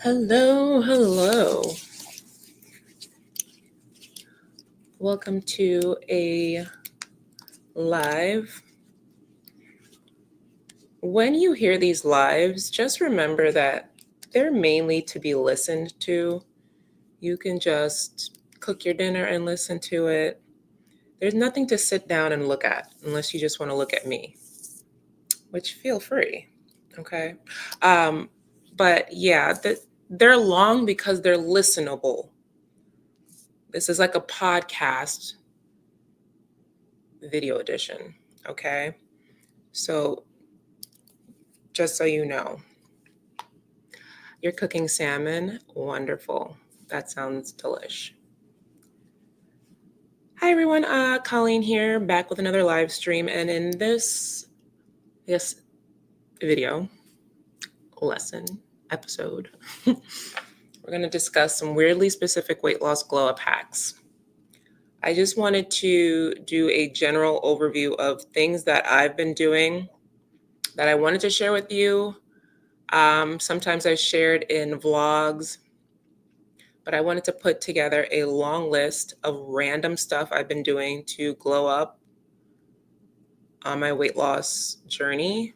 Hello. Welcome to a live. When you hear these lives, just remember that they're mainly to be listened to. You can just cook your dinner and listen to it. There's nothing to sit down and look at unless you just want to look at me, which feel free. Okay. But yeah, they're long because they're listenable. This is like a podcast video edition. Okay. So just so you know, you're cooking salmon. Wonderful. That sounds delish. Hi everyone, Colleen here, back with another live stream. And in this video, lesson, episode, we're going to discuss some weirdly specific weight loss glow up hacks. I just wanted to do a general overview of things that I've been doing that I wanted to share with you. Sometimes I shared in vlogs, but I wanted to put together a long list of random stuff I've been doing to glow up on my weight loss journey.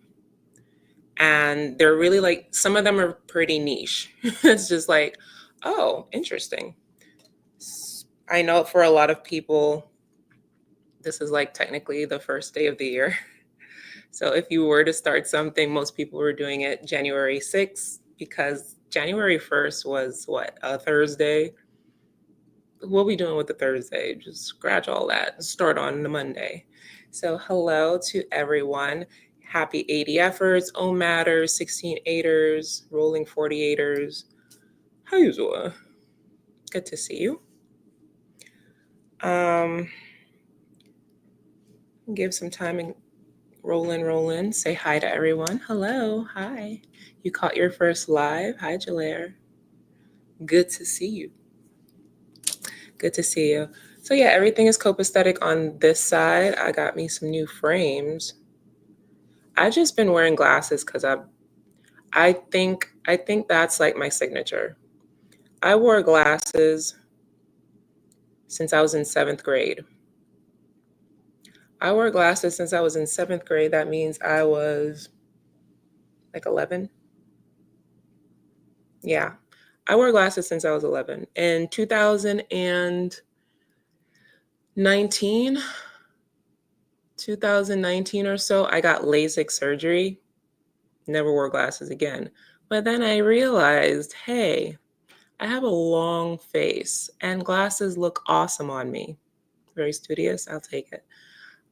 And they're really like, some of them are pretty niche. It's just like, oh, interesting. I know for a lot of people, this is like technically the first day of the year. So if you were to start something, most people were doing it January 6th because January 1st was what, a Thursday? What are we doing with the Thursday? Just scratch all that and start on the Monday. So hello to everyone. Happy 80 efforts, O matters, 16 eighters, rolling 48ers. How you doing? Good to see you. Give some time and roll in. Say hi to everyone. Hello, hi. You caught your first live. Hi, Jalaire. Good to see you. Good to see you. So yeah, everything is copacetic on this side. I got me some new frames. I've just been wearing glasses because I think that's like my signature. I wore glasses since I was in 7th grade. I wore glasses since I was in 7th grade. That means I was like 11. Yeah. I wore glasses since I was 11. In 2019 or so, I got LASIK surgery. Never wore glasses again. But then I realized, hey, I have a long face and glasses look awesome on me. Very studious, I'll take it.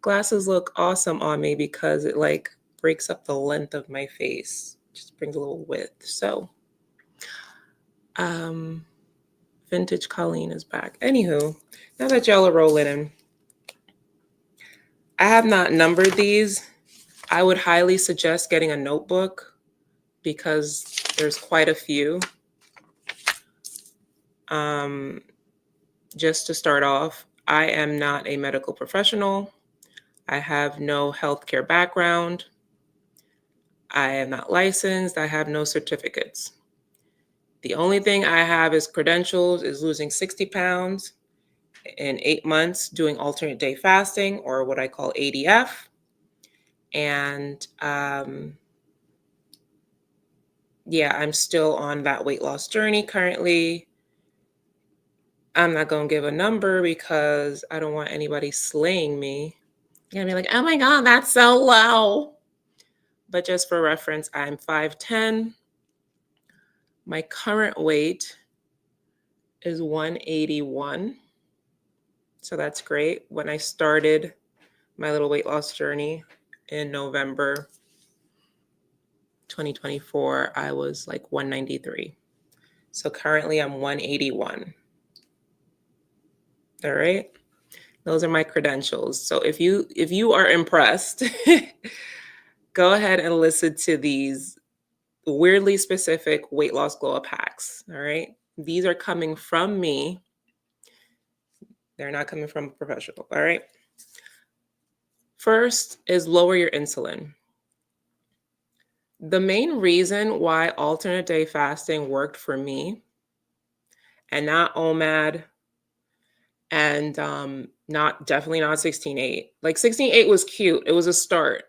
Glasses look awesome on me because it like breaks up the length of my face. Just brings a little width. So, vintage Colleen is back. Anywho, now that y'all are rolling in, I have not numbered these. I would highly suggest getting a notebook because there's quite a few. Just to start off, I am not a medical professional. I have no healthcare background. I am not licensed. I have no certificates. The only thing I have is credentials is losing 60 pounds in 8 months doing alternate day fasting, or what I call ADF. And yeah, I'm still on that weight loss journey currently. I'm not going to give a number because I don't want anybody slaying me. You're gonna be like, oh my God, that's so low. But just for reference, I'm 5'10". My current weight is 181. So that's great. When I started my little weight loss journey in November 2024, I was like 193. So currently I'm 181. All right. Those are my credentials. So if you are impressed, go ahead and listen to these weirdly specific weight loss glow up hacks. All right. These are coming from me. They're not coming from a professional. All right. First is lower your insulin. The main reason why alternate day fasting worked for me and not OMAD and not definitely not 16-8. Like 16-8 was cute. It was a start.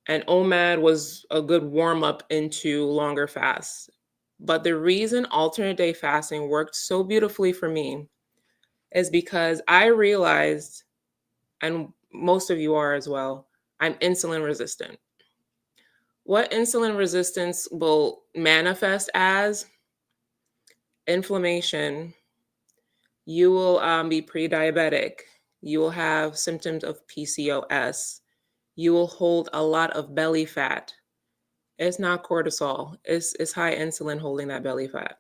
And OMAD was a good warm up into longer fasts. But the reason alternate day fasting worked so beautifully for me is because I realized, and most of you are as well, I'm insulin resistant. What insulin resistance will manifest as inflammation. You will be pre-diabetic. You will have symptoms of PCOS. You will hold a lot of belly fat. It's not cortisol. It's high insulin holding that belly fat.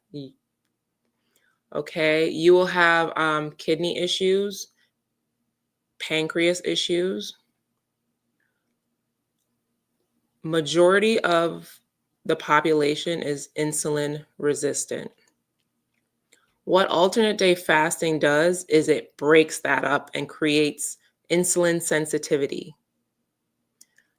Okay. You will have kidney issues, pancreas issues. Majority of the population is insulin resistant. What alternate day fasting does is it breaks that up and creates insulin sensitivity.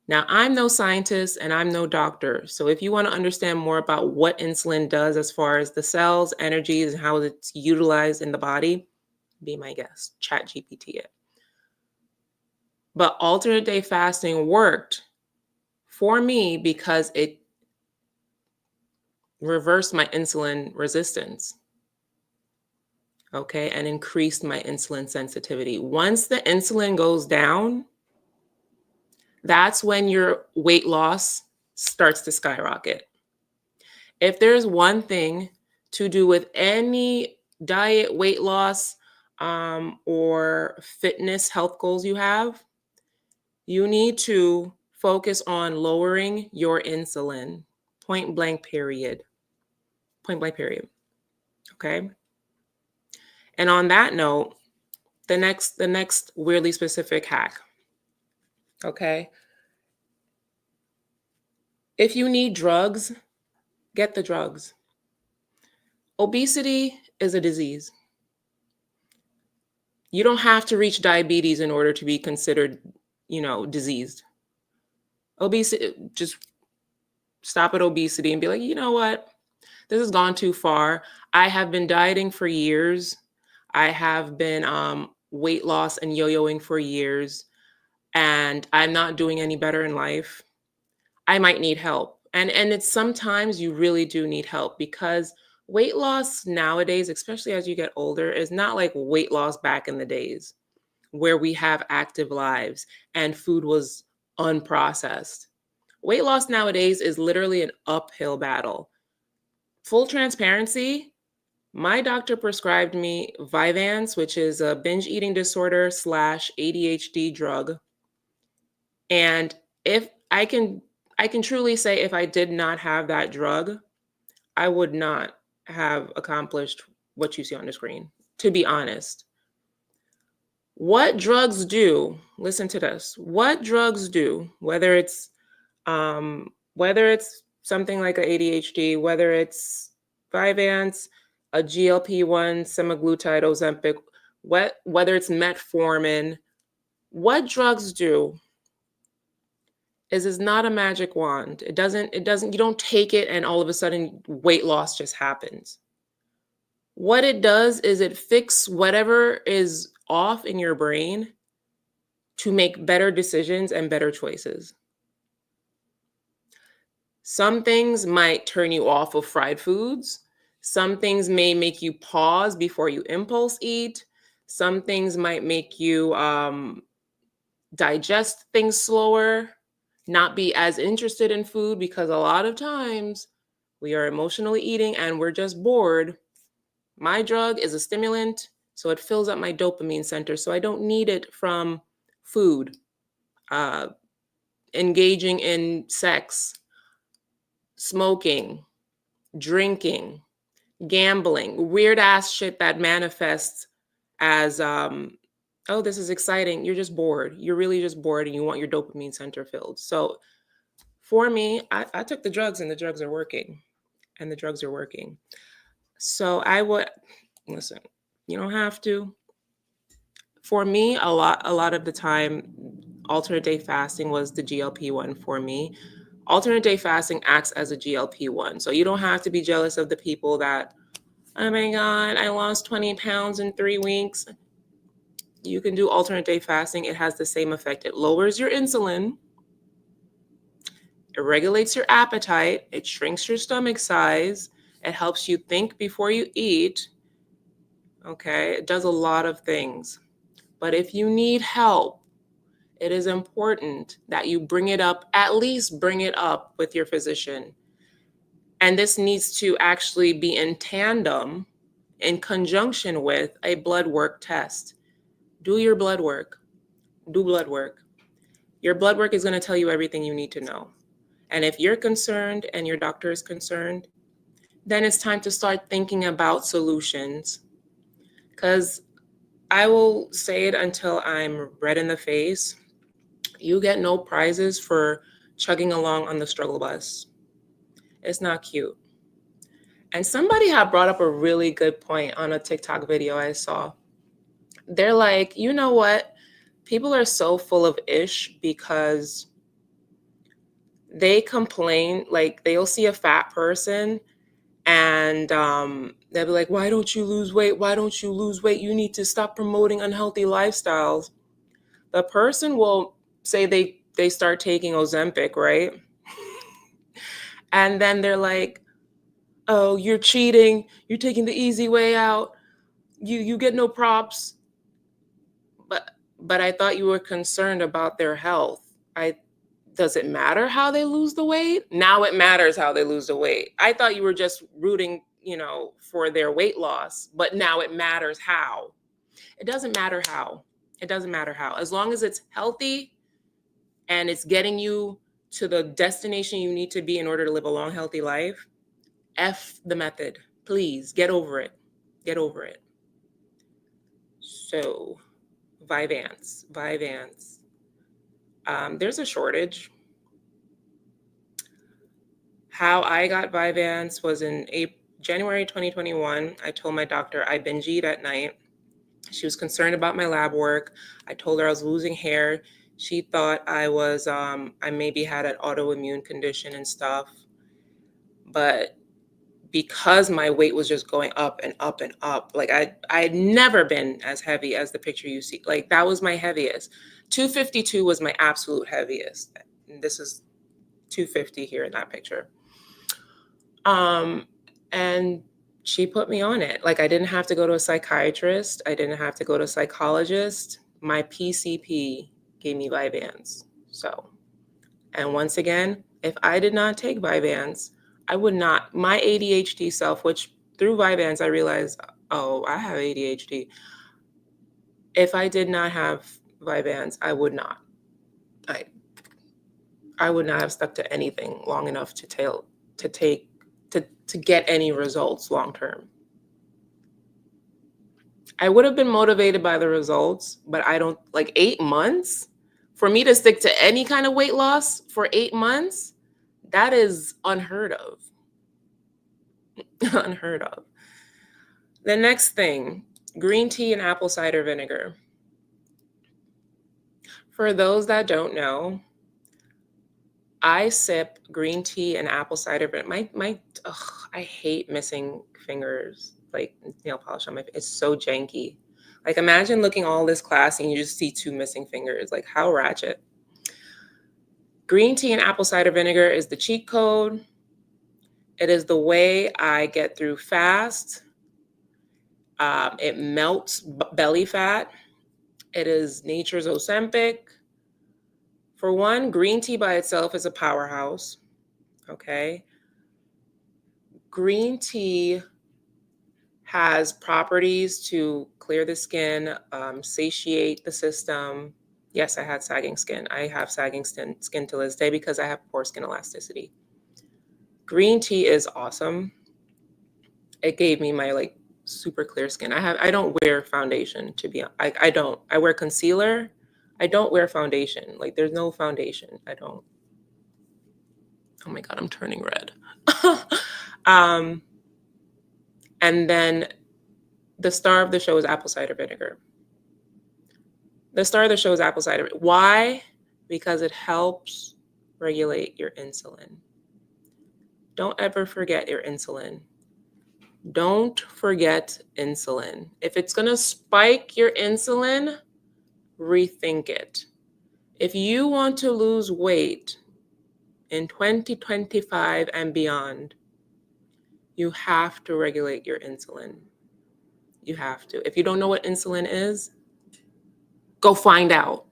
Now, I'm no scientist and I'm no doctor. So if you want to understand more about what insulin does as far as the cells, energies, and how it's utilized in the body, be my guest, chat GPT it. But alternate day fasting worked for me because it reversed my insulin resistance, okay, and increased my insulin sensitivity. Once the insulin goes down, that's when your weight loss starts to skyrocket. If there's one thing to do with any diet, weight loss, or fitness health goals you have, you need to focus on lowering your insulin. Point blank, period. Point blank, period. Okay. And on that note, the next weirdly specific hack. Okay. If you need drugs, get the drugs. Obesity is a disease. You don't have to reach diabetes in order to be considered, diseased. Obesity, just stop at obesity and be like, you know what? This has gone too far. I have been dieting for years. I have been weight loss and yo-yoing for years, and I'm not doing any better in life. I might need help. And it's sometimes you really do need help because weight loss nowadays, especially as you get older, is not like weight loss back in the days where we have active lives and food was unprocessed. Weight loss nowadays is literally an uphill battle. Full transparency, my doctor prescribed me Vyvanse, which is a binge eating disorder / ADHD drug. And if I can truly say if I did not have that drug, I would not have accomplished what you see on the screen, to be honest. What drugs do, listen to this, what drugs do, whether it's something like a ADHD, whether it's Vyvanse, a GLP-1, semaglutide, Ozempic, whether it's metformin, what drugs do is not a magic wand. It doesn't, you don't take it and all of a sudden weight loss just happens. What it does is it fixes whatever is off in your brain to make better decisions and better choices. Some things might turn you off of fried foods. Some things may make you pause before you impulse eat. Some things might make you digest things slower, not be as interested in food because a lot of times we are emotionally eating and we're just bored. My drug is a stimulant, so it fills up my dopamine center, so I don't need it from food, engaging in sex, smoking, drinking, gambling, weird ass shit that manifests as oh, this is exciting. You're just bored. You're really just bored and you want your dopamine center filled. So for me, I took the drugs and the drugs are working. And the drugs are working. So I would listen, you don't have to. For me, a lot of the time, alternate day fasting was the GLP-1 for me. Alternate day fasting acts as a GLP-1. So you don't have to be jealous of the people that, oh my God, I lost 20 pounds in 3 weeks. You can do alternate day fasting. It has the same effect. It lowers your insulin. It regulates your appetite. It shrinks your stomach size. It helps you think before you eat. Okay, it does a lot of things. But if you need help, it is important that you bring it up, at least bring it up with your physician. And this needs to actually be in tandem, in conjunction with a blood work test. Do your blood work. Do blood work. Your blood work is going to tell you everything you need to know. And if you're concerned and your doctor is concerned, then it's time to start thinking about solutions. Because I will say it until I'm red in the face. You get no prizes for chugging along on the struggle bus. It's not cute. And somebody had brought up a really good point on a TikTok video I saw. They're like, you know what? People are so full of ish because they complain, like they'll see a fat person and they'll be like, why don't you lose weight? Why don't you lose weight? You need to stop promoting unhealthy lifestyles. The person will say they start taking Ozempic, right? And then they're like, oh, you're cheating. You're taking the easy way out. You get no props. But I thought you were concerned about their health. Does it matter how they lose the weight? Now it matters how they lose the weight. I thought you were just rooting, for their weight loss, but now it matters how. It doesn't matter how. It doesn't matter how. As long as it's healthy and it's getting you to the destination you need to be in order to live a long, healthy life, F the method. Please get over it. Get over it. So, Vyvanse. There's a shortage. How I got Vyvanse was in January 2021. I told my doctor I binge eat at night. She was concerned about my lab work. I told her I was losing hair. She thought I maybe had an autoimmune condition and stuff. But because my weight was just going up and up and up, like I had never been as heavy as the picture you see. Like that was my heaviest. 252 was my absolute heaviest. And this is 250 here in that picture. And she put me on it. Like I didn't have to go to a psychiatrist. I didn't have to go to a psychologist. My PCP gave me Vyvanse. So, and once again, if I did not take Vyvanse, I would not, my ADHD self, which through Vyvanse, I realized, oh, I have ADHD. If I did not have Vyvanse, I would not. I would not have stuck to anything long enough to get any results long term. I would have been motivated by the results, but I don't, like 8 months for me to stick to any kind of weight loss for 8 months, that is unheard of. Unheard of. The next thing, green tea and apple cider vinegar. For those that don't know, I sip green tea and apple cider vinegar. I hate missing fingers, like nail polish on my face. It's so janky. Like imagine looking all this class and you just see 2 missing fingers. Like how ratchet. Green tea and apple cider vinegar is the cheat code. It is the way I get through fast. It melts belly fat. It is nature's Ozempic. For one, green tea by itself is a powerhouse, okay? Green tea has properties to clear the skin, satiate the system. Yes, I had sagging skin. I have sagging skin to this day because I have poor skin elasticity. Green tea is awesome. It gave me my super clear skin. I don't wear foundation to be honest. I don't. I wear concealer. I don't wear foundation. Like there's no foundation. I don't. Oh my God, I'm turning red. And then the star of the show is apple cider vinegar. The star of the show is apple cider. Why? Because it helps regulate your insulin. Don't ever forget your insulin. Don't forget insulin. If it's going to spike your insulin, rethink it. If you want to lose weight in 2025 and beyond, you have to regulate your insulin. You have to. If you don't know what insulin is, go find out.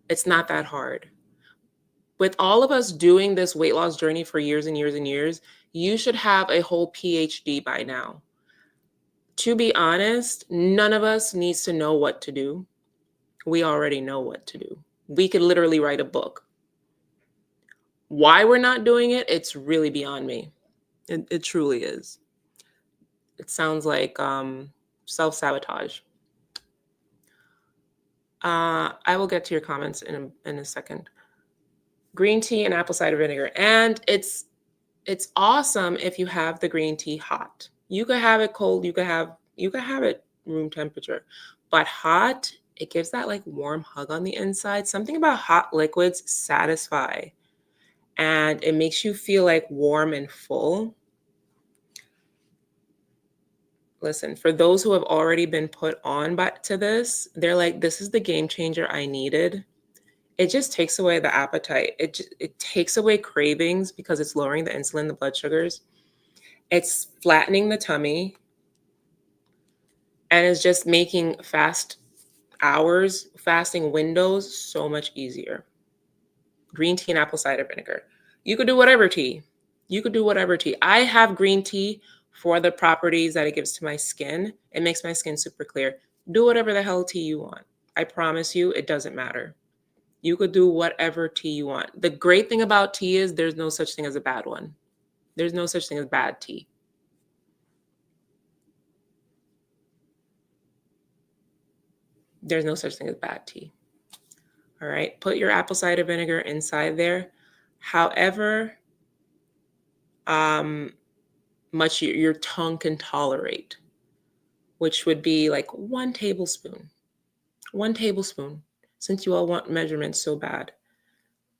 It's not that hard. With all of us doing this weight loss journey for years and years and years, you should have a whole PhD by now. To be honest, none of us needs to know what to do. We already know what to do. We could literally write a book. Why we're not doing it, it's really beyond me. It truly is. It sounds like self-sabotage. I will get to your comments in a second. Green tea and apple cider vinegar. And it's awesome if you have the green tea hot. You could have it cold, you could have it room temperature. But hot, it gives that like warm hug on the inside. Something about hot liquids satisfy. And it makes you feel like warm and full. Listen, for those who have already been put on to this, they're like, this is the game changer I needed. It just takes away the appetite. It takes away cravings because it's lowering the insulin, the blood sugars. It's flattening the tummy. And it's just making fasting windows so much easier. Green tea and apple cider vinegar. You could do whatever tea. I have green tea for the properties that it gives to my skin. It makes my skin super clear. Do whatever the hell tea you want. I promise you, it doesn't matter. You could do whatever tea you want. The great thing about tea is there's no such thing as a bad one. There's no such thing as bad tea. There's no such thing as bad tea. All right, put your apple cider vinegar inside there. However much your tongue can tolerate, which would be like 1 tablespoon. 1 tablespoon, since you all want measurements so bad.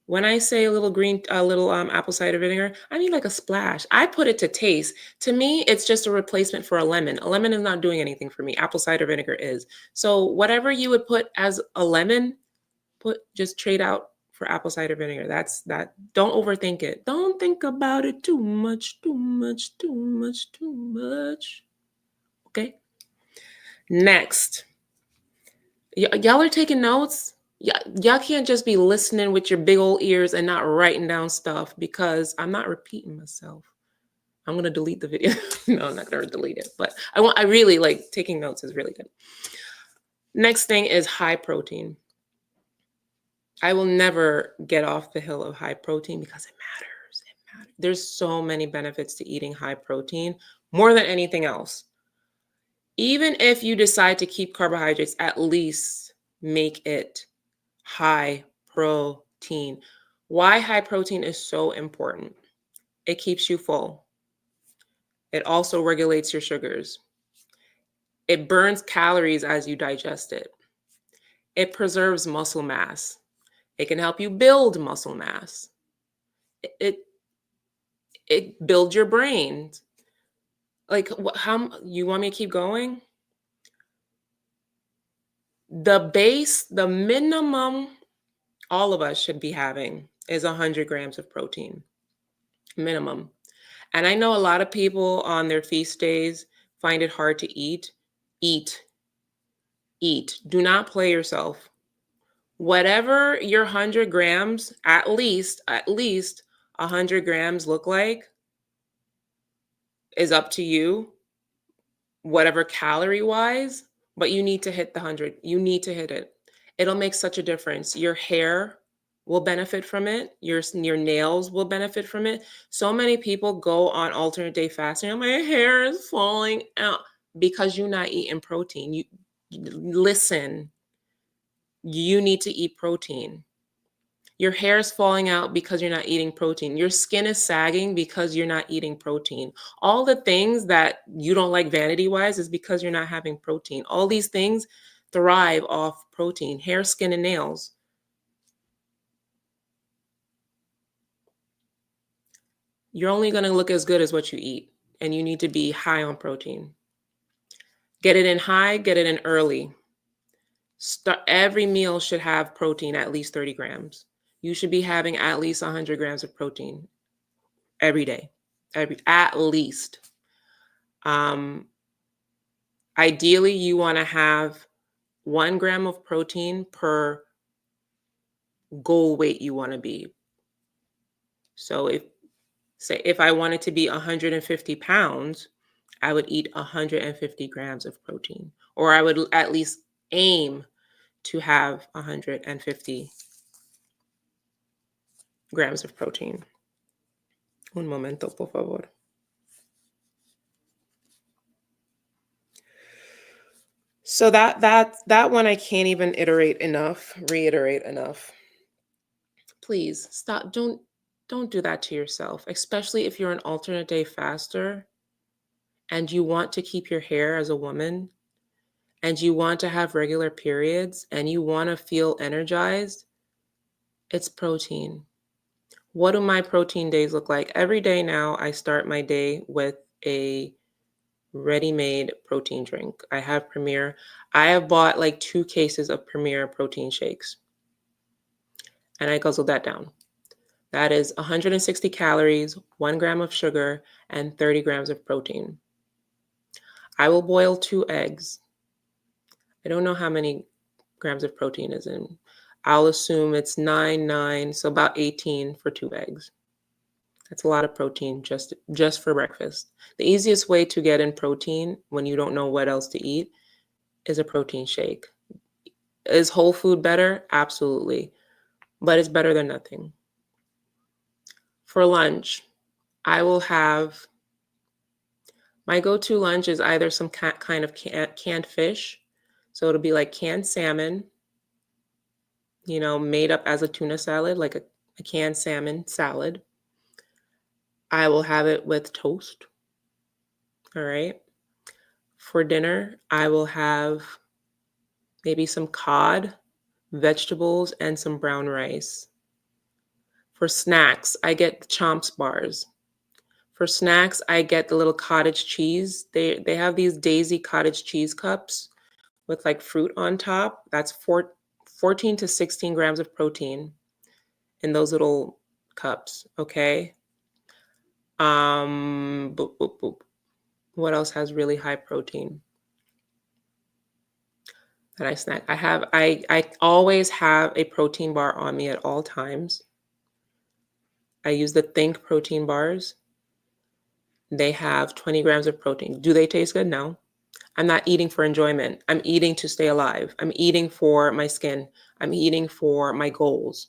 When I say a little apple cider vinegar, I mean like a splash. I put it to taste. To me, it's just a replacement for a lemon. A lemon is not doing anything for me. Apple cider vinegar is. So whatever you would put as a lemon, just trade out for apple cider vinegar. That's that. Don't overthink it. Don't think about it too much. Okay. Next. Y'all are taking notes? Y'all can't just be listening with your big old ears and not writing down stuff, because I'm not repeating myself. I'm going to delete the video. No, I'm not going to delete it, but I really like taking notes is really good. Next thing is high protein. I will never get off the hill of high protein because it matters. It matters. There's so many benefits to eating high protein, more than anything else. Even if you decide to keep carbohydrates, at least make it high protein. Why high protein is so important? It keeps you full. It also regulates your sugars. It burns calories as you digest it. It preserves muscle mass. It can help you build muscle mass. It builds your brain. Like, how you want me to keep going? The minimum all of us should be having is 100 grams of protein, minimum. And I know a lot of people on their feast days find it hard to eat. Eat. Do not play yourself. Whatever your 100 grams, at least 100 grams look like, is up to you, whatever calorie wise, but you need to hit the 100. You need to hit it. It'll make such a difference. Your hair will benefit from it. Your nails will benefit from it. So many people go on alternate day fasting. My hair is falling out because you're not eating protein. Listen, you need to eat protein. Your hair is falling out because you're not eating protein. Your skin is sagging because you're not eating protein. All the things that you don't like vanity-wise is because you're not having protein. All these things thrive off protein: hair, skin, and nails. You're only going to look as good as what you eat, and you need to be high on protein. Get it in high, get it in early. Every meal should have protein, at least 30 grams. You should be having at least 100 grams of protein every day, at least. Ideally, you want to have 1 gram of protein per goal weight you want to be. So if I wanted to be 150 pounds, I would eat 150 grams of protein, or I would at least aim to have 150 grams of protein. Un momento, por favor. So that one I can't even reiterate enough. Please stop. Don't do that to yourself, especially if you're an alternate day faster and you want to keep your hair as a woman and you want to have regular periods and you want to feel energized. It's protein. What do my protein days look like? Every day now, I start my day with a ready-made protein drink. I have Premier. I have bought like 2 cases of Premier protein shakes, and I guzzled that down. That is 160 calories, 1 gram of sugar, and 30 grams of protein. I will boil 2 eggs. I don't know how many grams of protein is in. I'll assume it's 9, so about 18 for 2 eggs. That's a lot of protein just for breakfast. The easiest way to get in protein when you don't know what else to eat is a protein shake. Is whole food better? Absolutely. But it's better than nothing. For lunch, I will have my go-to lunch is either some kind of canned fish. So it'll be like canned salmon, made up as a tuna salad, like a canned salmon salad. I will have it with toast. All right. For dinner, I will have maybe some cod, vegetables, and some brown rice. For snacks, I get the Chomps bars. For snacks, I get the little cottage cheese. They have these Daisy cottage cheese cups with like fruit on top. That's 14 to 16 grams of protein in those little cups, okay? Boop, boop, boop. What else has really high protein that I snack? I always have a protein bar on me at all times. I use the Think protein bars. They have 20 grams of protein. Do they taste good? No. I'm not eating for enjoyment. I'm eating to stay alive. I'm eating for my skin. I'm eating for my goals.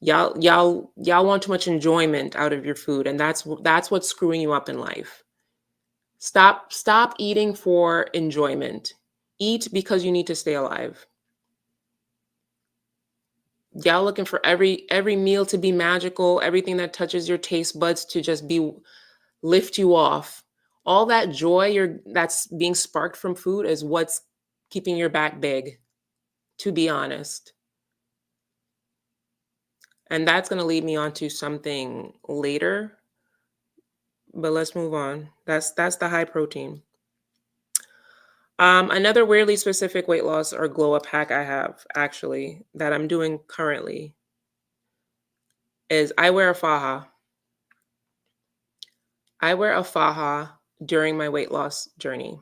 Y'all want too much enjoyment out of your food, and that's what's screwing you up in life. Stop eating for enjoyment. Eat because you need to stay alive. Y'all looking for every meal to be magical, everything that touches your taste buds to just lift you off. All that joy that's being sparked from food is what's keeping your back big, to be honest. And that's going to lead me on to something later, but let's move on. That's the high protein. Another weirdly specific weight loss or glow up hack I have actually that I'm doing currently is I wear a faja. I wear a faja during my weight loss journey.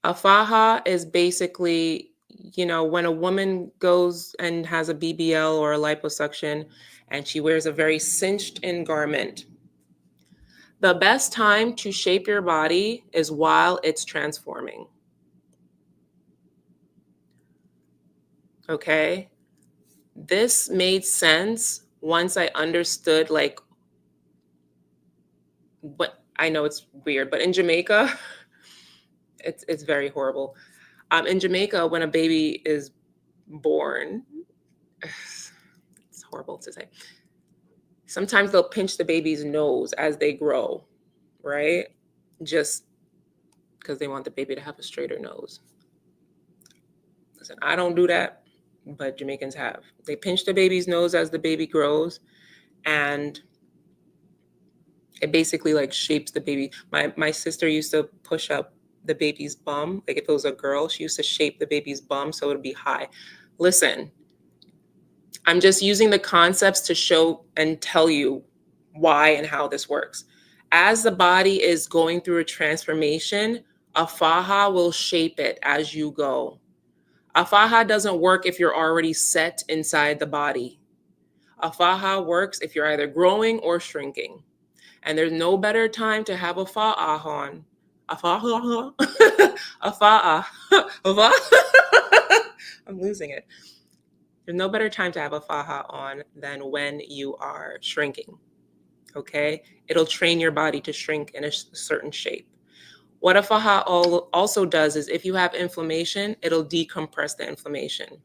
A faja is basically, when a woman goes and has a BBL or a liposuction and she wears a very cinched in garment. The best time to shape your body is while it's transforming. Okay? This made sense once I understood what I know it's weird, but in Jamaica, it's very horrible. In Jamaica, when a baby is born, it's horrible to say. Sometimes they'll pinch the baby's nose as they grow, right? Just because they want the baby to have a straighter nose. Listen, I don't do that, but Jamaicans have. They pinch the baby's nose as the baby grows, and It basically like shapes the baby. My sister used to push up the baby's bum. Like if it was a girl, she used to shape the baby's bum so it would be high. Listen, I'm just using the concepts to show and tell you why and how this works. As the body is going through a transformation, a faja will shape it as you go. A faja doesn't work if you're already set inside the body. A faja works if you're either growing or shrinking. And there's no better time to have a fa'a on. A fa'a. A fa'a. A fa'a. I'm losing it. There's no better time to have a faja on than when you are shrinking. Okay? It'll train your body to shrink in a certain shape. What a faja also does is if you have inflammation, it'll decompress the inflammation.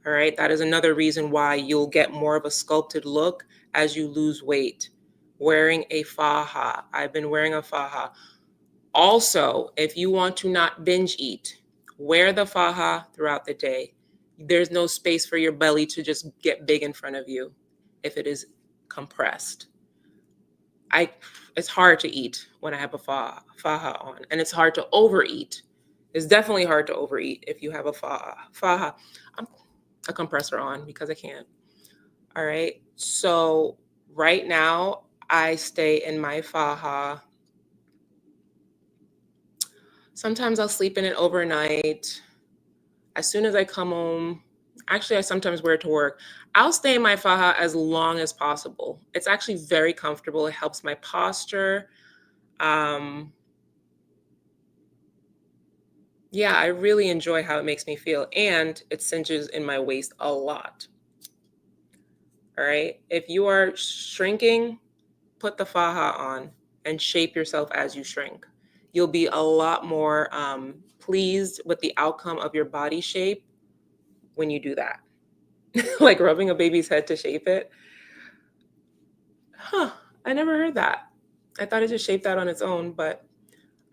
All right? That is another reason why you'll get more of a sculpted look as you lose weight. Wearing a faja. I've been wearing a faja. Also, if you want to not binge eat, wear the faja throughout the day. There's no space for your belly to just get big in front of you if it is compressed. It's hard to eat when I have a faja on, and it's hard to overeat. It's definitely hard to overeat if you have a faja. I'm a compressor on because I can't. All right. So right now I stay in my faja. Sometimes I'll sleep in it overnight. As soon as I come home, actually, I sometimes wear it to work. I'll stay in my faja as long as possible. It's actually very comfortable. It helps my posture. Yeah, I really enjoy how it makes me feel. And it cinches in my waist a lot. All right. If you are shrinking, put the faja on and shape yourself as you shrink. You'll be a lot more pleased with the outcome of your body shape when you do that. Like rubbing a baby's head to shape it. Huh, I never heard that. I thought it just shaped out on its own, but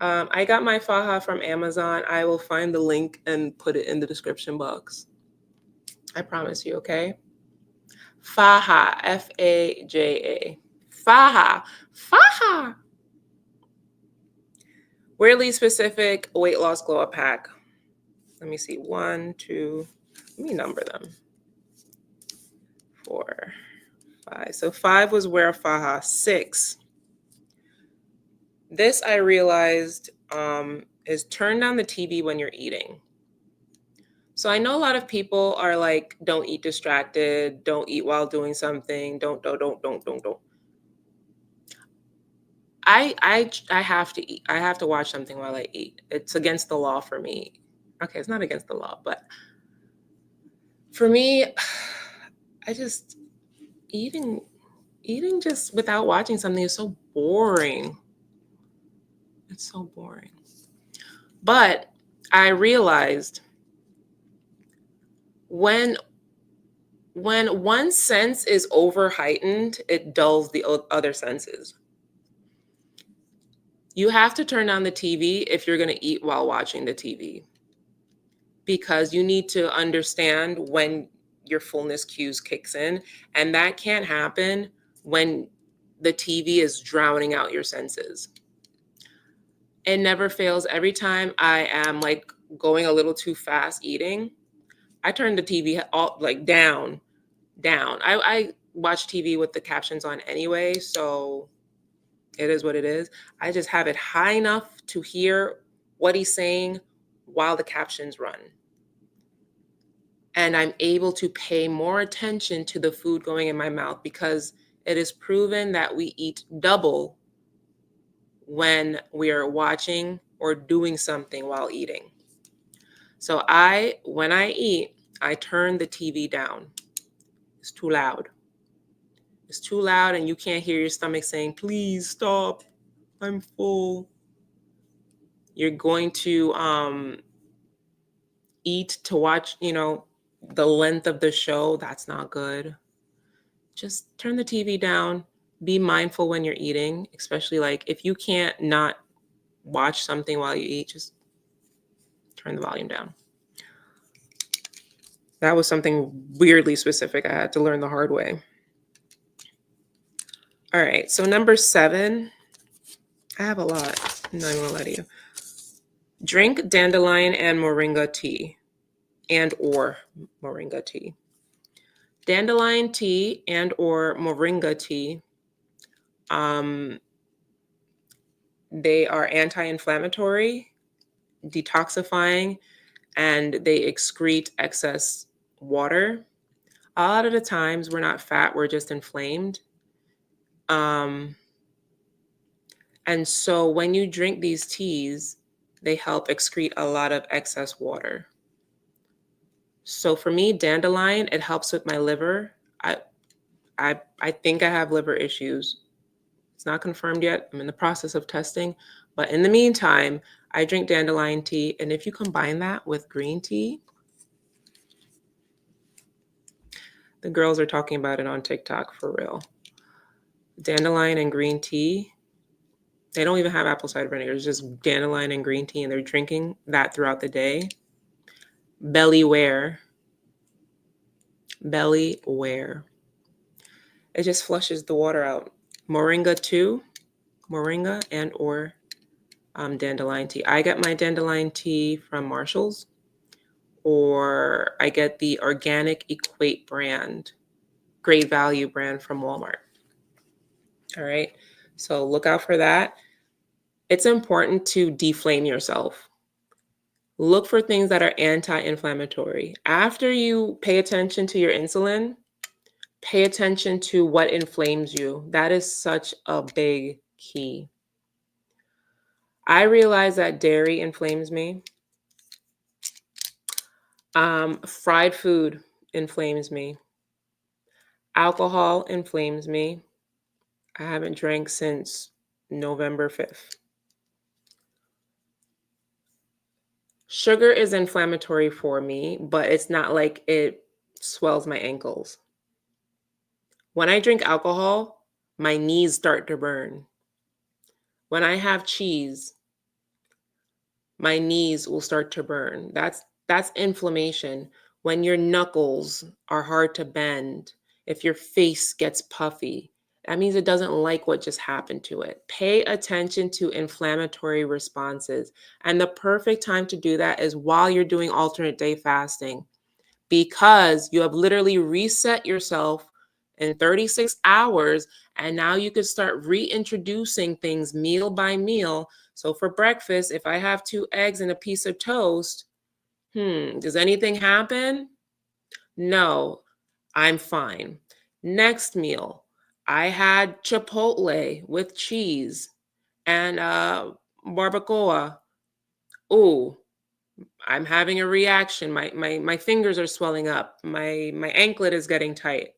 I got my faja from Amazon. I will find the link and put it in the description box. I promise you, okay? Faja, Faja. Faja. Faja. Weirdly specific weight loss glow up hack. Let me see. 1, 2, let me number them. 4, 5. So 5 was wear a faja. 6. This I realized is turn down the TV when you're eating. So I know a lot of people are like, don't eat distracted, don't eat while doing something, don't. I have to eat. I have to watch something while I eat. It's against the law for me. Okay, it's not against the law, but for me, I just eating just without watching something is so boring. It's so boring. But I realized when one sense is over heightened, it dulls the other senses. You have to turn on the TV if you're going to eat while watching the TV, because you need to understand when your fullness cues kicks in, and that can't happen when the TV is drowning out your senses. It never fails. Every time I am like going a little too fast eating, I turn the TV all like down. I watch TV with the captions on anyway, so it is what it is. I just have it high enough to hear what he's saying while the captions run. And I'm able to pay more attention to the food going in my mouth, because it is proven that we eat double when we are watching or doing something while eating. So when I eat, I turn the TV down. It's too loud. It's too loud and you can't hear your stomach saying, please stop, I'm full. You're going to eat to watch, the length of the show. That's not good. Just turn the TV down. Be mindful when you're eating, especially like if you can't not watch something while you eat, just turn the volume down. That was something weirdly specific I had to learn the hard way. All right, so number 7, I have a lot. I'm not even gonna lie to you. Drink dandelion and moringa tea, and or moringa tea. Dandelion tea and or moringa tea, um, they are anti-inflammatory, detoxifying, and they excrete excess water. A lot of the times we're not fat, we're just inflamed. Um, and so when you drink these teas, they help excrete a lot of excess water. So for me, dandelion, it helps with my liver. I think I have liver issues. It's not confirmed yet. I'm in the process of testing. But in the meantime, I drink dandelion tea. And if you combine that with green tea, the girls are talking about it on TikTok for real. Dandelion and green tea. They don't even have apple cider vinegar. It's just dandelion and green tea, and they're drinking that throughout the day. Belly wear. Belly wear. It just flushes the water out. Moringa too. Moringa and or dandelion tea. I get my dandelion tea from Marshall's, or I get the organic Equate brand, great value brand from Walmart. All right. So look out for that. It's important to deflame yourself. Look for things that are anti-inflammatory. After you pay attention to your insulin, pay attention to what inflames you. That is such a big key. I realize that dairy inflames me. Fried food inflames me. Alcohol inflames me. I haven't drank since November 5th. Sugar is inflammatory for me, but it's not like it swells my ankles. When I drink alcohol, my knees start to burn. When I have cheese, my knees will start to burn. That's inflammation. When your knuckles are hard to bend, if your face gets puffy, that means it doesn't like what just happened to it. Pay attention to inflammatory responses. And the perfect time to do that is while you're doing alternate day fasting, because you have literally reset yourself in 36 hours. And now you could start reintroducing things meal by meal. So for breakfast, if I have 2 eggs and a piece of toast, does anything happen? No, I'm fine. Next meal, I had Chipotle with cheese and barbacoa. Ooh, I'm having a reaction. My fingers are swelling up. My anklet is getting tight.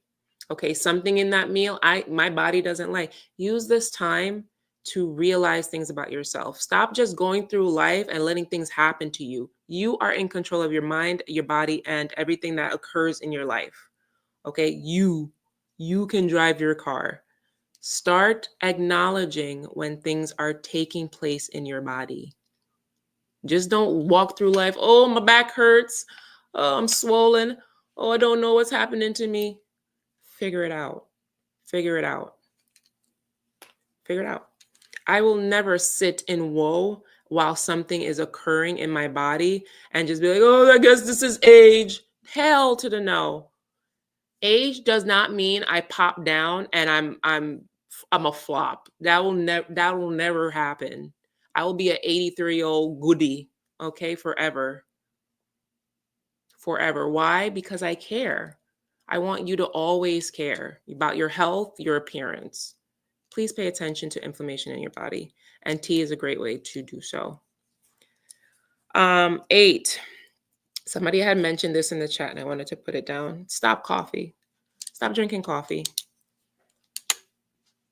Okay, something in that meal my body doesn't like. Use this time to realize things about yourself. Stop just going through life and letting things happen to you. You are in control of your mind, your body, and everything that occurs in your life. Okay, you can drive your car. Start acknowledging when things are taking place in your body. Just don't walk through life. Oh, my back hurts. Oh, I'm swollen. Oh, I don't know what's happening to me. Figure it out. Figure it out. Figure it out. I will never sit in woe while something is occurring in my body and just be like, oh, I guess this is age. Hell to the no. Age does not mean I pop down and I'm a flop. That will never happen. I will be an 83-year-old goodie, okay, forever. Forever. Why? Because I care. I want you to always care about your health, your appearance. Please pay attention to inflammation in your body, and tea is a great way to do so. 8. Somebody had mentioned this in the chat and I wanted to put it down. Stop coffee. Stop drinking coffee.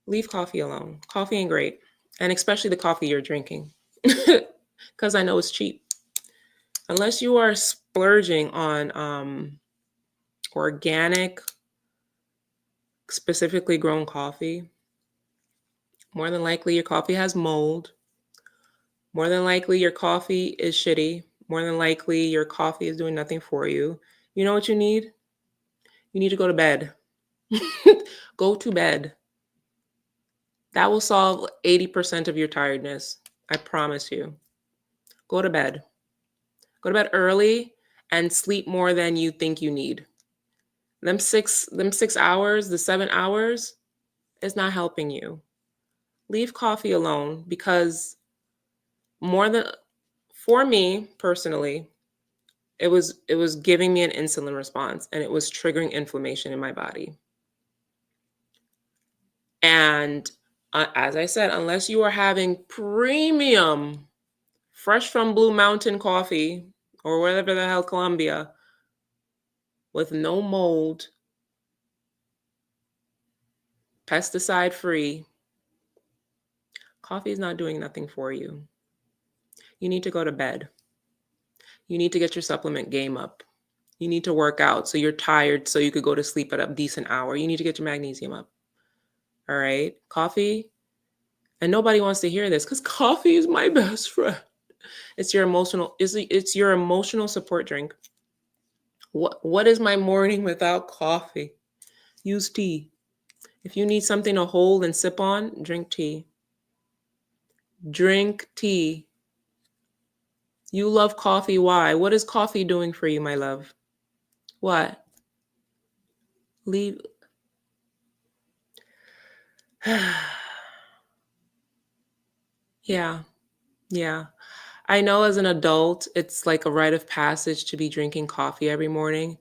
Leave coffee alone. Coffee ain't great. And especially the coffee you're drinking. Because I know it's cheap. Unless you are splurging on organic, specifically grown coffee, more than likely your coffee has mold. More than likely your coffee is shitty. More than likely your coffee is doing nothing for you. You know what you need? You need to go to bed. Go to bed. That will solve 80% of your tiredness. I promise you. Go to bed. Go to bed early and sleep more than you think you need. Them six hours, the 7 hours is not helping you. Leave coffee alone because more than for me personally, it was giving me an insulin response and it was triggering inflammation in my body. And as I said, unless you are having premium fresh from Blue Mountain coffee or whatever the hell, Colombia, with no mold, pesticide free, coffee is not doing nothing for you. You need to go to bed. You need to get your supplement game up. You need to work out so you're tired so you could go to sleep at a decent hour. You need to get your magnesium up. All right? Coffee, and nobody wants to hear this because coffee is my best friend. It's your emotional support drink. What is my morning without coffee? Use tea. If you need something to hold and sip on, drink tea. Drink tea. You love coffee. Why? What is coffee doing for you, my love? What? Leave. Yeah. Yeah. I know as an adult, it's like a rite of passage to be drinking coffee every morning,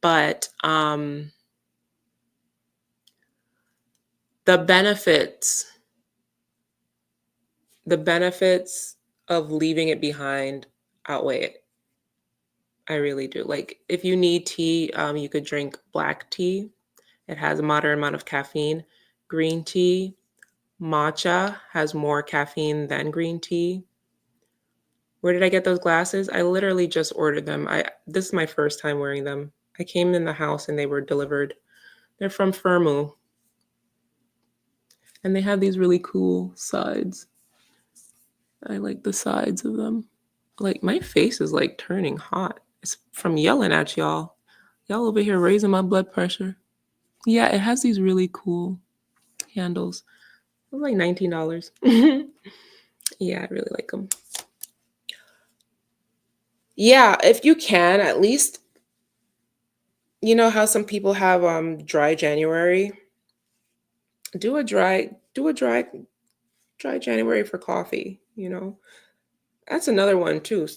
but the benefits, the benefits of leaving it behind outweigh it. I really do. Like if you need tea, you could drink black tea. It has a moderate amount of caffeine. Green tea, matcha has more caffeine than green tea. Where did I get those glasses? I literally just ordered them. This is my first time wearing them. I came in the house and they were delivered. They're from Firmu. And they have these really cool sides. I like the sides of them. Like my face is like turning hot. It's from yelling at y'all. Y'all over here raising my blood pressure. Yeah, it has these really cool handles. It was like $19. Yeah, I really like them. Yeah, if you can, at least you know how some people have dry January. Do a dry January for coffee, you know. That's another one too.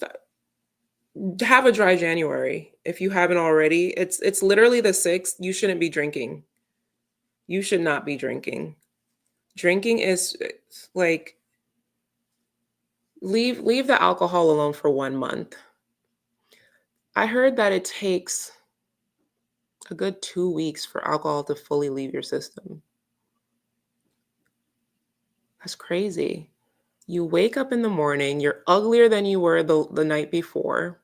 Have a dry January if you haven't already. It's literally the 6th. You shouldn't be drinking. You should not be drinking. Drinking is like leave the alcohol alone for 1 month. I heard that it takes a good 2 weeks for alcohol to fully leave your system. That's crazy. You wake up in the morning, you're uglier than you were the night before.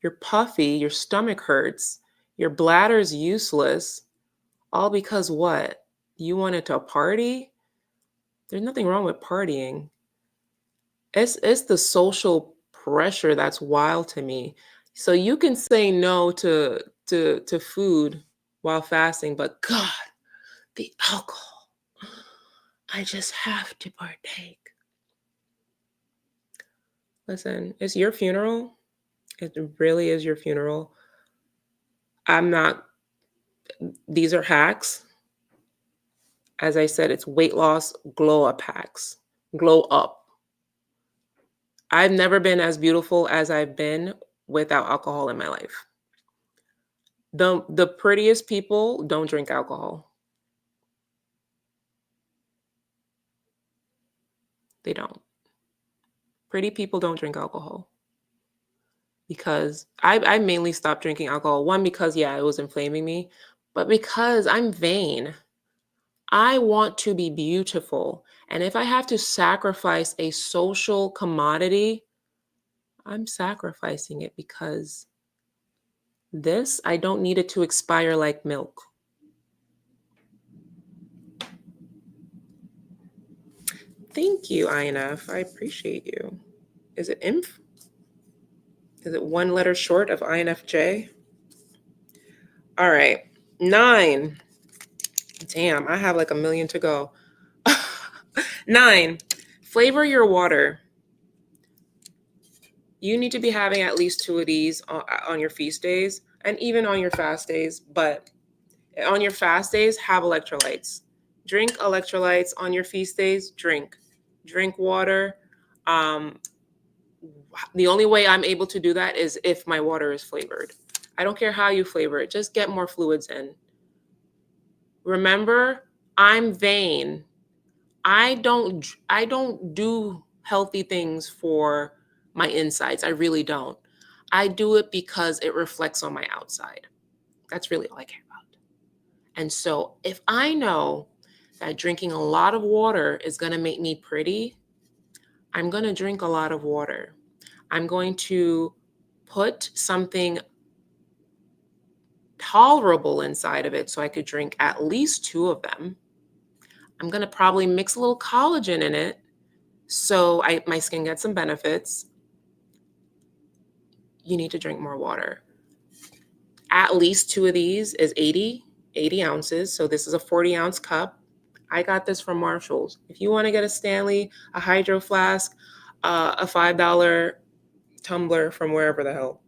You're puffy, your stomach hurts, your bladder's useless, all because what? You wanted to party? There's nothing wrong with partying. It's the social pressure that's wild to me. So you can say no to food while fasting, but God, the alcohol, I just have to partake. Listen, it's your funeral. It really is your funeral. I'm not, these are hacks. As I said, it's weight loss glow up hacks. Glow up. I've never been as beautiful as I've been without alcohol in my life. The prettiest people don't drink alcohol. They don't. Pretty people don't drink alcohol because I mainly stopped drinking alcohol. One, because yeah, it was inflaming me, but because I'm vain. I want to be beautiful. And if I have to sacrifice a social commodity, I'm sacrificing it because this, I don't need it to expire like milk. Thank you, INF. I appreciate you. Is it INF? Is it one letter short of INFJ? All right. 9. Damn, I have like a million to go. 9, flavor your water. You need to be having at least 2 of these on your feast days and even on your fast days. But on your fast days, have electrolytes. Drink electrolytes. On your feast days, drink water. The only way I'm able to do that is if my water is flavored. I don't care how you flavor it, just get more fluids in. Remember, I'm vain. I don't do healthy things for my insides. I really don't. I do it because it reflects on my outside. That's really all I care about. And so if I know that drinking a lot of water is going to make me pretty, I'm going to drink a lot of water. I'm going to put something tolerable inside of it so I could drink at least 2 of them. I'm going to probably mix a little collagen in it so my skin gets some benefits. You need to drink more water. At least 2 of these is 80 ounces. So this is a 40-ounce cup. I got this from Marshall's. If you want to get a Stanley, a Hydro Flask, a $5 tumbler from wherever the hell,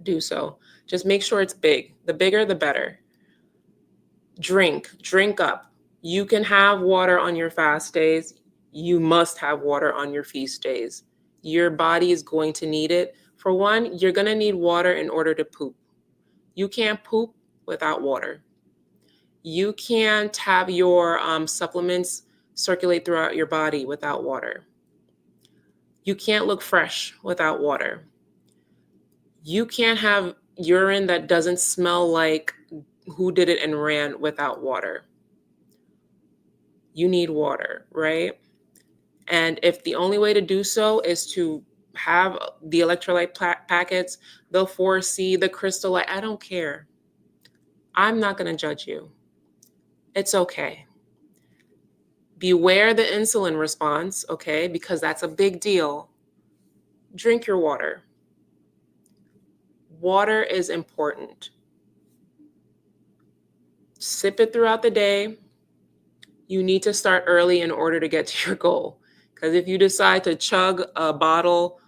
do so. Just make sure it's big. The bigger, the better. Drink up. You can have water on your fast days. You must have water on your feast days. Your body is going to need it. For one, you're going to need water in order to poop. You can't poop without water. You can't have your supplements circulate throughout your body without water. You can't look fresh without water. You can't have urine that doesn't smell like who did it and ran without water. You need water, right? And if the only way to do so is to have the electrolyte packets, the 4C, the crystal light, I don't care. I'm not going to judge you. It's okay. Beware the insulin response, okay? Because that's a big deal. Drink your water. Water is important. Sip it throughout the day. You need to start early in order to get to your goal. Because if you decide to chug a bottle,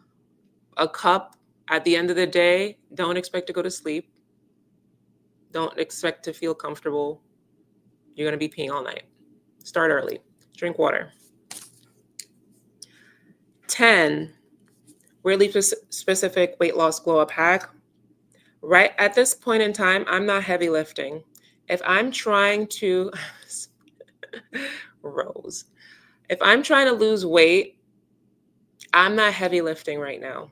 a cup at the end of the day, don't expect to go to sleep. Don't expect to feel comfortable. You're going to be peeing all night. Start early. Drink water. 10, really specific weight loss glow up hack. Right at this point in time, I'm not heavy lifting. If I'm trying to, Rose, if I'm trying to lose weight, I'm not heavy lifting right now.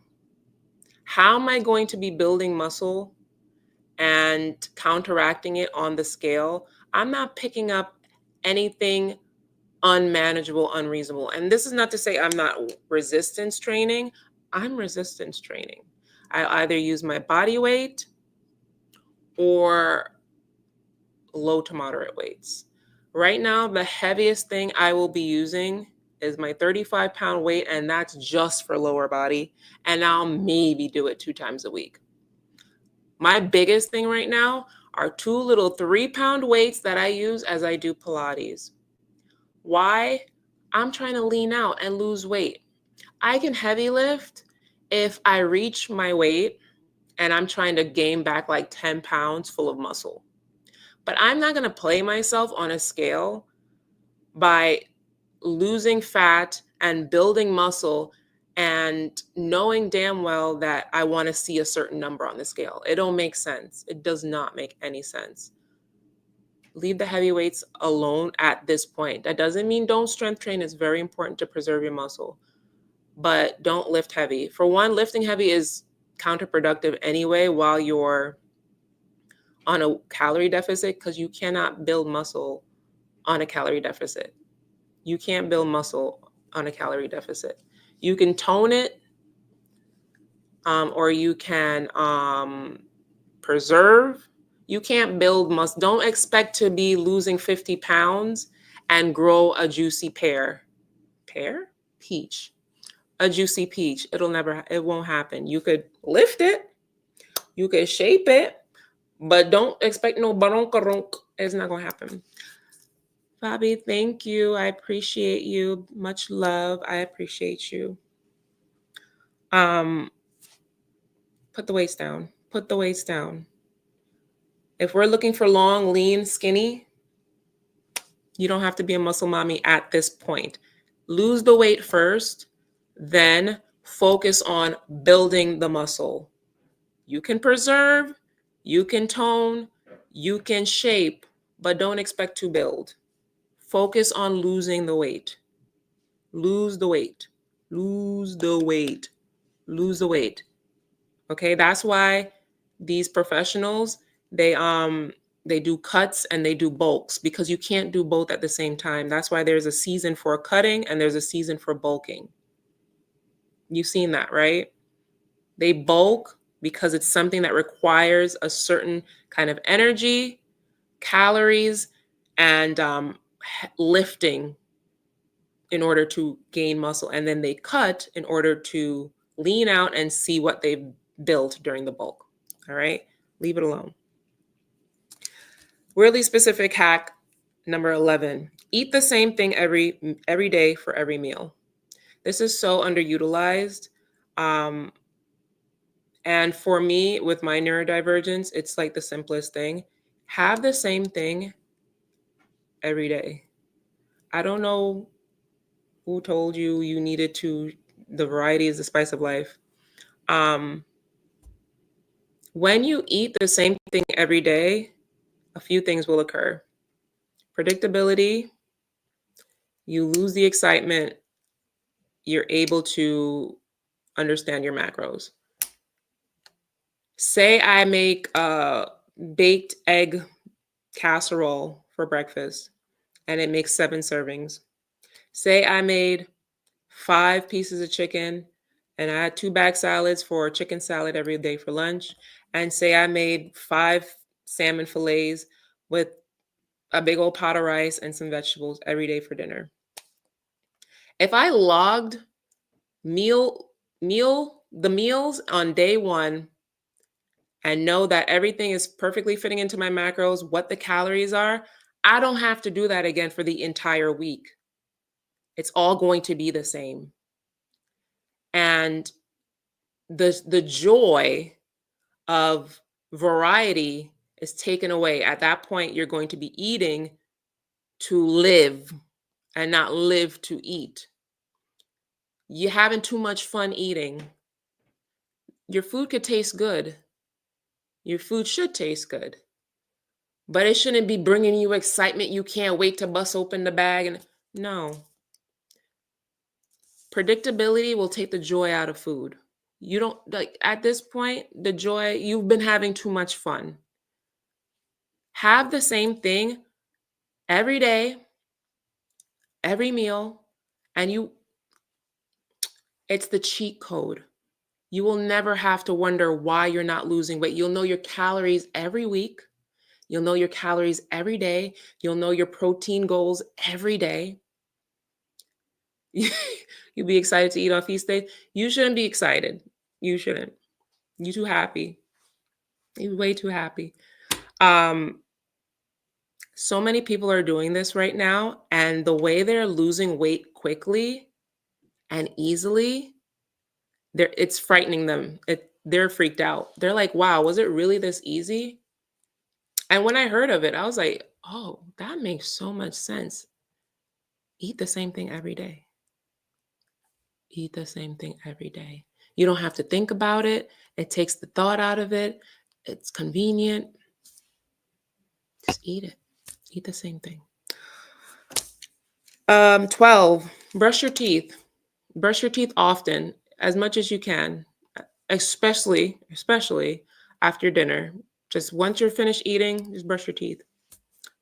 How am I going to be building muscle and counteracting it on the scale? I'm not picking up anything unmanageable, unreasonable. And this is not to say I'm not resistance training. I'm resistance training. I either use my body weight or low to moderate weights. Right now, the heaviest thing I will be using is my 35-pound weight, and that's just for lower body. And I'll maybe do it 2 times a week. My biggest thing right now are 2 little 3-pound weights that I use as I do Pilates. Why? I'm trying to lean out and lose weight. I can heavy lift if I reach my weight and I'm trying to gain back like 10 pounds full of muscle. But I'm not going to play myself on a scale by losing fat and building muscle and knowing damn well that I want to see a certain number on the scale. It don't make sense. It does not make any sense. Leave the heavy weights alone at this point. That doesn't mean don't strength train. It's very important to preserve your muscle, but don't lift heavy. For one, lifting heavy is counterproductive anyway while you're on a calorie deficit, because you cannot build muscle on a calorie deficit. You can't build muscle on a calorie deficit. You can tone it, or you can preserve. You can't build muscle. Don't expect to be losing 50 pounds and grow a juicy peach. A juicy peach. It won't happen. You could lift it, you could shape it, but don't expect no baronkarunk. It's not gonna happen. Bobby, thank you. I appreciate you. Much love. I appreciate you. Um, put the weights down. Put the weights down. If we're looking for long, lean, skinny, you don't have to be a muscle mommy at this point. Lose the weight first, then focus on building the muscle. You can preserve, you can tone, you can shape, but don't expect to build. Focus on losing the weight. Lose the weight. Lose the weight. Lose the weight. Okay, that's why these professionals, they do cuts and they do bulks, because you can't do both at the same time. That's why there's a season for cutting and there's a season for bulking. You've seen that, right? They bulk because it's something that requires a certain kind of energy, calories, and lifting in order to gain muscle. And then they cut in order to lean out and see what they've built during the bulk. All right, leave it alone. Weirdly specific hack number 11: eat the same thing every day for every meal. This is so underutilized. And for me, with my neurodivergence, it's like the simplest thing. Have the same thing every day. I don't know who told you you needed to, the variety is the spice of life. When you eat the same thing every day, a few things will occur. Predictability, you lose the excitement, you're able to understand your macros. Say I make a baked egg casserole for breakfast and it makes 7 servings. Say I made 5 pieces of chicken and I had 2 bag salads for chicken salad every day for lunch. And say I made 5 salmon fillets with a big old pot of rice and some vegetables every day for dinner. If I logged the meals on day 1 and know that everything is perfectly fitting into my macros, what the calories are, I don't have to do that again for the entire week. It's all going to be the same. And the joy of variety is taken away. At that point, you're going to be eating to live and not live to eat. You're having too much fun eating. Your food could taste good. Your food should taste good. But it shouldn't be bringing you excitement. You can't wait to bust open the bag. And no. Predictability will take the joy out of food. You don't, like, at this point, the joy, you've been having too much fun. Have the same thing every day, every meal, and it's the cheat code. You will never have to wonder why you're not losing weight. You'll know your calories every week. You'll know your calories every day. You'll know your protein goals every day. You'll be excited to eat on feast day. You shouldn't be excited. You shouldn't. You're too happy. You're way too happy. So many people are doing this right now, and the way they're losing weight quickly and easily, it's frightening them. They're freaked out. They're like, wow, was it really this easy? And when I heard of it, I was like, oh, that makes so much sense. Eat the same thing every day. Eat the same thing every day. You don't have to think about it. It takes the thought out of it. It's convenient. Just eat it. Eat the same thing. 12, brush your teeth. Brush your teeth often, as much as you can, especially after dinner. Just once you're finished eating, just brush your teeth.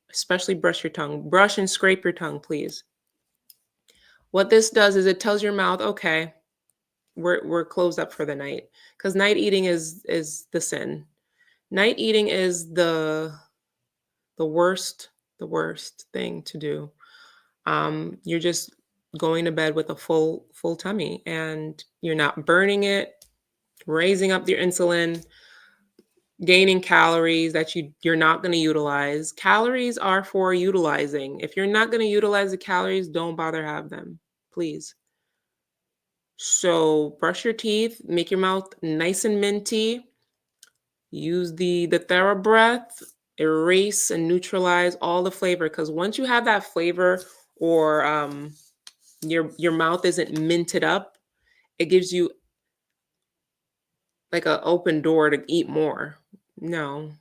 Especially brush your tongue. Brush and scrape your tongue, please. What this does is it tells your mouth, okay, we're closed up for the night. Because night eating is the sin. Night eating is the worst thing to do. You're just going to bed with a full tummy and you're not burning it, raising up your insulin. gaining calories that you're not going to utilize. Calories are for utilizing. If you're not going to utilize the calories, don't bother have them, please. So brush your teeth, make your mouth nice and minty. Use the TheraBreath, erase and neutralize all the flavor. Because once you have that flavor, or your mouth isn't minted up, it gives you like an open door to eat more. No,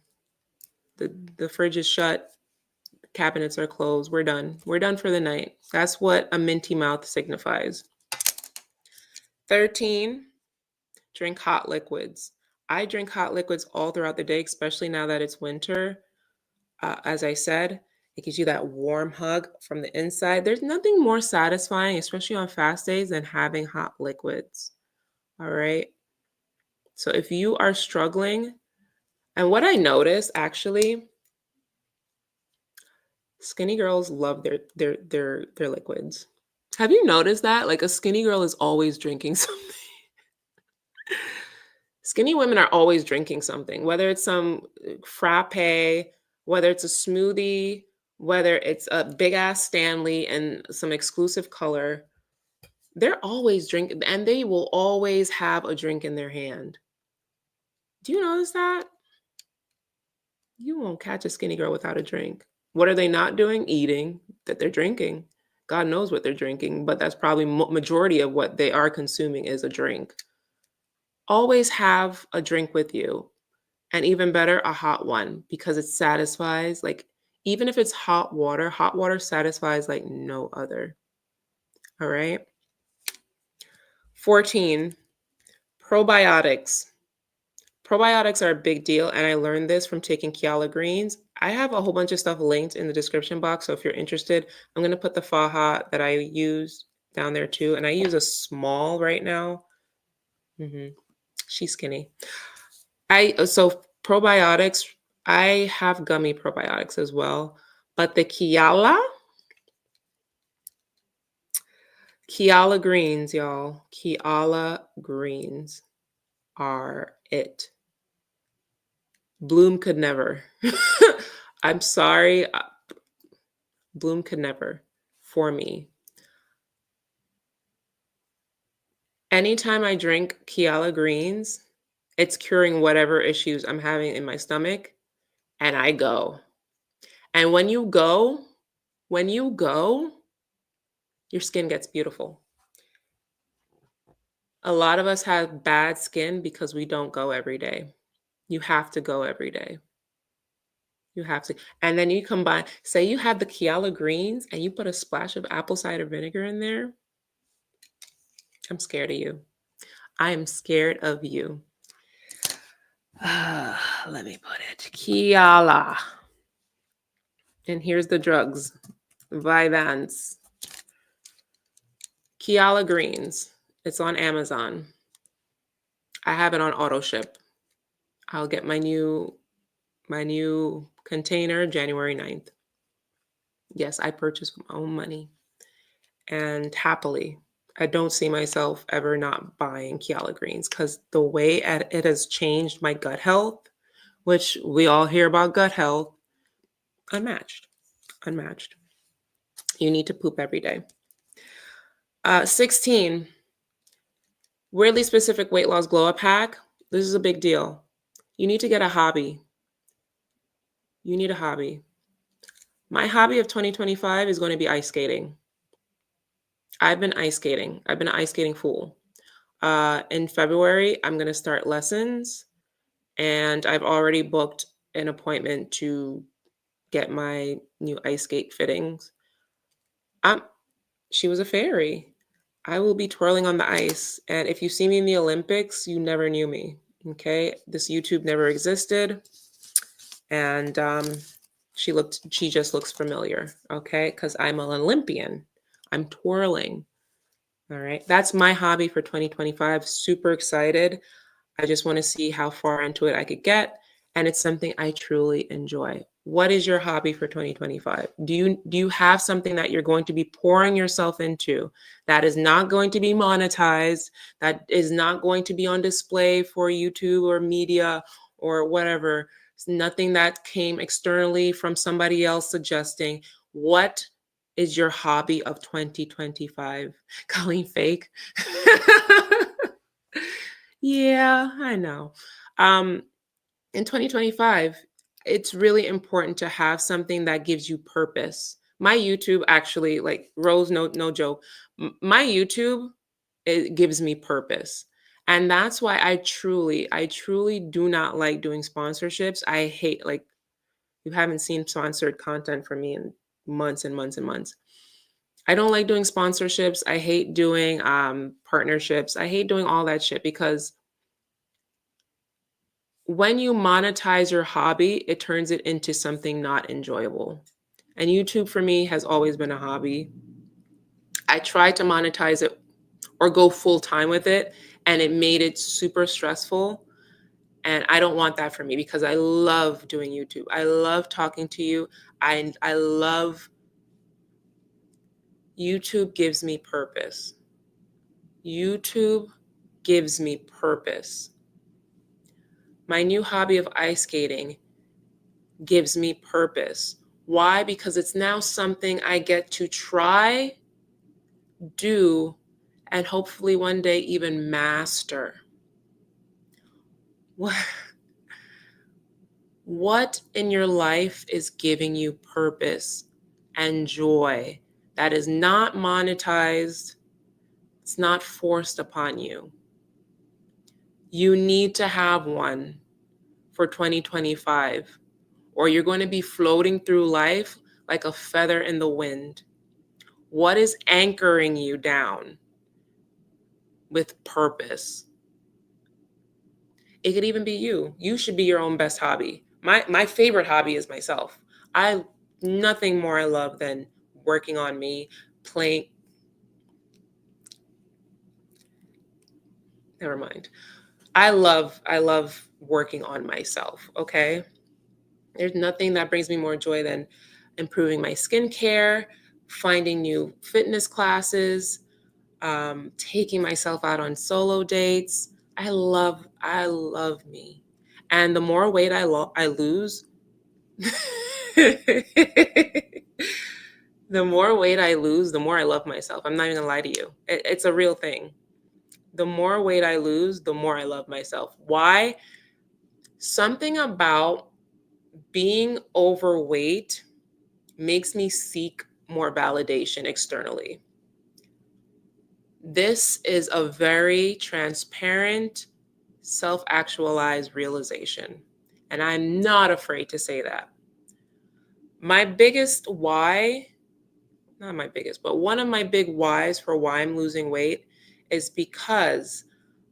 the fridge is shut, cabinets are closed. We're done. We're done for the night. That's what a minty mouth signifies. 13, drink hot liquids. I drink hot liquids all throughout the day, especially now that it's winter. As I said, it gives you that warm hug from the inside. There's nothing more satisfying, especially on fast days, than having hot liquids. All right. So if you are struggling, and what I notice actually, skinny girls love their liquids. Have you noticed that? Like a skinny girl is always drinking something. Skinny women are always drinking something, whether it's some frappe, whether it's a smoothie, whether it's a big ass Stanley and some exclusive color. They're always drinking, and they will always have a drink in their hand. Do you notice that? You won't catch a skinny girl without a drink. What are they not doing? Eating, that they're drinking. God knows what they're drinking, but that's probably majority of what they are consuming is a drink. Always have a drink with you, and even better, a hot one, because it satisfies. Like, even if it's hot water satisfies like no other. All right. 14, probiotics. Probiotics are a big deal, and I learned this from taking Kiala Greens. I have a whole bunch of stuff linked in the description box, so if you're interested, I'm going to put the Faha that I use down there too, and I use a small right now. She's skinny. So probiotics, I have gummy probiotics as well, but the Kiala Greens, y'all, Kiala Greens are it. Bloom could never. I'm sorry. Bloom could never for me. Anytime I drink Kiala Greens, it's curing whatever issues I'm having in my stomach, and I go. And when you go, your skin gets beautiful. A lot of us have bad skin because we don't go every day. You have to go every day. You have to. And then you combine, say you have the Kiala Greens and you put a splash of apple cider vinegar in there. I'm scared of you. I am scared of you. Let me put it. Kiala. And here's the drugs. Vyvanse. Kiala Greens. It's on Amazon. I have it on auto ship. I'll get my new container January 9th. Yes, I purchased with my own money. And happily, I don't see myself ever not buying Kiala Greens, because the way it has changed my gut health, which we all hear about gut health, unmatched. You need to poop every day. 16, weirdly specific weight loss glow up hack. This is a big deal. You need to get a hobby. You need a hobby. My hobby of 2025 is going to be ice skating. I've been ice skating. I've been an ice skating fool. In February, I'm going to start lessons, and I've already booked an appointment to get my new ice skate fittings. She was a fairy. I will be twirling on the ice, and if you see me in the Olympics, you never knew me. Okay, this YouTube never existed, and she just looks familiar. Okay, because I'm an Olympian. I'm twirling. All right. That's my hobby for 2025. Super excited. I just want to see how far into it I could get. And it's something I truly enjoy. What is your hobby for 2025? Do you have something that you're going to be pouring yourself into that is not going to be monetized, that is not going to be on display for YouTube or media or whatever. It's nothing that came externally from somebody else suggesting. What is your hobby of 2025? Colleen fake. Yeah, I know. Um, in 2025, it's really important to have something that gives you purpose. My YouTube actually, like Rose, no joke. My YouTube, it gives me purpose. And that's why I truly do not like doing sponsorships. I hate, like, you haven't seen sponsored content from me in months and months and months. I don't like doing sponsorships. I hate doing partnerships. I hate doing all that shit because when you monetize your hobby, it turns it into something not enjoyable. And YouTube for me has always been a hobby. I tried to monetize it or go full time with it, and it made it super stressful. And I don't want that for me because I love doing YouTube. I love talking to you. I love YouTube gives me purpose. YouTube gives me purpose. My new hobby of ice skating gives me purpose. Why? Because it's now something I get to try, do, and hopefully one day even master. What in your life is giving you purpose and joy that is not monetized? It's not forced upon you. You need to have one for 2025, or you're going to be floating through life like a feather in the wind. What is anchoring you down with purpose? It could even be you. You should be your own best hobby. My favorite hobby is myself. I Nothing more I love than working on me, playing. Never mind. I love working on myself, okay? There's nothing that brings me more joy than improving my skincare, finding new fitness classes, taking myself out on solo dates. I love me. And the more weight I lose, the more weight I lose, the more I love myself. I'm not even gonna lie to you. It's a real thing. The more weight I lose, the more I love myself. Why? Something about being overweight makes me seek more validation externally. This is a very transparent, self actualized realization. And I'm not afraid to say that. My biggest why, not my biggest, but one of my big whys for why I'm losing weight is because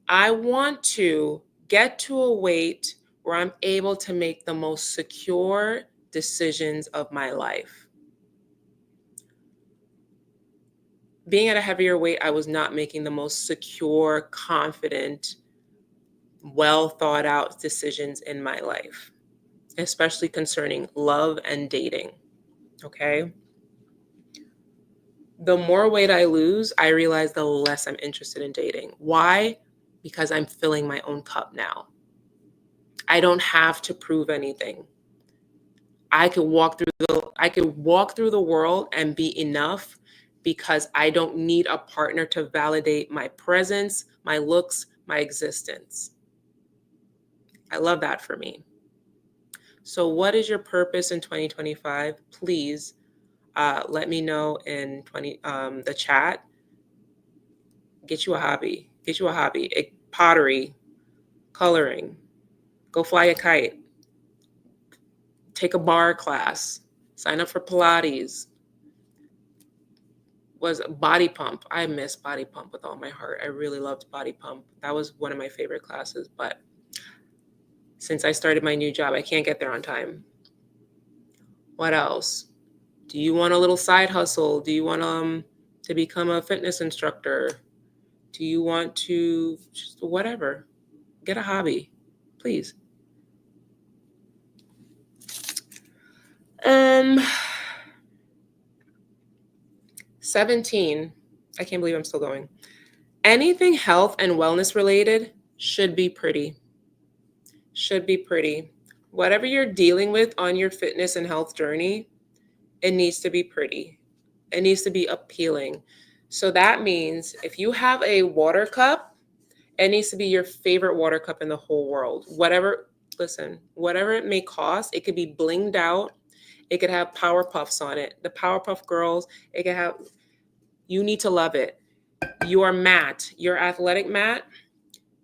I want to get to a weight where I'm able to make the most secure decisions of my life. Being at a heavier weight, I was not making the most secure, confident, well thought out decisions in my life, especially concerning love and dating. Okay. The more weight I lose, I realize the less I'm interested in dating. Why? Because I'm filling my own cup now. I don't have to prove anything. I could walk through the world and be enough because I don't need a partner to validate my presence, my looks, my existence. I love that for me. So what is your purpose in 2025? Please let me know in the chat. Get you a hobby. Get you a hobby. Pottery, coloring. Go fly a kite. Take a bar class. Sign up for Pilates. Was body pump. I miss body pump with all my heart. I really loved body pump. That was one of my favorite classes. But since I started my new job, I can't get there on time. What else? Do you want a little side hustle? Do you want to become a fitness instructor? Do you want to just whatever? Get a hobby, please. Um, 17. I can't believe I'm still going. Anything health and wellness related should be pretty. should be pretty. Whatever you're dealing with on your fitness and health journey, it needs to be pretty. It needs to be appealing. So that means if you have a water cup, it needs to be your favorite water cup in the whole world. Whatever it may cost, it could be blinged out. It could have Power Puffs on it. The Power Puff Girls, it could have, you need to love it. Your mat, your athletic mat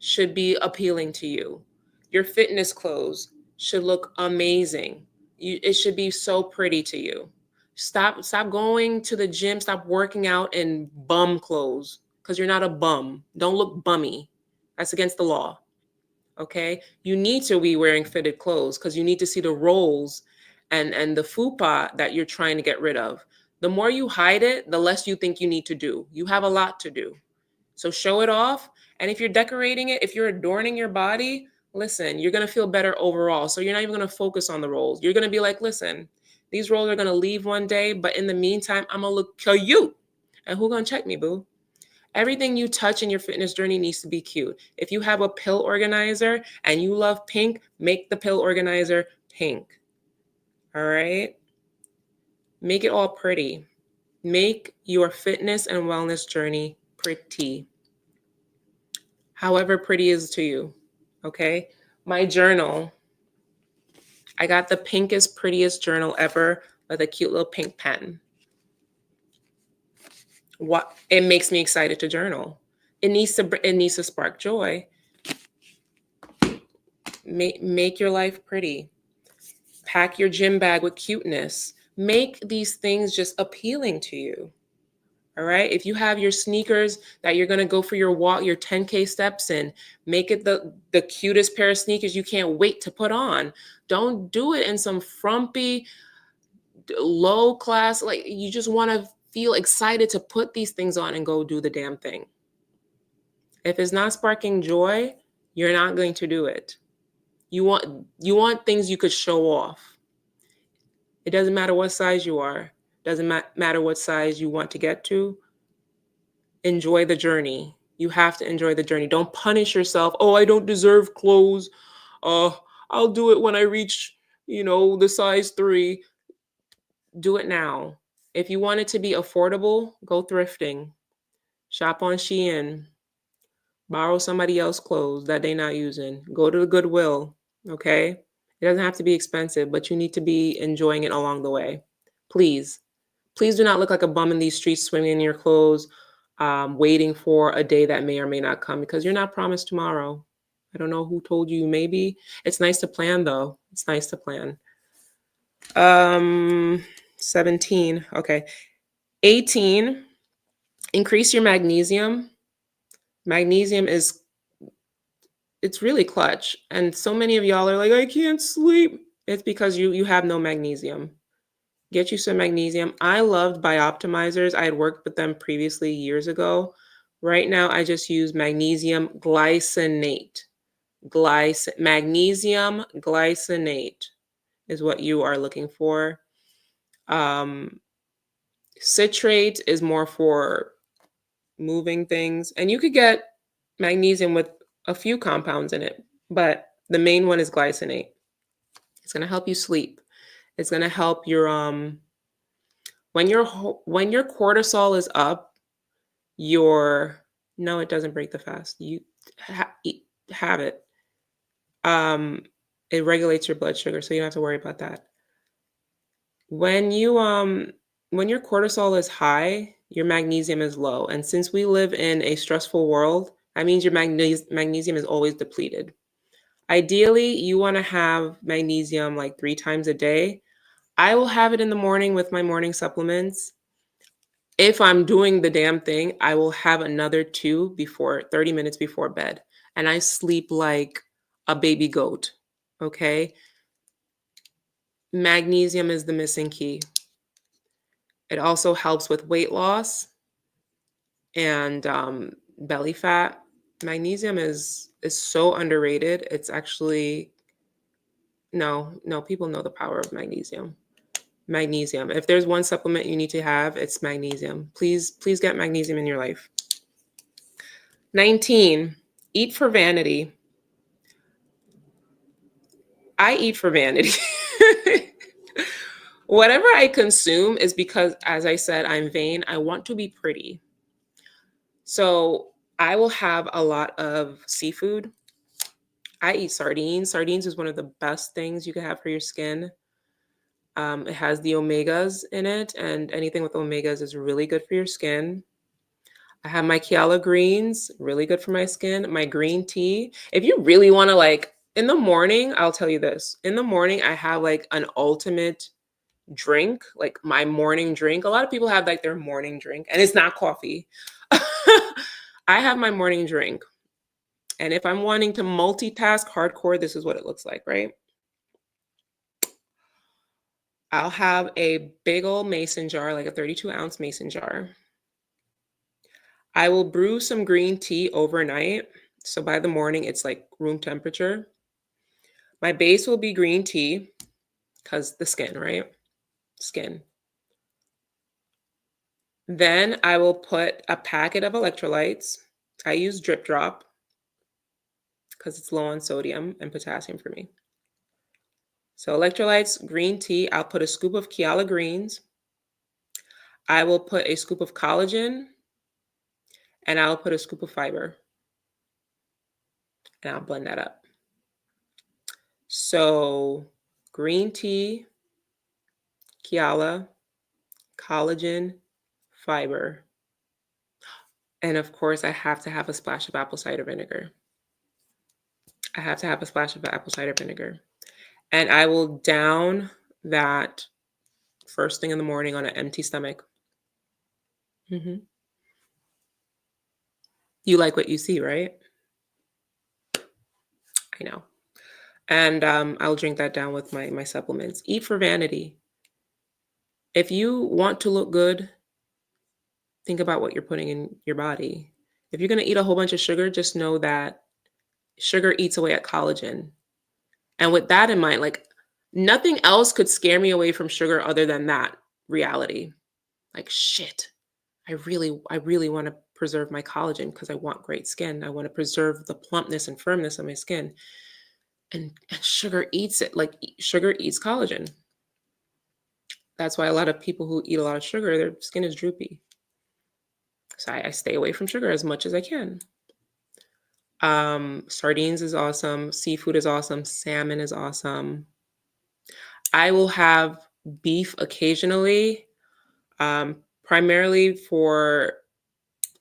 should be appealing to you. Your fitness clothes should look amazing. It should be so pretty to you. Stop going to the gym, stop working out in bum clothes because you're not a bum. Don't look bummy. That's against the law. Okay? You need to be wearing fitted clothes because you need to see the rolls and the fupa that you're trying to get rid of. The more you hide it, the less you think you need to do. You have a lot to do. So show it off. And if you're decorating it, if you're adorning your body, listen, you're going to feel better overall. So you're not even going to focus on the rolls. You're going to be like, listen, these rolls are going to leave one day, but in the meantime, I'm going to look cute. And who's going to check me, boo? Everything you touch in your fitness journey needs to be cute. If you have a pill organizer and you love pink, make the pill organizer pink. All right? Make it all pretty. Make your fitness and wellness journey pretty. However pretty is to you. Okay? My journal, I got the pinkest, prettiest journal ever with a cute little pink pen. What it makes me excited to journal. It needs to spark joy. Make your life pretty. Pack your gym bag with cuteness. Make these things just appealing to you. All right. If you have your sneakers that you're going to go for your walk, your 10K steps in, make it the cutest pair of sneakers you can't wait to put on. Don't do it in some frumpy, low class. Like you just want to feel excited to put these things on and go do the damn thing. If it's not sparking joy, you're not going to do it. You want things you could show off. It doesn't matter what size you are. Doesn't matter what size you want to get to. Enjoy the journey. You have to enjoy the journey. Don't punish yourself. Oh, I don't deserve clothes. I'll do it when I reach, the size 3. Do it now. If you want it to be affordable, go thrifting. Shop on Shein. Borrow somebody else's clothes that they're not using. Go to the Goodwill, okay? It doesn't have to be expensive, but you need to be enjoying it along the way. Please. Please do not look like a bum in these streets swimming in your clothes, waiting for a day that may or may not come because you're not promised tomorrow. I don't know who told you maybe. It's nice to plan though. It's nice to plan. 17. Okay. 18. Increase your magnesium. Magnesium it's really clutch. And so many of y'all are like, I can't sleep. It's because you have no magnesium. Get you some magnesium. I loved Bioptimizers. I had worked with them previously years ago. Right now, I just use magnesium glycinate. Magnesium glycinate is what you are looking for. Citrate is more for moving things. And you could get magnesium with a few compounds in it, but the main one is glycinate. It's going to help you sleep. It's going to help your when your cortisol is up, no, it doesn't break the fast. You have it. It regulates your blood sugar, so you don't have to worry about that. When your cortisol is high, your magnesium is low. And since we live in a stressful world, that means your magnesium is always depleted. Ideally, you want to have magnesium like 3 times a day. I will have it in the morning with my morning supplements. If I'm doing the damn thing, I will have another 2 before 30 minutes before bed. And I sleep like a baby goat. Okay. Magnesium is the missing key. It also helps with weight loss and belly fat. Magnesium is so underrated. It's actually no, people know the power of magnesium. Magnesium. If there's one supplement you need to have, it's magnesium. Please get magnesium in your life. 19, eat for vanity. I eat for vanity. Whatever I consume is because, as I said, I'm vain. I want to be pretty. So I will have a lot of seafood. I eat sardines. Sardines is one of the best things you can have for your skin. It has the omegas in it, and anything with omegas is really good for your skin. I have my Kiala greens, really good for my skin. My green tea. If you really want to, like, in the morning, I'll tell you this. In the morning, I have like an ultimate drink, like my morning drink. A lot of people have like their morning drink, and it's not coffee. I have my morning drink. And if I'm wanting to multitask hardcore, this is what it looks like, right? I'll have a big old mason jar, like a 32-ounce mason jar. I will brew some green tea overnight. So by the morning, it's like room temperature. My base will be green tea because the skin, right? Skin. Then I will put a packet of electrolytes. I use Drip Drop because it's low on sodium and potassium for me. So electrolytes, green tea, I'll put a scoop of Kiala greens. I will put a scoop of collagen, and I'll put a scoop of fiber. And I'll blend that up. So green tea, Kiala, collagen, fiber. And of course, I have to have a splash of apple cider vinegar. I have to have a splash of apple cider vinegar. And I will down that first thing in the morning on an empty stomach. You like what you see, right? I know. And I'll drink that down with my supplements. Eat for vanity. If you want to look good, think about what you're putting in your body. If you're going to eat a whole bunch of sugar, just know that sugar eats away at collagen. And with that in mind, like, nothing else could scare me away from sugar other than that reality. Like, shit, I really want to preserve my collagen because I want great skin. I want to preserve the plumpness and firmness of my skin. And sugar eats it. Like, sugar eats collagen. That's why a lot of people who eat a lot of sugar, their skin is droopy. So I stay away from sugar as much as I can. Sardines is awesome. Seafood is awesome. Salmon is awesome. I will have beef occasionally, primarily for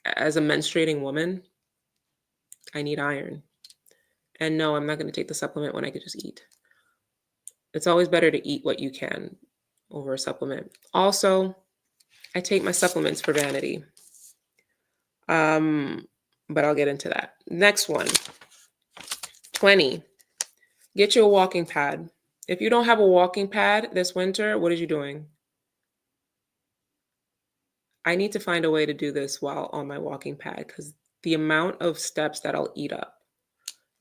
as a menstruating woman. I need iron. And no, I'm not going to take the supplement when I could just eat. It's always better to eat what you can over a supplement. Also, I take my supplements for vanity. But I'll get into that. Next one. 20. Get you a walking pad. If you don't have a walking pad this winter, what are you doing? I need to find a way to do this while on my walking pad because the amount of steps that I'll eat up.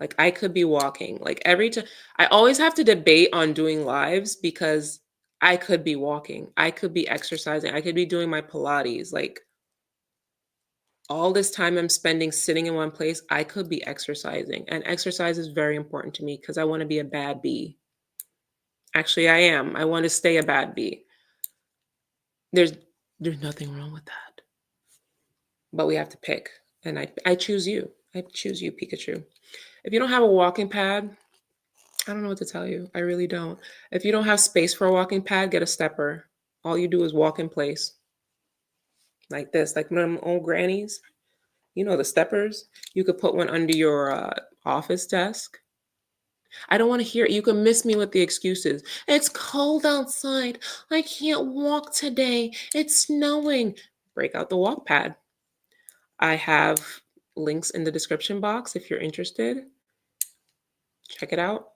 Like, I could be walking. Like, every time, I always have to debate on doing lives because I could be walking. I could be exercising. I could be doing my Pilates. Like, all this time I'm spending sitting in one place, I could be exercising. And exercise is very important to me because I want to be a bad bee. Actually, I am. I want to stay a bad bee. There's nothing wrong with that. But we have to pick. And I choose you. I choose you, Pikachu. If you don't have a walking pad, I don't know what to tell you. I really don't. If you don't have space for a walking pad, get a stepper. All you do is walk in place. Like this, like them old grannies. You know, the steppers. You could put one under your office desk. I don't want to hear it. You can miss me with the excuses. It's cold outside. I can't walk today. It's snowing. Break out the walk pad. I have links in the description box if you're interested. Check it out.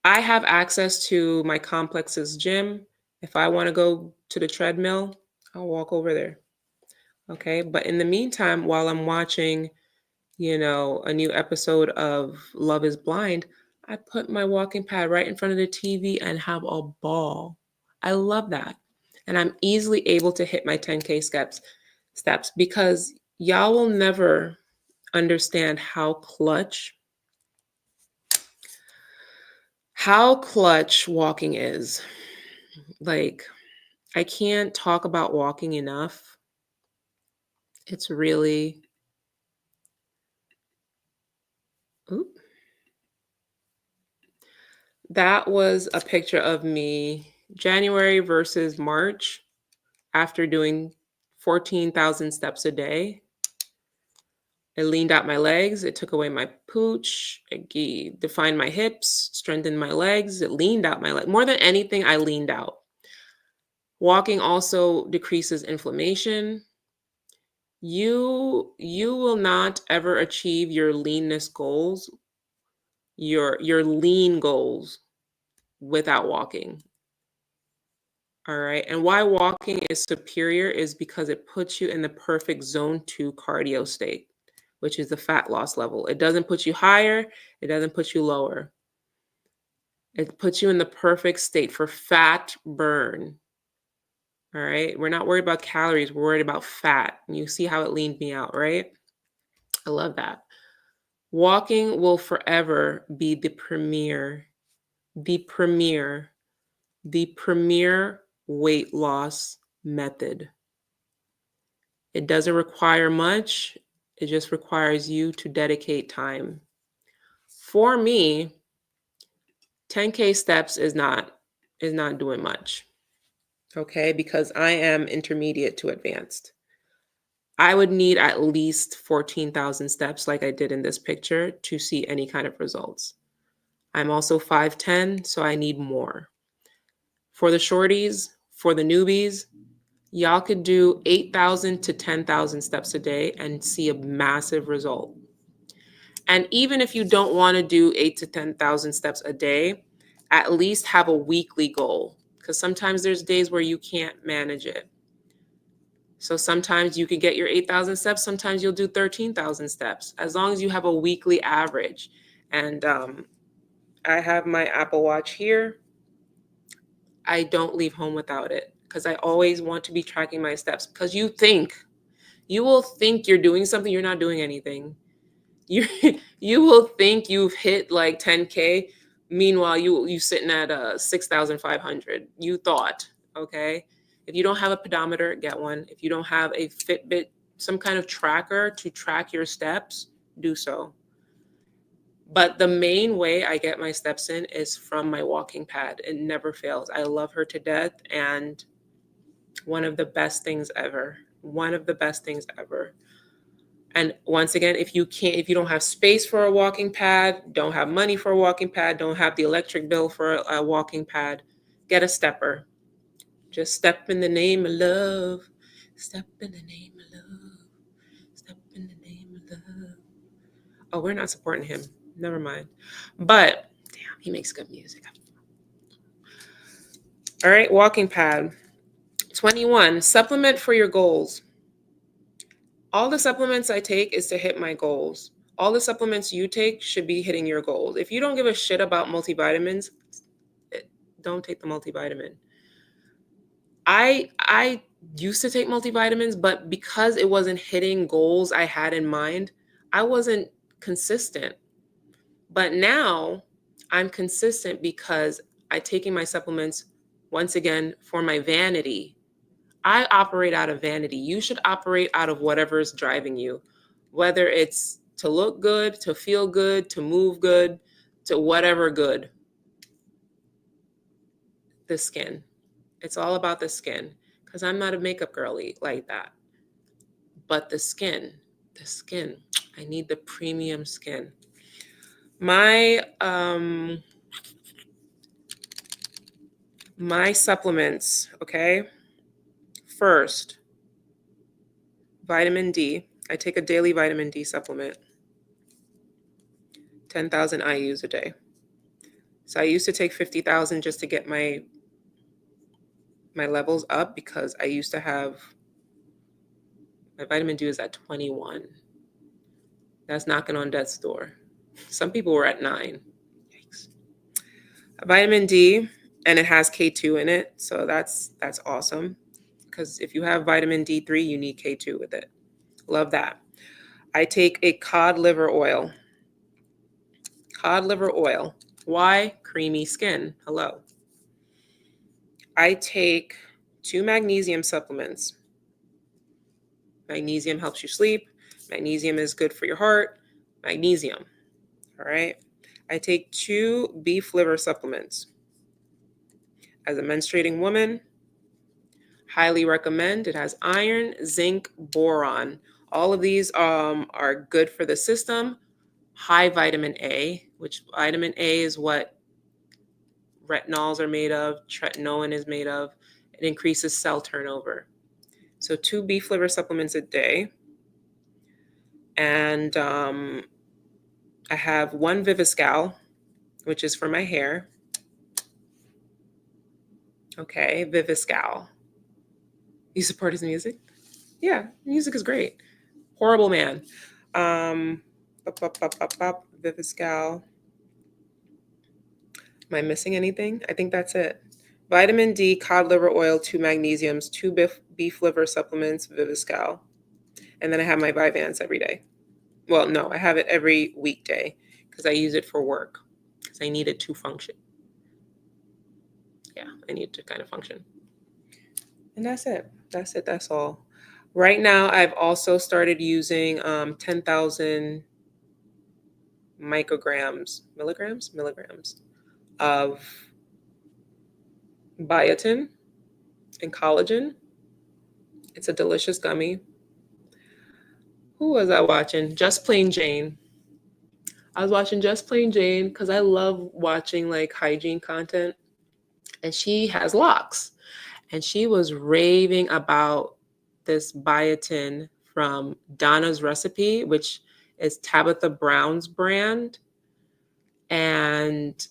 I have access to my complex's gym. If I want to go to the treadmill, I'll walk over there. Okay. But in the meantime, while I'm watching, a new episode of Love is Blind, I put my walking pad right in front of the TV and have a ball. I love that. And I'm easily able to hit my 10K steps because y'all will never understand how clutch How clutch walking is. Like, I can't talk about walking enough. It's really, oop. That was a picture of me January versus March after doing 14,000 steps a day. It leaned out my legs. It took away my pooch. It defined my hips, strengthened my legs. It leaned out my leg. More than anything, I leaned out. Walking also decreases inflammation. You will not ever achieve your leanness goals, your lean goals without walking. All right. And why walking is superior is because it puts you in the perfect zone 2 cardio state, which is the fat loss level. It doesn't put you higher, it doesn't put you lower. It puts you in the perfect state for fat burn. All right. We're not worried about calories, we're worried about fat. And you see how it leaned me out, right? I love that. Walking will forever be the the premier, the premier weight loss method. It doesn't require much. It just requires you to dedicate time. For me, 10K steps is not doing much. Okay? Because I am intermediate to advanced. I would need at least 14,000 steps like I did in this picture to see any kind of results. I'm also 5'10", so I need more. For the shorties, for the newbies, y'all could do 8,000 to 10,000 steps a day and see a massive result. And even if you don't want to do 8 to 10,000 steps a day, at least have a weekly goal, because sometimes there's days where you can't manage it. So sometimes you could get your 8,000 steps, sometimes you'll do 13,000 steps, as long as you have a weekly average. And I have my Apple Watch here. I don't leave home without it because I always want to be tracking my steps, because you will think you're doing something, you're not doing anything. You will think you've hit like 10K. Meanwhile, you sitting at 6,500. You thought, okay? If you don't have a pedometer, get one. If you don't have a Fitbit, some kind of tracker to track your steps, do so. But the main way I get my steps in is from my walking pad. It never fails. I love her to death, and one of the best things ever. One of the best things ever. And once again, if you don't have space for a walking pad, don't have money for a walking pad, don't have the electric bill for a walking pad, get a stepper. Just step in the name of love. Step in the name of love. Step in the name of love. Oh, we're not supporting him. Never mind. But damn, he makes good music. All right, walking pad. 21, supplement for your goals. All the supplements I take is to hit my goals. All the supplements you take should be hitting your goals. If you don't give a shit about multivitamins, don't take the multivitamin. I used to take multivitamins, but because it wasn't hitting goals I had in mind, I wasn't consistent. But now I'm consistent because I'm taking my supplements once again for my vanity. I operate out of vanity. You should operate out of whatever is driving you, whether it's to look good, to feel good, to move good, to whatever good. The skin. It's all about the skin, because I'm not a makeup girly like that. But the skin. I need the premium skin. My supplements, okay? First, vitamin D. I take a daily vitamin D supplement. 10,000 IUs a day. So I used to take 50,000 just to get my levels up, because I used to have my vitamin D is at 21. That's knocking on death's door. Some people were at 9. Yikes. Vitamin D, and it has K2 in it, so that's awesome. Because if you have vitamin D3, you need K2 with it. Love that. I take a cod liver oil. Cod liver oil. Why? Creamy skin. Hello. I take 2 magnesium supplements. Magnesium helps you sleep. Magnesium is good for your heart. Magnesium. All right. I take 2 beef liver supplements. As a menstruating woman, highly recommend. It has iron, zinc, boron. All of these are good for the system. High vitamin A, which vitamin A is what retinols are made of, tretinoin is made of. It increases cell turnover. So 2 beef liver supplements a day. And I have 1 Viviscal, which is for my hair. Okay, Viviscal. You support his music? Yeah, music is great. Horrible man. Viviscal. Am I missing anything? I think that's it. Vitamin D, cod liver oil, 2 magnesiums, 2 beef liver supplements, Viviscal. And then I have my Vyvanse every day. Well, no, I have it every weekday because I use it for work because I need it to function. Yeah, I need to kind of function. And that's it. That's it. That's all. Right now, I've also started using 10,000 milligrams of biotin and collagen. It's a delicious gummy. Who was I watching? Just Plain Jane. I was watching Just Plain Jane because I love watching like hygiene content. And she has locks. And she was raving about this biotin from Donna's Recipe, which is Tabitha Brown's brand. And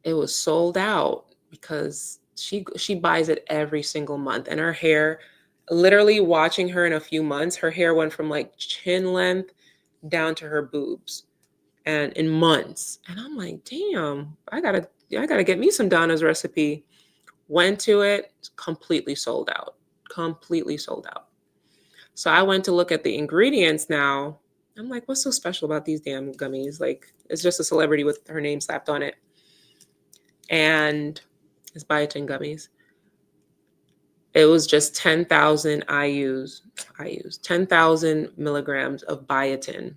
it was sold out because she buys it every single month. And her hair, literally watching her in a few months, her hair went from like chin length down to her boobs, and in months. And I'm like, damn, I gotta get me some Donna's Recipe. Went to it, completely sold out. Completely sold out. So I went to look at the ingredients now. I'm like, what's so special about these damn gummies? Like, it's just a celebrity with her name slapped on it. And it's biotin gummies. It was just 10,000 IUs, 10,000 milligrams of biotin.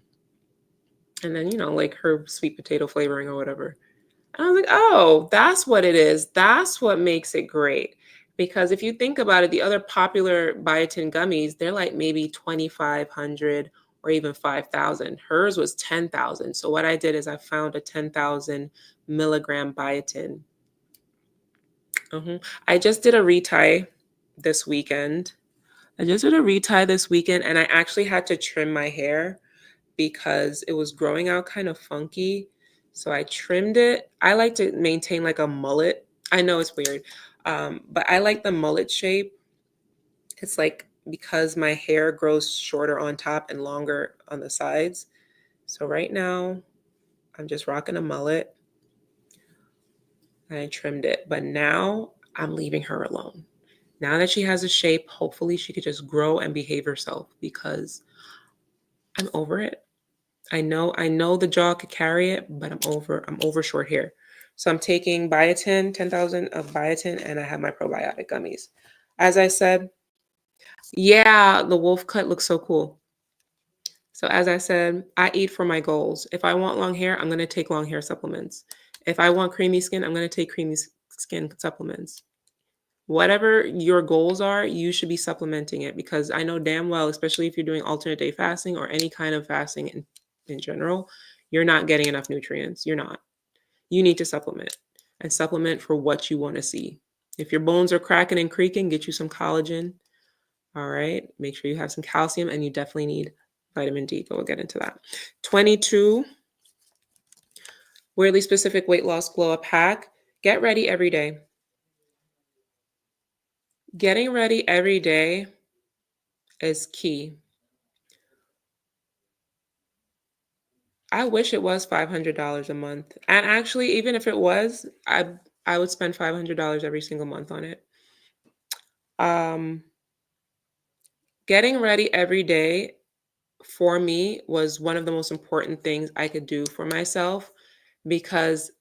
And then, like her sweet potato flavoring or whatever. And I was like, oh, that's what it is. That's what makes it great. Because if you think about it, the other popular biotin gummies, they're like maybe 2,500 or even 5,000. Hers was 10,000. So what I did is I found a 10,000 milligram biotin. I just did a retie this weekend. And I actually had to trim my hair because it was growing out kind of funky. So I trimmed it. I like to maintain like a mullet. I know it's weird, but I like the mullet shape. It's like because my hair grows shorter on top and longer on the sides. So right now, I'm just rocking a mullet. And I trimmed it. But now I'm leaving her alone. Now that she has a shape, hopefully she could just grow and behave herself because I'm over it. I know the jaw could carry it, but I'm over short hair. So I'm taking biotin, 10,000 of biotin, and I have my probiotic gummies. As I said, yeah, the wolf cut looks so cool. So as I said, I eat for my goals. If I want long hair, I'm going to take long hair supplements. If I want creamy skin, I'm going to take creamy skin supplements. Whatever your goals are, you should be supplementing it because I know damn well, especially if you're doing alternate day fasting or any kind of fasting in general, you're not getting enough nutrients. You're not. You need to supplement and supplement for what you want to see. If your bones are cracking and creaking, get you some collagen. All right. Make sure you have some calcium and you definitely need vitamin D, but we'll get into that. 22, weirdly specific weight loss glow up hack. Get ready every day. Getting ready every day is key. I wish it was $500 a month. And actually, even if it was, I would spend $500 every single month on it. Getting ready every day for me was one of the most important things I could do for myself because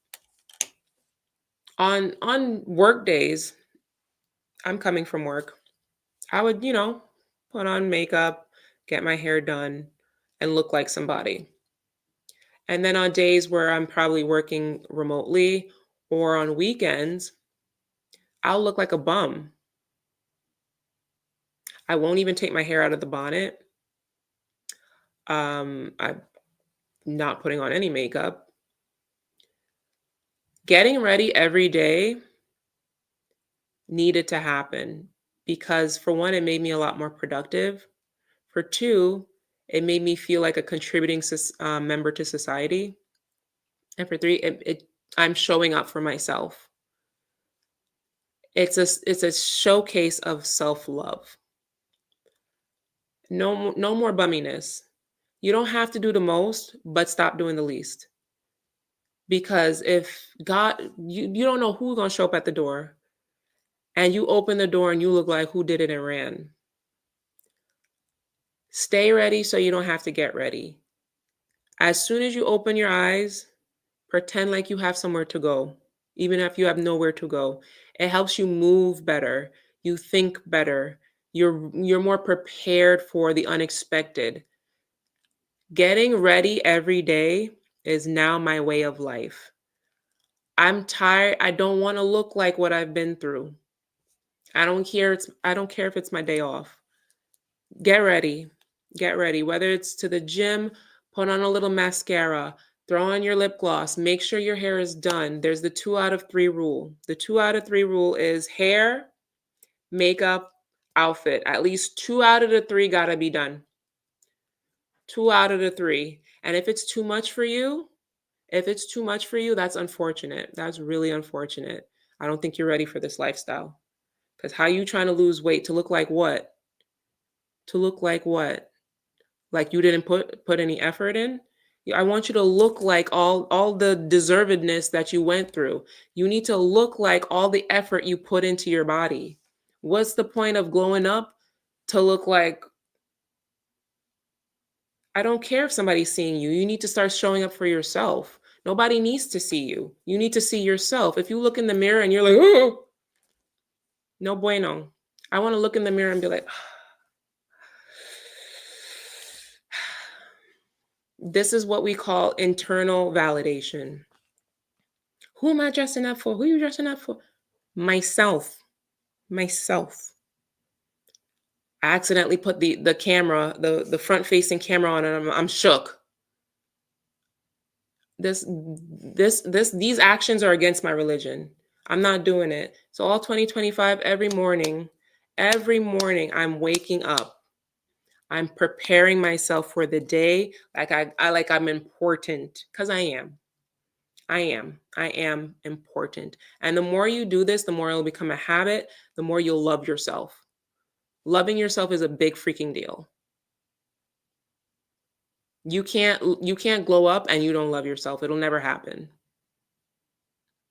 on work days, I'm coming from work. I would, put on makeup, get my hair done, and look like somebody. And then on days where I'm probably working remotely or on weekends, I'll look like a bum. I won't even take my hair out of the bonnet. I'm not putting on any makeup. Getting ready every day needed to happen because, for one, it made me a lot more productive. For two, it made me feel like a contributing member to society. And for three, I'm showing up for myself. It's a showcase of self-love. No more bumminess. You don't have to do the most, but stop doing the least. Because if God, you don't know who's gonna show up at the door, and you open the door and you look like who did it and ran. Stay ready so you don't have to get ready. As soon as you open your eyes, pretend like you have somewhere to go, even if you have nowhere to go. It helps you move better. You think better. You're more prepared for the unexpected. Getting ready every day is now my way of life. I'm tired. I don't want to look like what I've been through. I don't care if it's my day off. Get ready. Get ready. Whether it's to the gym, put on a little mascara, throw on your lip gloss, make sure your hair is done. There's the 2 out of 3 rule. The 2 out of 3 rule is hair, makeup, outfit. At least 2 out of the 3 gotta be done. 2 out of the 3. And if it's too much for you, that's unfortunate. That's really unfortunate. I don't think you're ready for this lifestyle. Because how you trying to lose weight to look like what? To look like what? Like you didn't put any effort in? I want you to look like all the deservedness that you went through. You need to look like all the effort you put into your body. What's the point of glowing up to look like? I don't care if somebody's seeing you. You need to start showing up for yourself. Nobody needs to see you. You need to see yourself. If you look in the mirror and you're like, oh, no bueno. I want to look in the mirror and be like, this is what we call internal validation. Who am I dressing up for? Who are you dressing up for? Myself. Myself. I accidentally put the camera, the front facing camera on, and I'm shook. These actions are against my religion. I'm not doing it. So all 2025, every morning, I'm waking up. I'm preparing myself for the day like I'm important, because I am. I am important. And the more you do this, the more it'll become a habit, the more you'll love yourself. Loving yourself is a big freaking deal. You can't glow up and you don't love yourself. It'll never happen.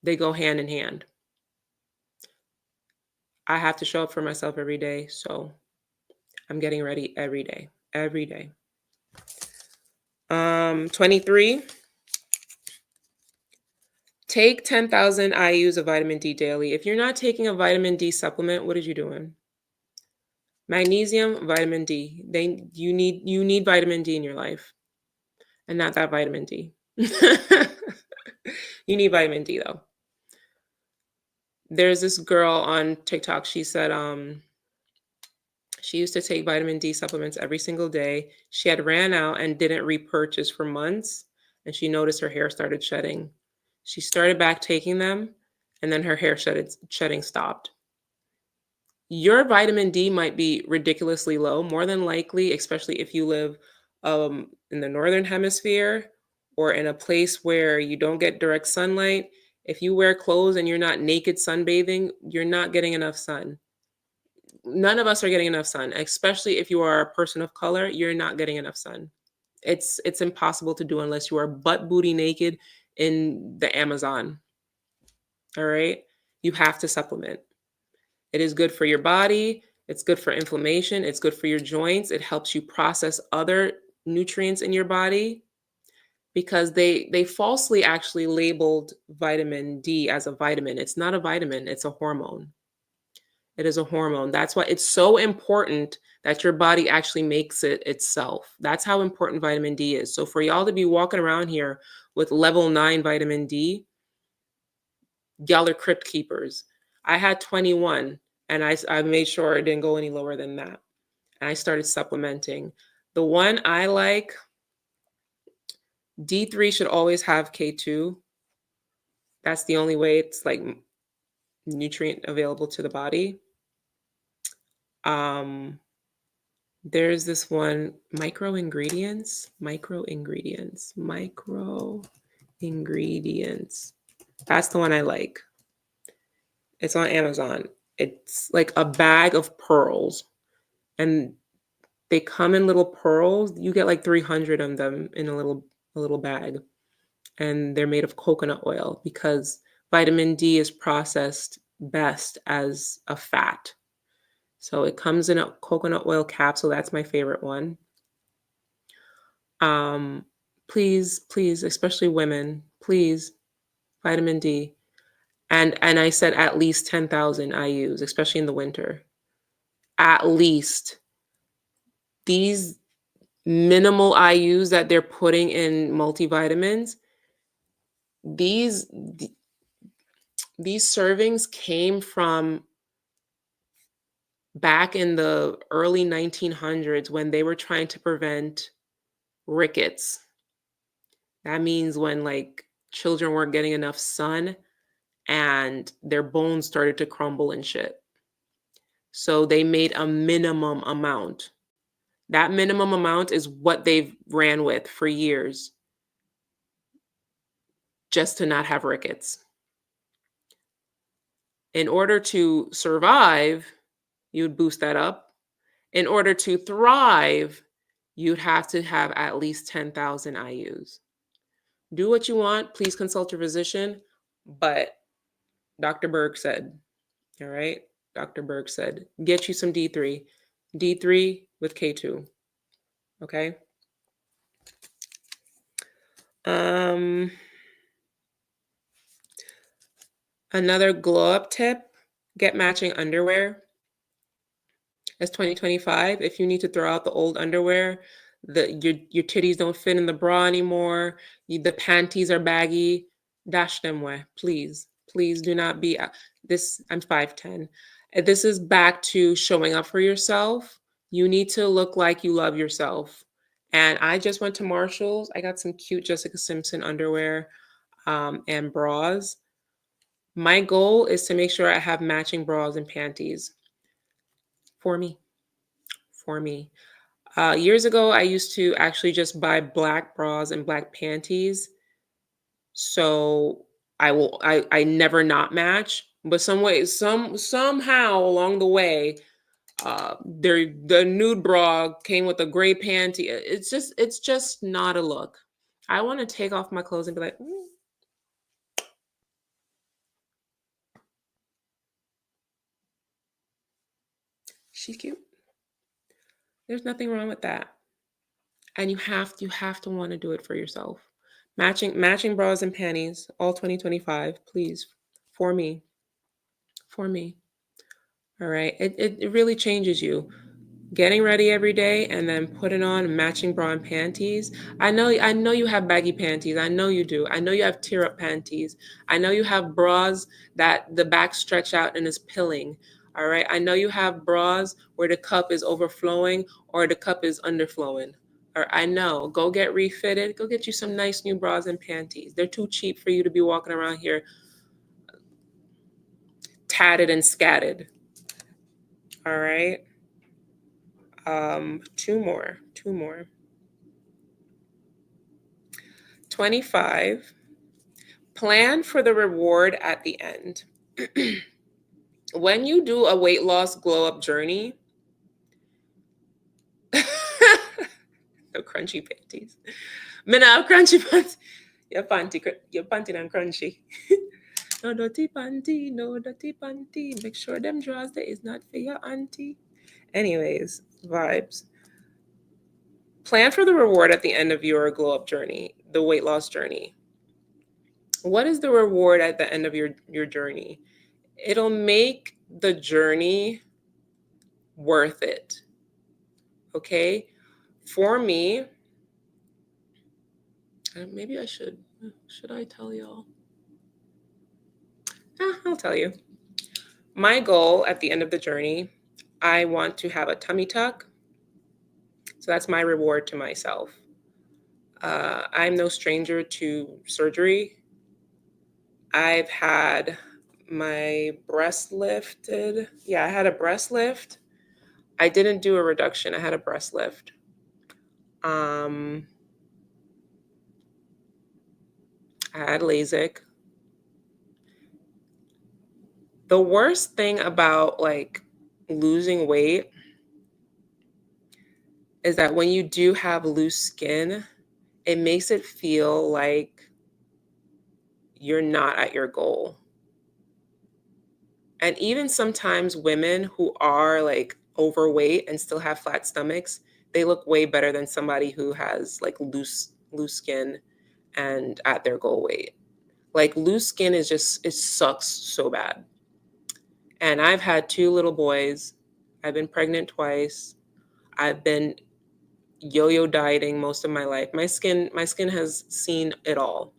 They go hand in hand. I have to show up for myself every day, so I'm getting ready every day. Every day. 23. Take 10,000 IUs of vitamin D daily. If you're not taking a vitamin D supplement, what are you doing? Magnesium, vitamin D. You need vitamin D in your life, and not that vitamin D. You need vitamin D though. There's this girl on TikTok. She said she used to take vitamin D supplements every single day. She had ran out and didn't repurchase for months, and she noticed her hair started shedding. She started back taking them, and then her hair shedding stopped. Your vitamin D might be ridiculously low, more than likely, especially if you live in the northern hemisphere or in a place where you don't get direct sunlight. If you wear clothes and you're not naked sunbathing, you're not getting enough sun. None of us are getting enough sun, especially if you are a person of color. You're not getting enough sun. It's impossible to do unless you are butt booty naked in the Amazon. All right, you have to supplement. It is good for your body. It's good for inflammation. It's good for your joints. It helps you process other nutrients in your body. because they falsely actually labeled vitamin D as a vitamin. It's not a vitamin, it's a hormone. It is a hormone. That's why it's so important that your body actually makes it itself. That's how important vitamin D is. So for y'all to be walking around here with level 9 vitamin D, y'all are crypt keepers. I had 21 and I made sure it didn't go any lower than that. And I started supplementing. The one I like, D3 should always have K2. That's the only way it's like nutrient available to the body. There's this one, micro ingredients. That's the one I like. It's on Amazon. It's like a bag of pearls, and they come in little pearls. You get like 300 of them in a little bag, and they're made of coconut oil because vitamin D is processed best as a fat. So it comes in a coconut oil capsule. That's my favorite one. Please, especially women, please, vitamin D. And I said at least 10,000 IUs, especially in the winter. At least. These minimal IUs that they're putting in multivitamins, these servings came from back in the early 1900s when they were trying to prevent rickets. That means when like children weren't getting enough sun and their bones started to crumble and shit. So they made a minimum amount. That minimum amount is what they've ran with for years just to not have rickets. In order to survive, you'd boost that up. In order to thrive, you'd have to have at least 10,000 IUs. Do what you want. Please consult your physician. But Dr. Berg said, all right? Dr. Berg said, get you some D3. D3 with K2. Okay? Another glow up tip, get matching underwear. It's 2025. If you need to throw out the old underwear, your titties don't fit in the bra anymore, the panties are baggy, dash them away, please. Please do not be this. I'm 5'10". This is back to showing up for yourself. You need to look like you love yourself. And I just went to Marshall's. I got some cute Jessica Simpson underwear and bras. My goal is to make sure I have matching bras and panties for me. Years ago, I used to actually just buy black bras and black panties. So I never not match, but somehow along the way, the nude bra came with a gray panty. It's just not a look. I want to take off my clothes and be like, she's cute. There's nothing wrong with that. And you have to want to do it for yourself. Matching bras and panties, all 2025, please, for me. All right. It really changes you. Getting ready every day and then putting on matching bra and panties. I know you have baggy panties. I know you do. I know you have tear up panties. I know you have bras that the back stretch out and is pilling. All right. I know you have bras where the cup is overflowing or the cup is underflowing. Or I know. Go get refitted. Go get you some nice new bras and panties. They're too cheap for you to be walking around here tatted and scatted. All right. Two more. 25. Plan for the reward at the end. When you do a weight loss glow up journey, no crunchy panties. Me now crunchy panties. Your panty and crunchy. No dirty panty. Make sure them drawers there is not for your auntie. Anyways, vibes. Plan for the reward at the end of your glow up journey. the weight loss journey. What is the reward at the end of your journey? It'll make the journey worth it. Okay? For me, maybe I should I tell y'all? I'll tell you. My goal at the end of the journey, I want to have a tummy tuck. So that's my reward to myself. I'm no stranger to surgery. I've had my breast lifted. Yeah, I had a breast lift. I didn't do a reduction. I had a breast lift. I had LASIK. The worst thing about like losing weight is that when you do have loose skin, it makes it feel like you're not at your goal. And even sometimes women who are like overweight and still have flat stomachs, they look way better than somebody who has like loose skin and at their goal weight. Like loose skin is just, it sucks so bad. And I've had 2 little boys. I've been pregnant twice. I've been yo-yo dieting most of my life. My skin has seen it all.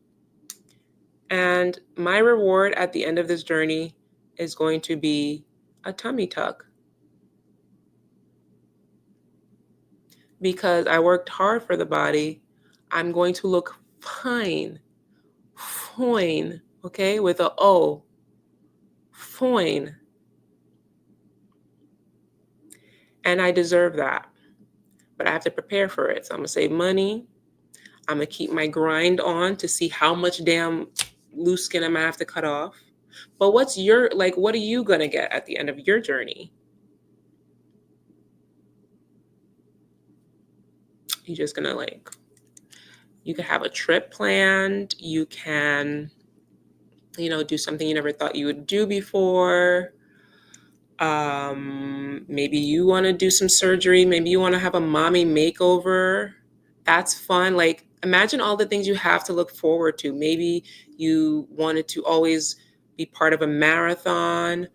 And my reward at the end of this journey is going to be a tummy tuck. Because I worked hard for the body, I'm going to look fine, okay, with a O, fine. And I deserve that, but I have to prepare for it. So I'm gonna save money. I'm gonna keep my grind on to see how much damn loose skin I'm gonna have to cut off. But what are you gonna get at the end of your journey? You're just gonna you can have a trip planned. You can, do something you never thought you would do before. Maybe you want to do some surgery. Maybe you want to have a mommy makeover. That's fun. Like, imagine all the things you have to look forward to. Maybe you wanted to always be part of a marathon,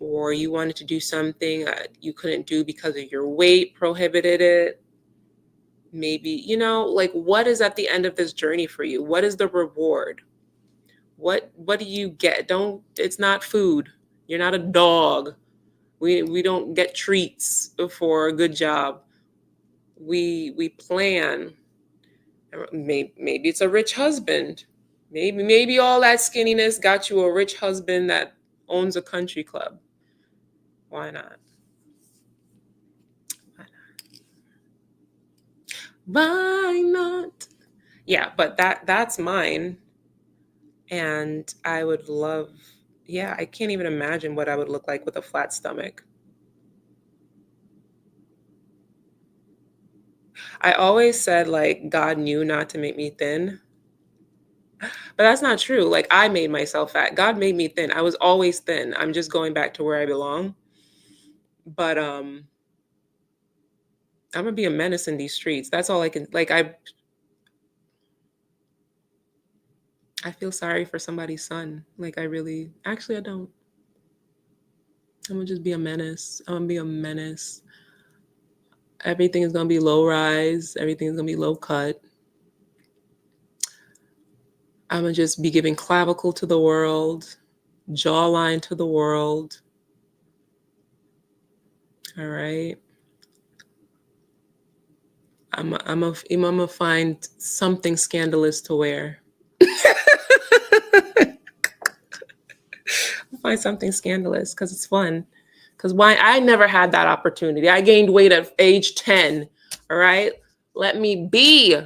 or you wanted to do something you couldn't do because of your weight prohibited it. Maybe, what is at the end of this journey for you? What is the reward? What do you get? It's not food. You're not a dog. We don't get treats for a good job. We plan. Maybe it's a rich husband. Maybe all that skinniness got you a rich husband that owns a country club. Why not? Why not? Yeah, but that's mine. And I would love, I can't even imagine what I would look like with a flat stomach. I always said like God knew not to make me thin. But that's not true. Like I made myself fat. God made me thin. I was always thin. I'm just going back to where I belong. But I'm gonna be a menace in these streets. That's all I can I feel sorry for somebody's son. Like I don't. I'm gonna just be a menace. I'm gonna be a menace. Everything is gonna be low rise. Everything's gonna be low cut. I'm gonna just be giving clavicle to the world, jawline to the world. All right. I'm gonna find something scandalous to wear. Find something scandalous because it's fun. Because I never had that opportunity. I gained weight at age 10. All right. Let me be.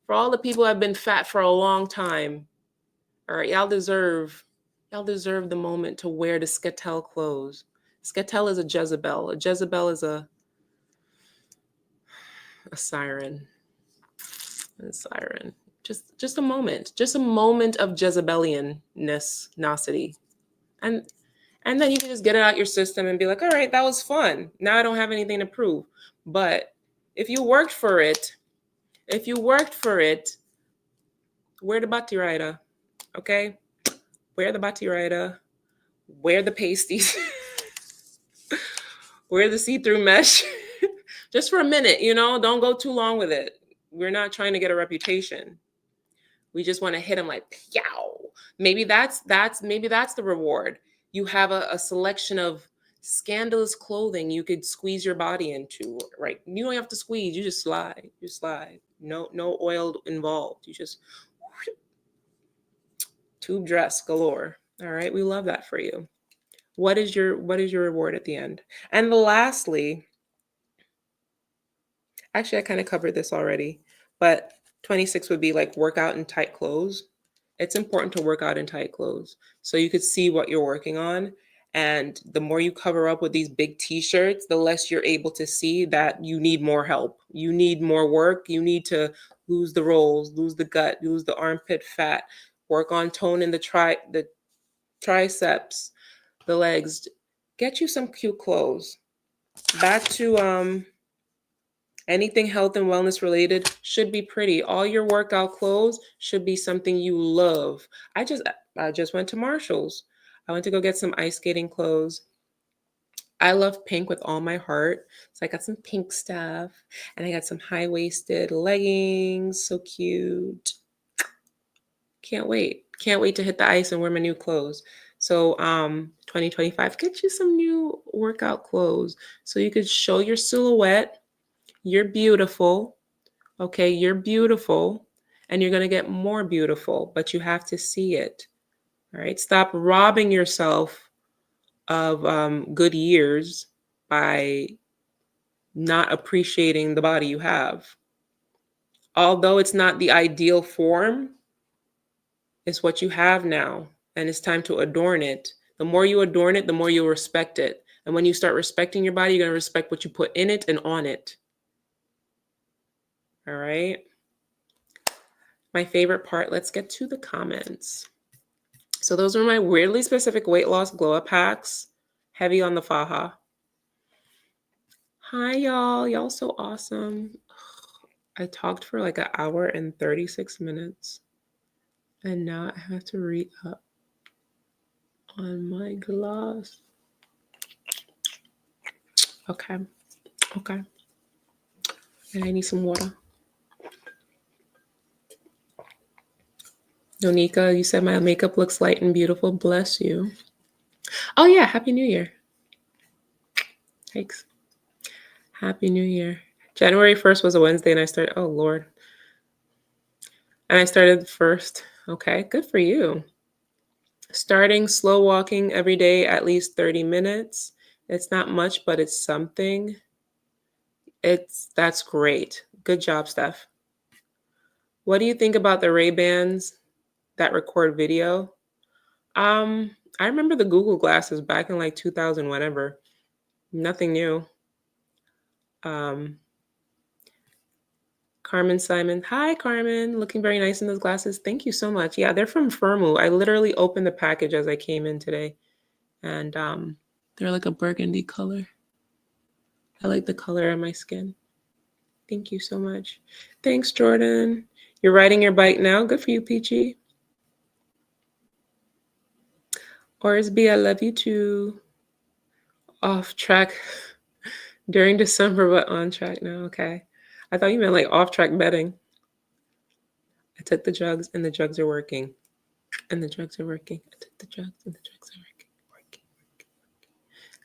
For all the people who have been fat for a long time. All right. Y'all deserve the moment to wear the Sketel clothes. Sketel is a Jezebel. A Jezebel is a siren. A siren. Just a moment. Just a moment of Jezebelian-ness, nosity. And then you can just get it out your system and be like, all right, that was fun. Now I don't have anything to prove. But if you worked for it, Wear the batiraida, okay? Wear the batiraida. Wear the pasties. Wear the see-through mesh. Just for a minute, don't go too long with it. We're not trying to get a reputation. We just want to hit them like yow. Maybe that's the reward. You have a selection of scandalous clothing you could squeeze your body into, right? You don't have to squeeze, you just slide. You slide. No oil involved. You just tube dress galore. All right, we love that for you. What is your reward at the end? And lastly, actually I kind of covered this already, but 26 would be like work out in tight clothes. It's important to work out in tight clothes so you could see what you're working on. And the more you cover up with these big t-shirts, the less you're able to see that you need more help. You need more work. You need to lose the rolls, lose the gut, lose the armpit fat, work on toning the triceps, the legs. Get you some cute clothes. Back to anything health and wellness related should be pretty. All your workout clothes should be something you love. I just went to Marshall's. I went to go get some ice skating clothes. I love pink with all my heart. So I got some pink stuff and I got some high-waisted leggings. So cute. Can't wait. Can't wait to hit the ice and wear my new clothes. So 2025, get you some new workout clothes so you could show your silhouette. You're beautiful. Okay, you're beautiful and you're going to get more beautiful, but you have to see it. All right, stop robbing yourself of good years by not appreciating the body you have. Although it's not the ideal form, it's what you have now, and it's time to adorn it. The more you adorn it, the more you'll respect it. And when you start respecting your body, you're going to respect what you put in it and on it. All right. My favorite part, let's get to the comments. So those are my weirdly specific weight loss glow up hacks. Heavy on the faja. Hi, y'all. Y'all so awesome. I talked for like an hour and 36 minutes. And now I have to read up on my glass. Okay. Okay. And I need some water. Donika, you said my makeup looks light and beautiful. Bless you. Oh, yeah. Happy New Year. Thanks. Happy New Year. January 1st was a Wednesday and I started, oh, Lord. And I started first. Okay, good for you. Starting slow walking every day, at least 30 minutes. It's not much, but it's something. That's great. Good job, Steph. What do you think about the Ray-Bans that record video? I remember the Google glasses back in like 2000, whenever. Nothing new. Carmen Simon. Hi, Carmen. Looking very nice in those glasses. Thank you so much. Yeah, they're from Firmu. I literally opened the package as I came in today. And they're like a burgundy color. I like the color of my skin. Thank you so much. Thanks, Jordan. You're riding your bike now. Good for you, Peachy. Orsby, I love you too. Off track during December, but on track now. Okay. I thought you meant like off track betting. I took the drugs and the drugs are working. And the drugs are working. I took the drugs and the drugs are working. Working.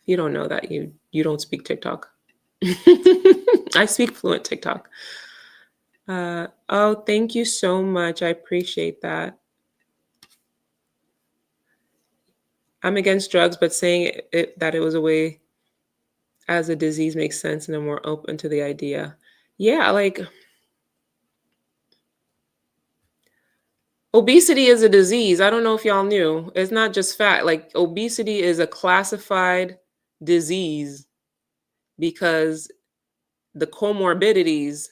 If you don't know that, you don't speak TikTok. I speak fluent TikTok. Oh, thank you so much. I appreciate that. I'm against drugs, but saying that it was a way as a disease makes sense, and I'm more open to the idea. Yeah, like obesity is a disease. I don't know if y'all knew. It's not just fat. Like obesity is a classified disease because the comorbidities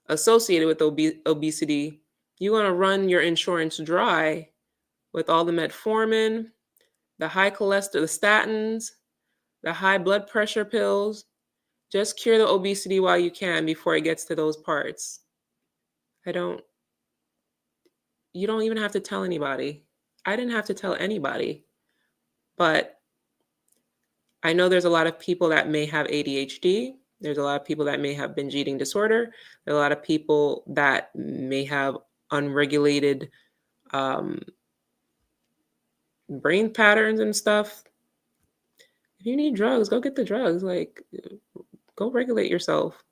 associated with obesity, you're going to run your insurance dry with all the metformin, the high cholesterol, the statins, the high blood pressure pills. Just cure the obesity while you can before it gets to those parts. You don't even have to tell anybody. I didn't have to tell anybody, but I know there's a lot of people that may have ADHD. There's a lot of people that may have binge eating disorder. There's a lot of people that may have unregulated um, brain patterns and stuff. If you need drugs, go get the drugs. Like, go regulate yourself.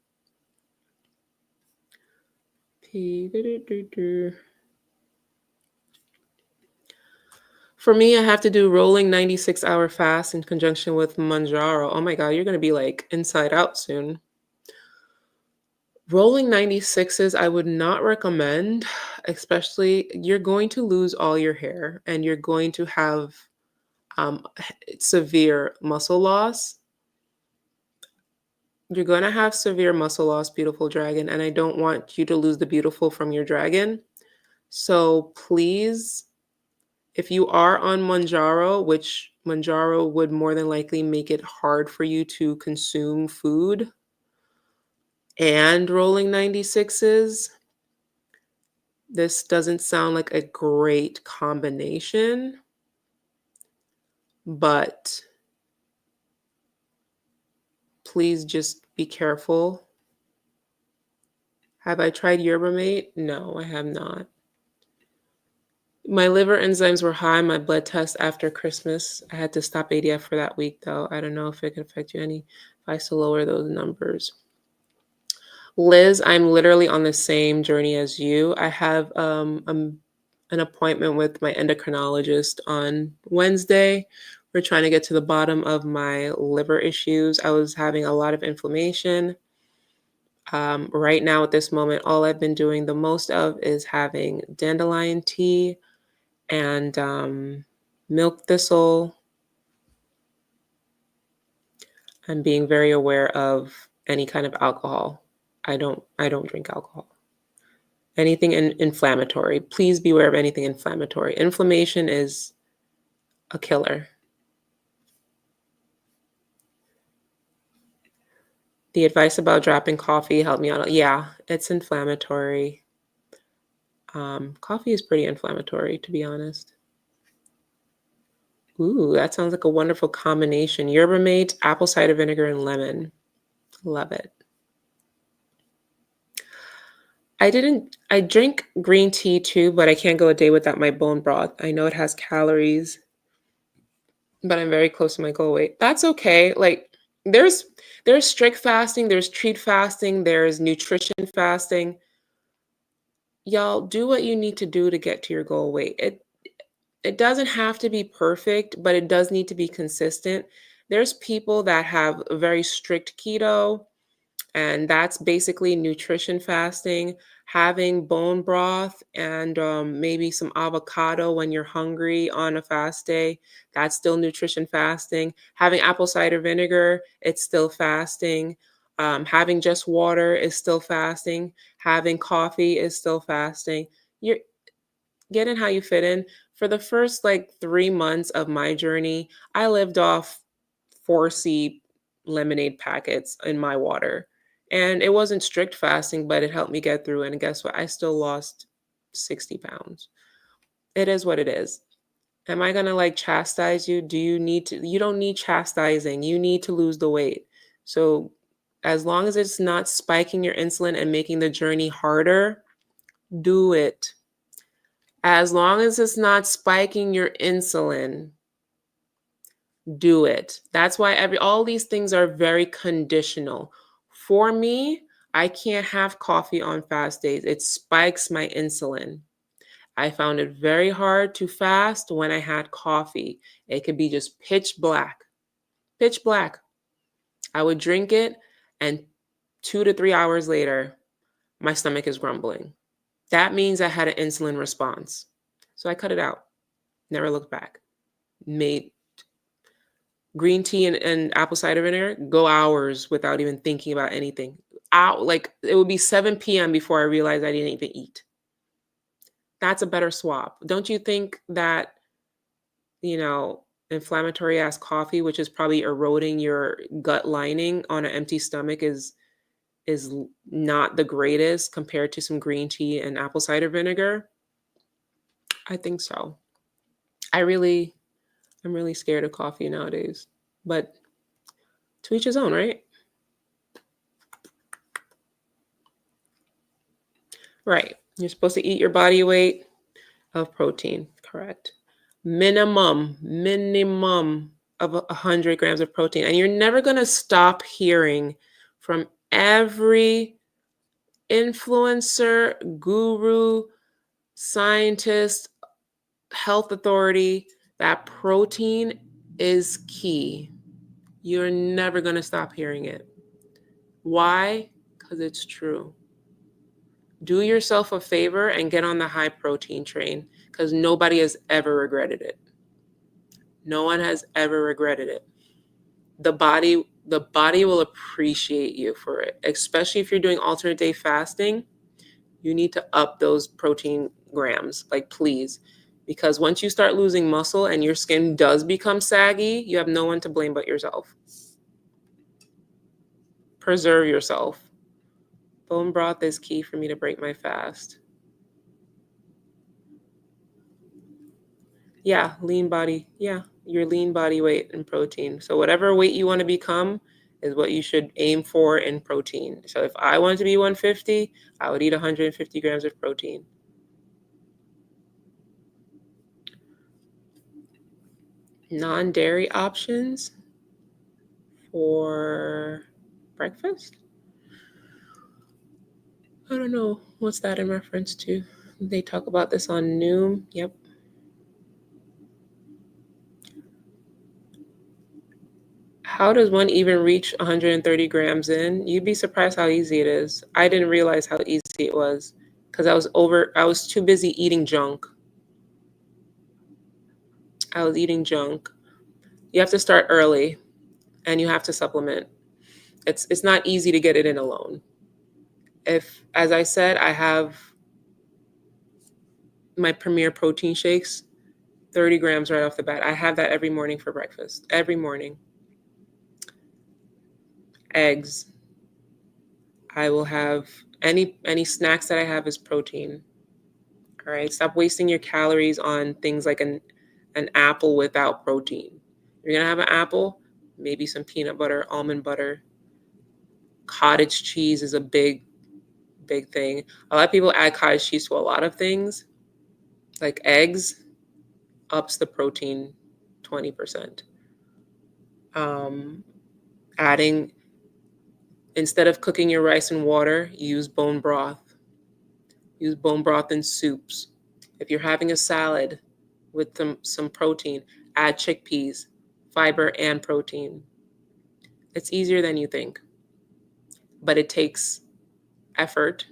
For me, I have to do rolling 96-hour fast in conjunction with Manjaro. Oh my God, you're going to be like inside out soon. Rolling 96s, I would not recommend, especially you're going to lose all your hair and you're going to have severe muscle loss. You're going to have severe muscle loss, beautiful dragon, and I don't want you to lose the beautiful from your dragon. So please, if you are on Manjaro, which Manjaro would more than likely make it hard for you to consume food, and rolling 96s, this doesn't sound like a great combination, but please just be careful. Have I tried yerba mate? No, I have not. My liver enzymes were high, my blood test after Christmas. I had to stop ADF for that week, though. I don't know if it could affect you any if I still lower those numbers. Liz, I'm literally on the same journey as you. I have an appointment with my endocrinologist on Wednesday. We're trying to get to the bottom of my liver issues. I was having a lot of inflammation. Right now, at this moment, all I've been doing the most of is having dandelion tea and milk thistle. I'm being very aware of any kind of alcohol. I don't drink alcohol. Anything inflammatory. Please be aware of anything inflammatory. Inflammation is a killer. The advice about dropping coffee helped me out. Yeah, it's inflammatory. Coffee is pretty inflammatory, to be honest. Ooh, that sounds like a wonderful combination. Yerba mate, apple cider vinegar, and lemon. Love it. I drink green tea too, but I can't go a day without my bone broth. I know it has calories, but I'm very close to my goal weight. That's okay. Like there's strict fasting, there's treat fasting, there's nutrition fasting. Y'all do what you need to do to get to your goal weight. It doesn't have to be perfect, but it does need to be consistent. There's people that have a very strict keto, and that's basically nutrition fasting, having bone broth and maybe some avocado when you're hungry on a fast day. That's still nutrition fasting. Having apple cider vinegar, it's still fasting. Having just water is still fasting. Having coffee is still fasting. You're get in how you fit in. For the first like 3 months of my journey, I lived off 4C lemonade packets in my water. And it wasn't strict fasting, but it helped me get through. And guess what? I still lost 60 pounds. It is what it is. Am I going to like chastise you? You don't need chastising. You need to lose the weight. So as long as it's not spiking your insulin and making the journey harder, do it. As long as it's not spiking your insulin, do it. That's why all these things are very conditional. For me, I can't have coffee on fast days. It spikes my insulin. I found it very hard to fast when I had coffee. It could be just pitch black. Pitch black. I would drink it, and 2 to 3 hours later, my stomach is grumbling. That means I had an insulin response. So I cut it out. Never looked back. Made green tea and apple cider vinegar, go hours without even thinking about anything. Like it would be 7 p.m. before I realized I didn't even eat. That's a better swap. Don't you think that, inflammatory ass coffee, which is probably eroding your gut lining on an empty stomach, is not the greatest compared to some green tea and apple cider vinegar? I think so. I'm really scared of coffee nowadays, but to each his own, right? Right. You're supposed to eat your body weight of protein, correct? Minimum of 100 grams of protein. And you're never going to stop hearing from every influencer, guru, scientist, health authority that protein is key. You're never going to stop hearing it. Why? Because it's true. Do yourself a favor and get on the high protein train because nobody has ever regretted it. No one has ever regretted it. The body will appreciate you for it, especially if you're doing alternate day fasting. You need to up those protein grams, like please, because once you start losing muscle and your skin does become saggy, you have no one to blame but yourself. Preserve yourself. Bone broth is key for me to break my fast. Yeah, lean body. Yeah, your lean body weight and protein. So whatever weight you want to become is what you should aim for in protein. So if I wanted to be 150, I would eat 150 grams of protein. Non-dairy options for breakfast? I don't know. What's that in reference to? They talk about this on Noom. Yep. How does one even reach 130 grams in? You'd be surprised how easy it is. I didn't realize how easy it was because I was too busy eating junk. I was eating junk. You have to start early and you have to supplement. It's not easy to get it in alone. If, as I said, I have my Premier protein shakes, 30 grams right off the bat. I have that every morning for breakfast. Every morning. Eggs. I will have any snacks that I have is protein. All right. Stop wasting your calories on things like an apple without protein. You're gonna have an apple, maybe some peanut butter, almond butter. Cottage cheese is a big thing. A lot of people add cottage cheese to a lot of things, like eggs, ups the protein 20%. Adding, instead of cooking your rice in water, use bone broth. Use bone broth in soups. If you're having a salad with some protein, add chickpeas, fiber and protein. It's easier than you think, but it takes effort.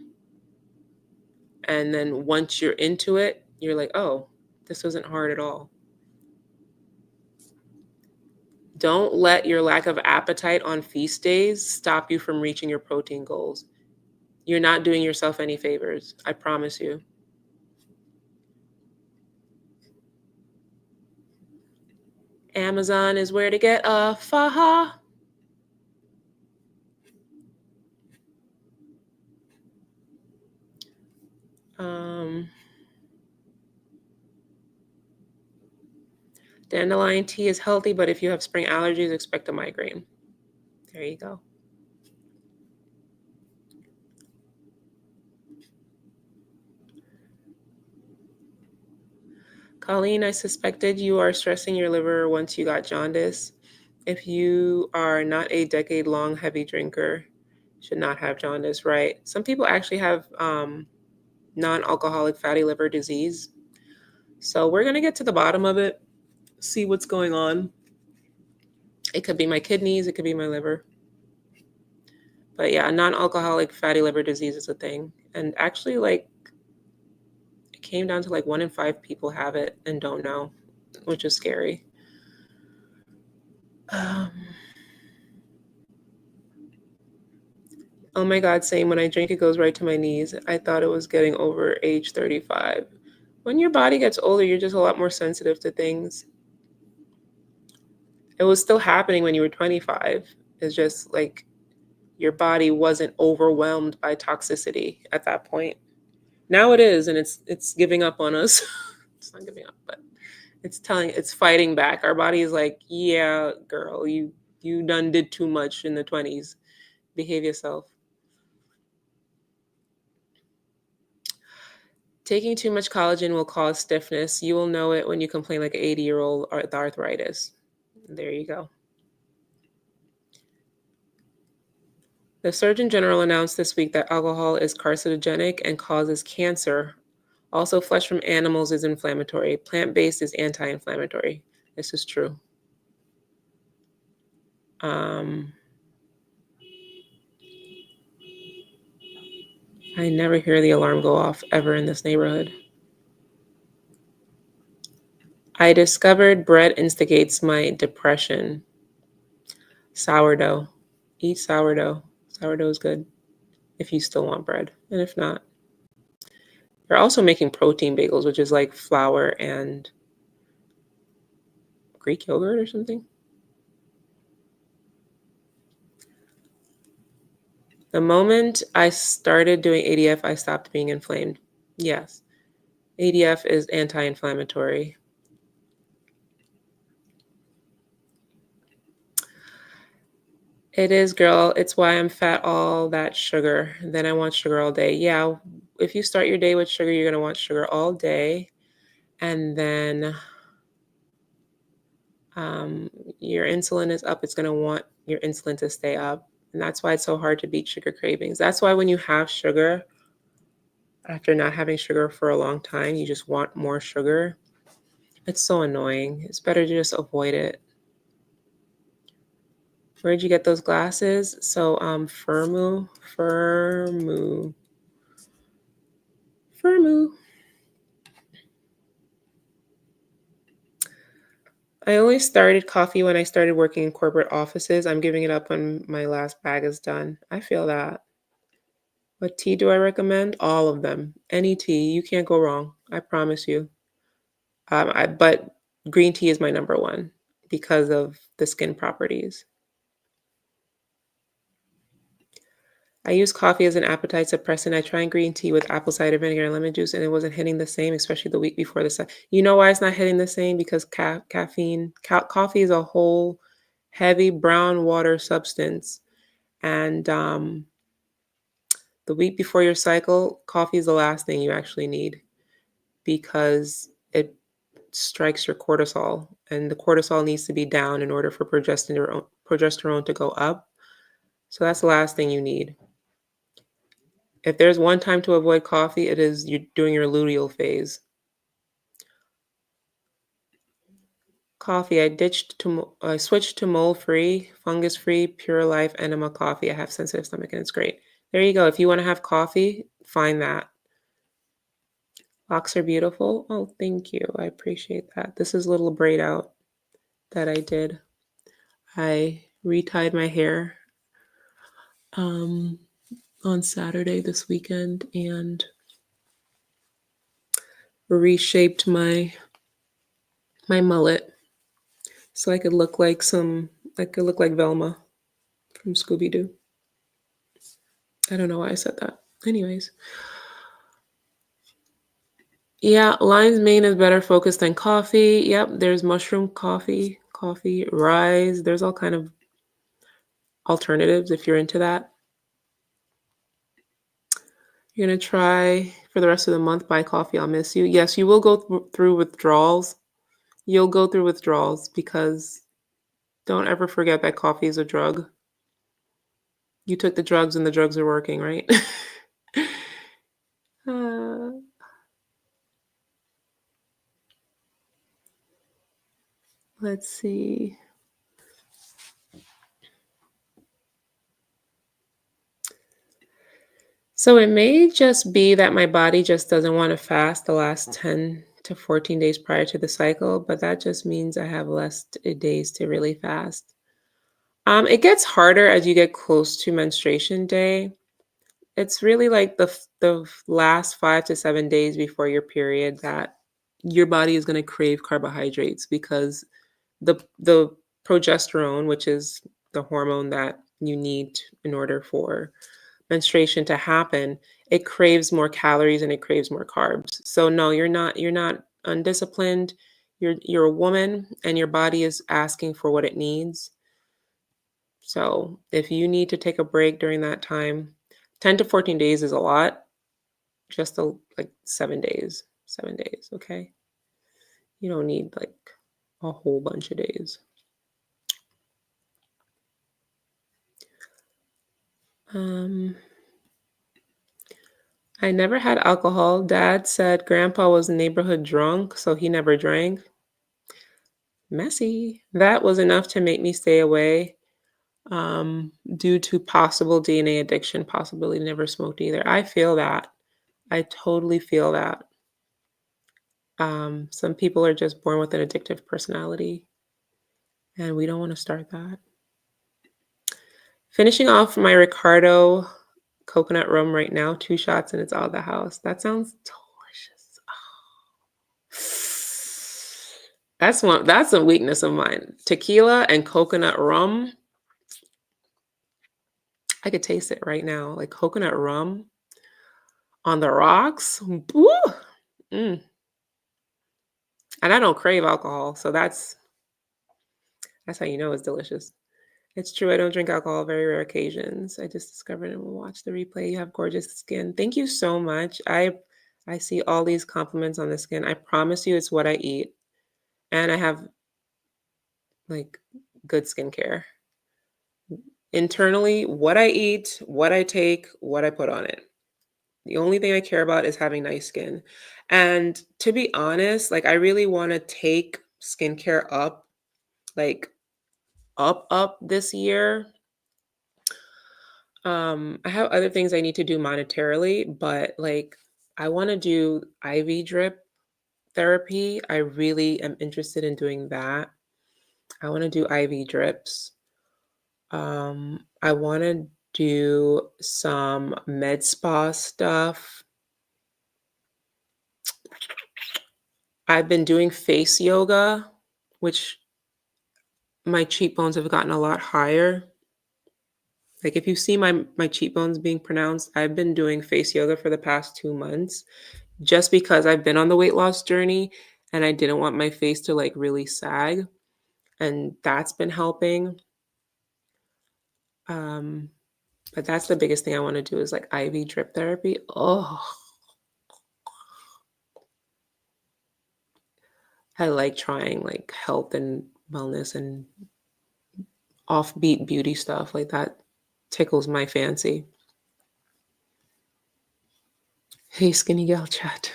And then once you're into it, you're like, oh, this wasn't hard at all. Don't let your lack of appetite on feast days stop you from reaching your protein goals. You're not doing yourself any favors, I promise you. Amazon is where to get a faha. Dandelion tea is healthy, but if you have spring allergies, expect a migraine. There you go. Colleen, I suspected you are stressing your liver once you got jaundice. If you are not a decade-long heavy drinker, should not have jaundice, right? Some people actually have non-alcoholic fatty liver disease. So we're going to get to the bottom of it, see what's going on. It could be my kidneys, it could be my liver. But yeah, non-alcoholic fatty liver disease is a thing. And actually, like, it came down to like 1 in 5 people have it and don't know, which is scary. Oh my God, same. When I drink, it goes right to my knees. I thought it was getting over age 35. When your body gets older, you're just a lot more sensitive to things. It was still happening when you were 25. It's just like your body wasn't overwhelmed by toxicity at that point. Now it is, and it's giving up on us. It's not giving up, but it's fighting back. Our body is like, yeah, girl, you done did too much in the 20s. Behave yourself. Taking too much collagen will cause stiffness. You will know it when you complain like an 80-year-old with arthritis. There you go. The Surgeon General announced this week that alcohol is carcinogenic and causes cancer. Also, flesh from animals is inflammatory. Plant-based is anti-inflammatory. This is true. I never hear the alarm go off ever in this neighborhood. I discovered bread instigates my depression. Sourdough. Eat sourdough. Sourdough is good if you still want bread. And if not, they're also making protein bagels, which is like flour and Greek yogurt or something. The moment I started doing ADF, I stopped being inflamed. Yes. ADF is anti-inflammatory. It is, girl. It's why I'm fat, all that sugar. Then I want sugar all day. Yeah, if you start your day with sugar, you're going to want sugar all day. And then your insulin is up. It's going to want your insulin to stay up. And that's why it's so hard to beat sugar cravings. That's why when you have sugar, after not having sugar for a long time, you just want more sugar. It's so annoying. It's better to just avoid it. Where'd you get those glasses? So Firmoo. I only started coffee when I started working in corporate offices. I'm giving it up when my last bag is done. I feel that. What tea do I recommend? All of them. Any tea. You can't go wrong. I promise you. But green tea is my number one because of the skin properties. I use coffee as an appetite suppressant. I tried green tea with apple cider vinegar and lemon juice, and it wasn't hitting the same, especially the week before the. You know why it's not hitting the same? Because coffee is a whole heavy brown water substance, and the week before your cycle, coffee is the last thing you actually need because it strikes your cortisol, and the cortisol needs to be down in order for progesterone to go up. So that's the last thing you need. If there's one time to avoid coffee, it is you're doing your luteal phase. Coffee, I switched to mold-free, fungus-free, Pure Life Enema coffee. I have sensitive stomach and it's great. There you go. If you want to have coffee, find that. Locks are beautiful. Oh, thank you. I appreciate that. This is a little braid out that I did. I retied my hair on Saturday this weekend and reshaped my mullet so I could look like Velma from Scooby-Doo. I don't know why I said that. Anyways. Yeah, lion's mane is better focused than coffee. Yep, there's mushroom coffee, rise. There's all kind of alternatives if you're into that. You're going to try for the rest of the month, buy coffee, I'll miss you. Yes, you will go through withdrawals. You'll go through withdrawals because don't ever forget that coffee is a drug. You took the drugs and the drugs are working, right? Let's see. So it may just be that my body just doesn't want to fast the last 10 to 14 days prior to the cycle, but that just means I have less days to really fast. It gets harder as you get close to menstruation day. It's really like the last 5 to 7 days before your period that your body is going to crave carbohydrates because the progesterone, which is the hormone that you need in order for menstruation to happen, it craves more calories and it craves more carbs. So no, you're not undisciplined, you're a woman and your body is asking for what it needs. So if you need to take a break during that time, 10 to 14 days is a lot. Just like 7 days. 7 days, okay? You don't need like a whole bunch of days. I never had alcohol. Dad said grandpa was neighborhood drunk, so he never drank. Messy. That was enough to make me stay away due to possible DNA addiction, possibility never smoked either. I feel that. I totally feel that. Some people are just born with an addictive personality, and we don't want to start that. Finishing off my Ricardo coconut rum right now, 2 shots and it's out of the house. That sounds delicious. That's a weakness of mine. Tequila and coconut rum. I could taste it right now. Like coconut rum on the rocks. Woo! Mm. And I don't crave alcohol, so that's how you know it's delicious. It's true, I don't drink alcohol, very rare occasions. I just discovered and will watch the replay. You have gorgeous skin. Thank you so much. I see all these compliments on the skin. I promise you it's what I eat. And I have like good skincare. Internally, what I eat, what I take, what I put on it. The only thing I care about is having nice skin. And to be honest, like I really want to take skincare up, like up this year. I have other things I need to do monetarily, but like I want to do IV drip therapy. I really am interested in doing that. I want to do IV drips. I want to do some med spa stuff. I've been doing face yoga, which my cheekbones have gotten a lot higher. Like if you see my cheekbones being pronounced, I've been doing face yoga for the past 2 months just because I've been on the weight loss journey and I didn't want my face to like really sag, and that's been helping. Um but that's the biggest thing I want to do is like IV drip therapy. Oh, I like trying like health and wellness and offbeat beauty stuff like that tickles my fancy. Hey, skinny gal chat.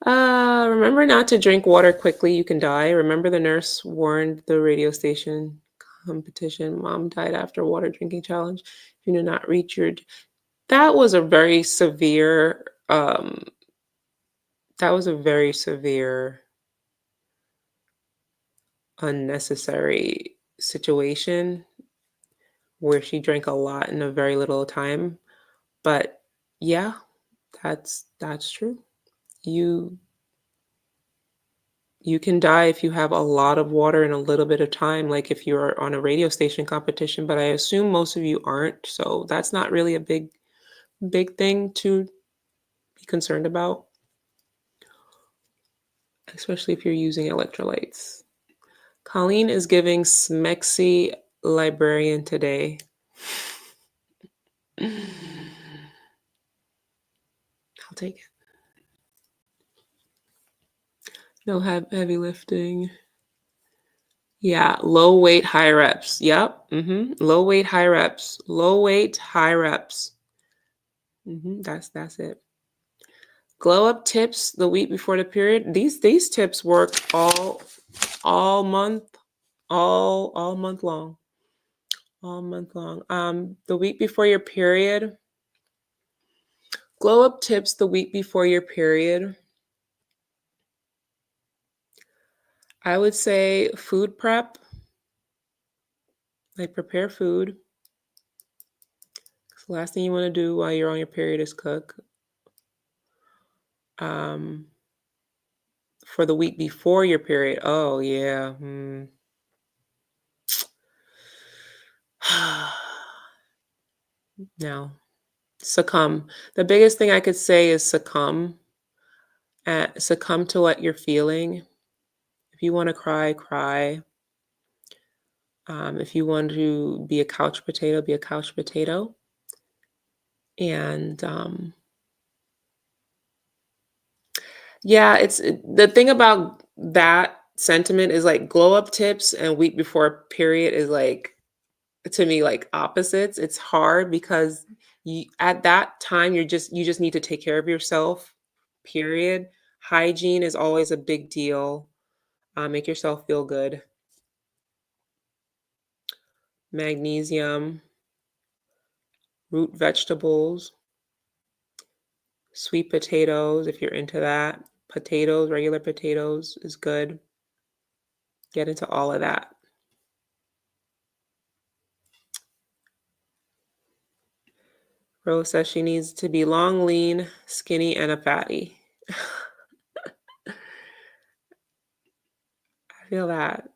Remember not to drink water quickly, you can die. Remember the nurse warned the radio station competition. Mom died after water drinking challenge. If you do not reach your that was a very severe that was a very severe unnecessary situation where she drank a lot in a very little time. But yeah, that's true. You you can die if you have a lot of water in a little bit of time, like if you're on a radio station competition, but I assume most of you aren't, so that's not really a big thing to be concerned about, especially if you're using electrolytes. Colleen is giving Smexy librarian today. I'll take it. No heavy lifting. Yeah, low weight, high reps. Yep. Low weight, high reps. Low weight, high reps. That's it. Glow up tips the week before the period. These tips work all month, all month long. All month long. The week before your period. Glow up tips the week before your period. I would say food prep. Like prepare food. The last thing you want to do while you're on your period is cook. For the week before your period. Oh yeah. No. Succumb. The biggest thing I could say is succumb. Succumb to what you're feeling. If you want to cry, cry. If you want to be a couch potato, be a couch potato. And yeah, the thing about that sentiment is like glow up tips and week before period is like, to me, like opposites. It's hard because at that time you just need to take care of yourself. Period. Hygiene is always a big deal. Make yourself feel good. Magnesium, root vegetables, sweet potatoes if you're into that. Potatoes, regular potatoes is good. Get into all of that. Rose says she needs to be long, lean, skinny, and a fatty. I feel that.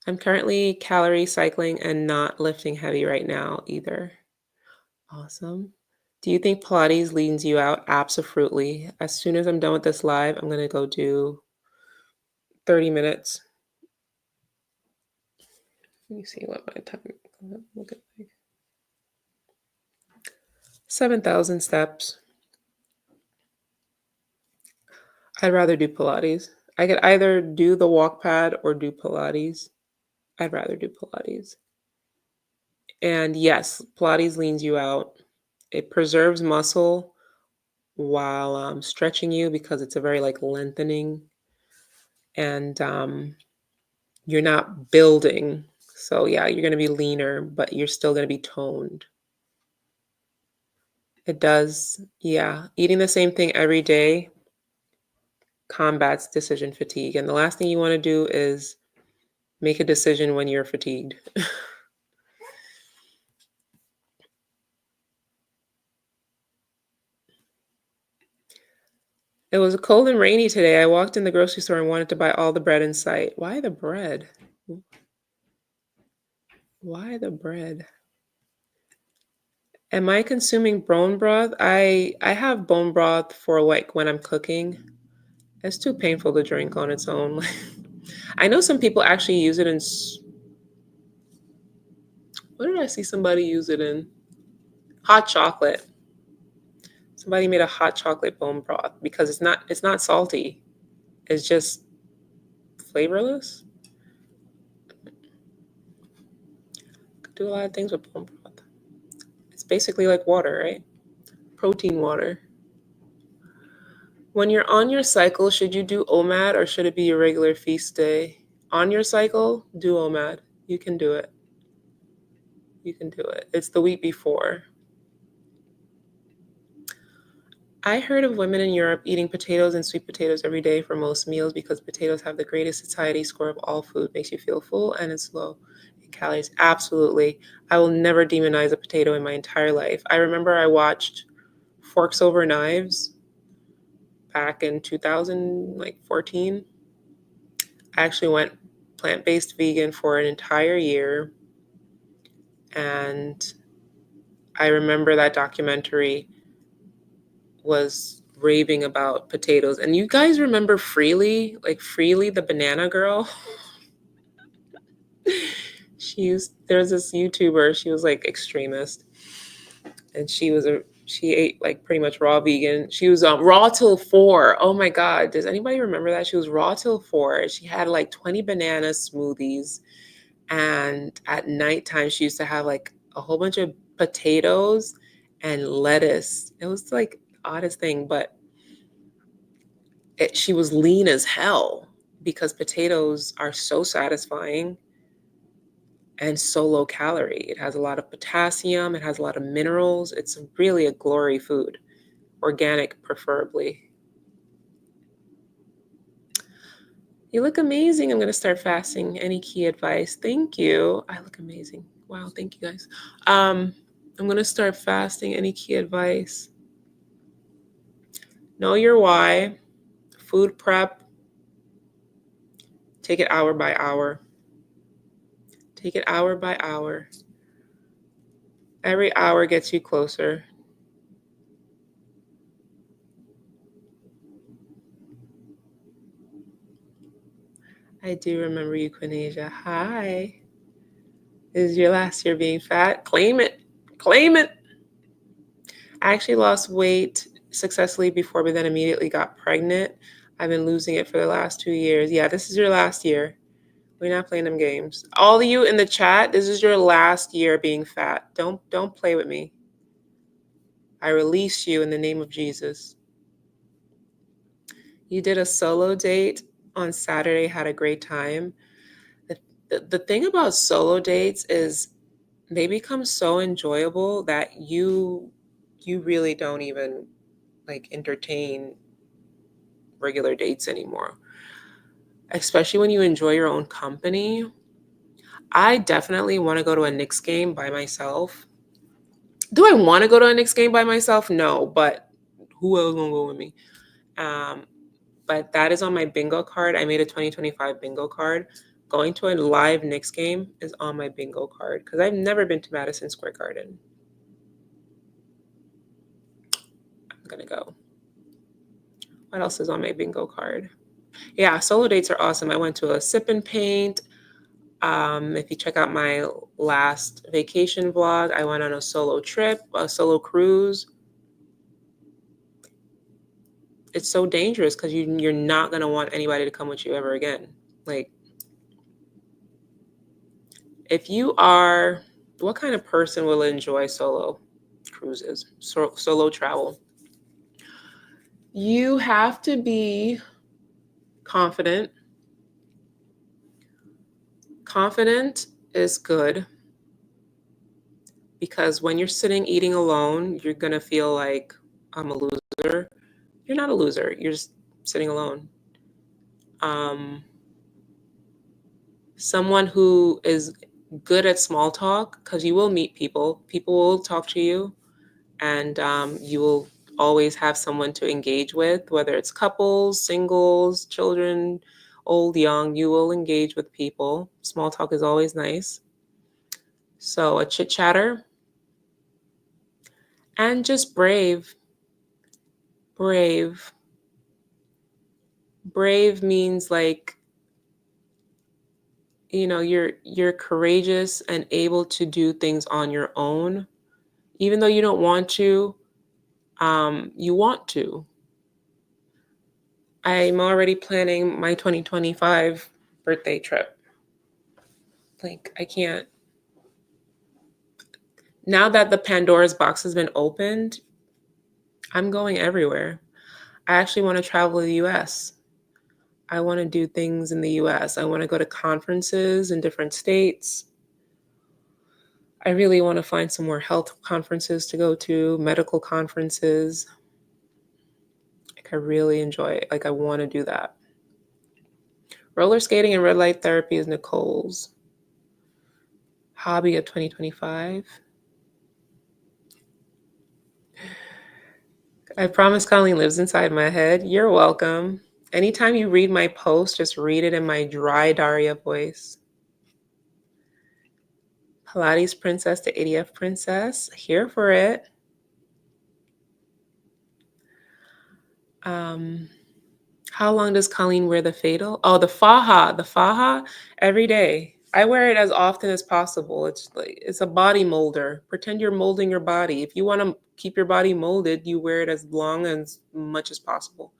I'm currently calorie cycling and not lifting heavy right now either. Awesome. Do you think Pilates leans you out? Absolutely. As soon as I'm done with this live, I'm going to go do 30 minutes. Let me see what my time look at like 7,000 steps. I'd rather do Pilates. I could either do the walk pad or do Pilates. I'd rather do Pilates. And yes, Pilates leans you out. It preserves muscle while stretching you because it's a very like lengthening, and you're not building. So yeah, you're going to be leaner, but you're still going to be toned. It does, yeah. Eating the same thing every day combats decision fatigue. And the last thing you want to do is make a decision when you're fatigued. It was cold and rainy today. I walked in the grocery store and wanted to buy all the bread in sight. Why the bread? Why the bread? Am I consuming bone broth? I have bone broth for like when I'm cooking. It's too painful to drink on its own. I know some people actually use it in. What did I see somebody use it in? Hot chocolate. Somebody made a hot chocolate bone broth because it's not salty. It's just flavorless. Could do a lot of things with bone broth. It's basically like water, right? Protein water. When you're on your cycle, should you do OMAD or should it be your regular feast day? On your cycle, do OMAD. You can do it. You can do it. It's the week before. I heard of women in Europe eating potatoes and sweet potatoes every day for most meals because potatoes have the greatest satiety score of all food. Makes you feel full and it's low in calories. Absolutely. I will never demonize a potato in my entire life. I remember I watched Forks Over Knives back in 2014. I actually went plant-based vegan for an entire year, and I remember that documentary was raving about potatoes. And you guys remember Freely, like Freely, the banana girl? There's this YouTuber, she was like extremist, and she ate like pretty much raw vegan. She was raw till 4. Oh my God. Does anybody remember that? She was raw till 4. She had like 20 banana smoothies. And at nighttime, she used to have like a whole bunch of potatoes and lettuce. It was like the oddest thing, but she was lean as hell because potatoes are so satisfying and so low calorie. It has a lot of potassium, it has a lot of minerals. It's really a glory food, organic preferably. You look amazing. I'm going to start fasting. Any key advice? Thank you. I look amazing. Wow, thank you guys. I'm going to start fasting. Any key advice? Know your why. Food prep. Take it hour by hour. Take it hour by hour. Every hour gets you closer. I do remember you, Quinasia. Hi. This is your last year being fat. Claim it. Claim it. I actually lost weight successfully before, but then immediately got pregnant. I've been losing it for the last 2 years. Yeah, this is your last year. We're not playing them games. All of you in the chat, this is your last year being fat. Don't play with me. I release you in the name of Jesus. You did a solo date on Saturday, had a great time. The thing about solo dates is they become so enjoyable that you really don't even like entertain regular dates anymore. Especially when you enjoy your own company. I definitely want to go to a Knicks game by myself. Do I want to go to a Knicks game by myself? No, but who else gonna go with me? Um, but that is on my bingo card. I made a 2025 bingo card. Going to a live Knicks game is on my bingo card because I've never been to Madison Square Garden. I'm gonna go. What else is on my bingo card? Yeah, solo dates are awesome. I went to a sip and paint. If you check out my last vacation vlog, I went on a solo trip, a solo cruise. It's so dangerous because you're not going to want anybody to come with you ever again. Like, if you are, what kind of person will enjoy solo cruises, solo travel? You have to be confident. Confident is good because when you're sitting eating alone, you're going to feel like I'm a loser. You're not a loser. You're just sitting alone. Someone who is good at small talk, because you will meet people. People will talk to you, and you will always have someone to engage with, whether it's couples, singles, children, old, young. You will engage with people. Small talk is always nice. So a chit chatter, and just brave. Brave. Brave means like, you're courageous and able to do things on your own, even though you don't want to. You want to. I'm already planning my 2025 birthday trip. Like, I can't. Now that the Pandora's box has been opened, I'm going everywhere. I actually want to travel the US. I want to do things in the US. I want to go to conferences in different states. I really want to find some more health conferences to go to, medical conferences. Like, I really enjoy it. Like, I want to do that. Roller skating and red light therapy is Nicole's hobby of 2025. I promise Colleen lives inside my head. You're welcome. Anytime you read my post, just read it in my dry Daria voice. Pilates princess to ADF princess. Here for it. How long does Colleen wear the fatal? Oh, the faja. The faja every day. I wear it as often as possible. It's a body molder. Pretend you're molding your body. If you want to keep your body molded, you wear it as long and as much as possible.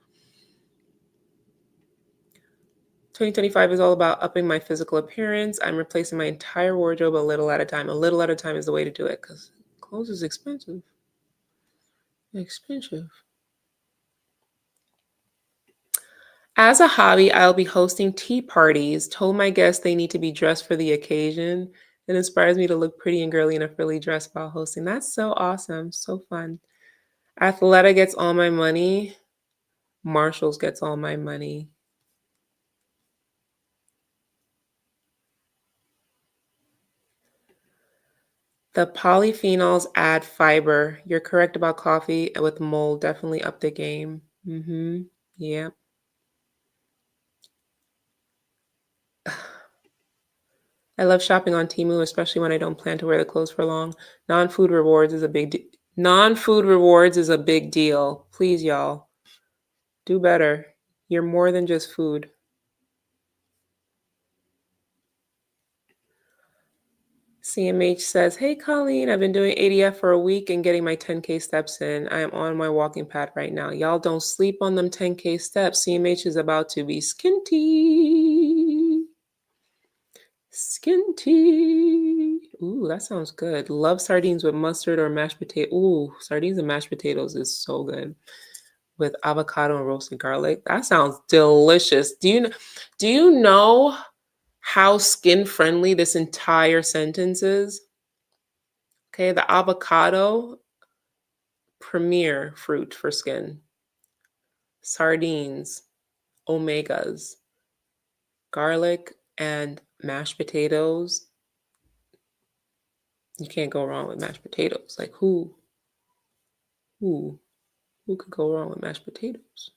2025 is all about upping my physical appearance. I'm replacing my entire wardrobe a little at a time. A little at a time is the way to do it because clothes is expensive. Expensive. As a hobby, I'll be hosting tea parties. Told my guests they need to be dressed for the occasion. It inspires me to look pretty and girly in a frilly dress while hosting. That's so awesome. So fun. Athleta gets all my money. Marshalls gets all my money. The polyphenols add fiber. You're correct about coffee with mold. Definitely up the game. Yeah. I love shopping on Temu, especially when I don't plan to wear the clothes for long. Non-food rewards is a big deal. Non-food rewards is a big deal. Please, y'all, do better. You're more than just food. CMH says, "Hey Colleen, I've been doing ADF for a week and getting my 10K steps in. I am on my walking pad right now. Y'all don't sleep on them 10K steps. CMH is about to be skinty. Skinty. Ooh, that sounds good. Love sardines with mustard or mashed potato. Ooh, sardines and mashed potatoes is so good. With avocado and roasted garlic. That sounds delicious. Do you know how skin friendly this entire sentence is? Okay, the avocado, premier fruit for skin. Sardines, omegas, garlic and mashed potatoes. You can't go wrong with mashed potatoes. Like who could go wrong with mashed potatoes?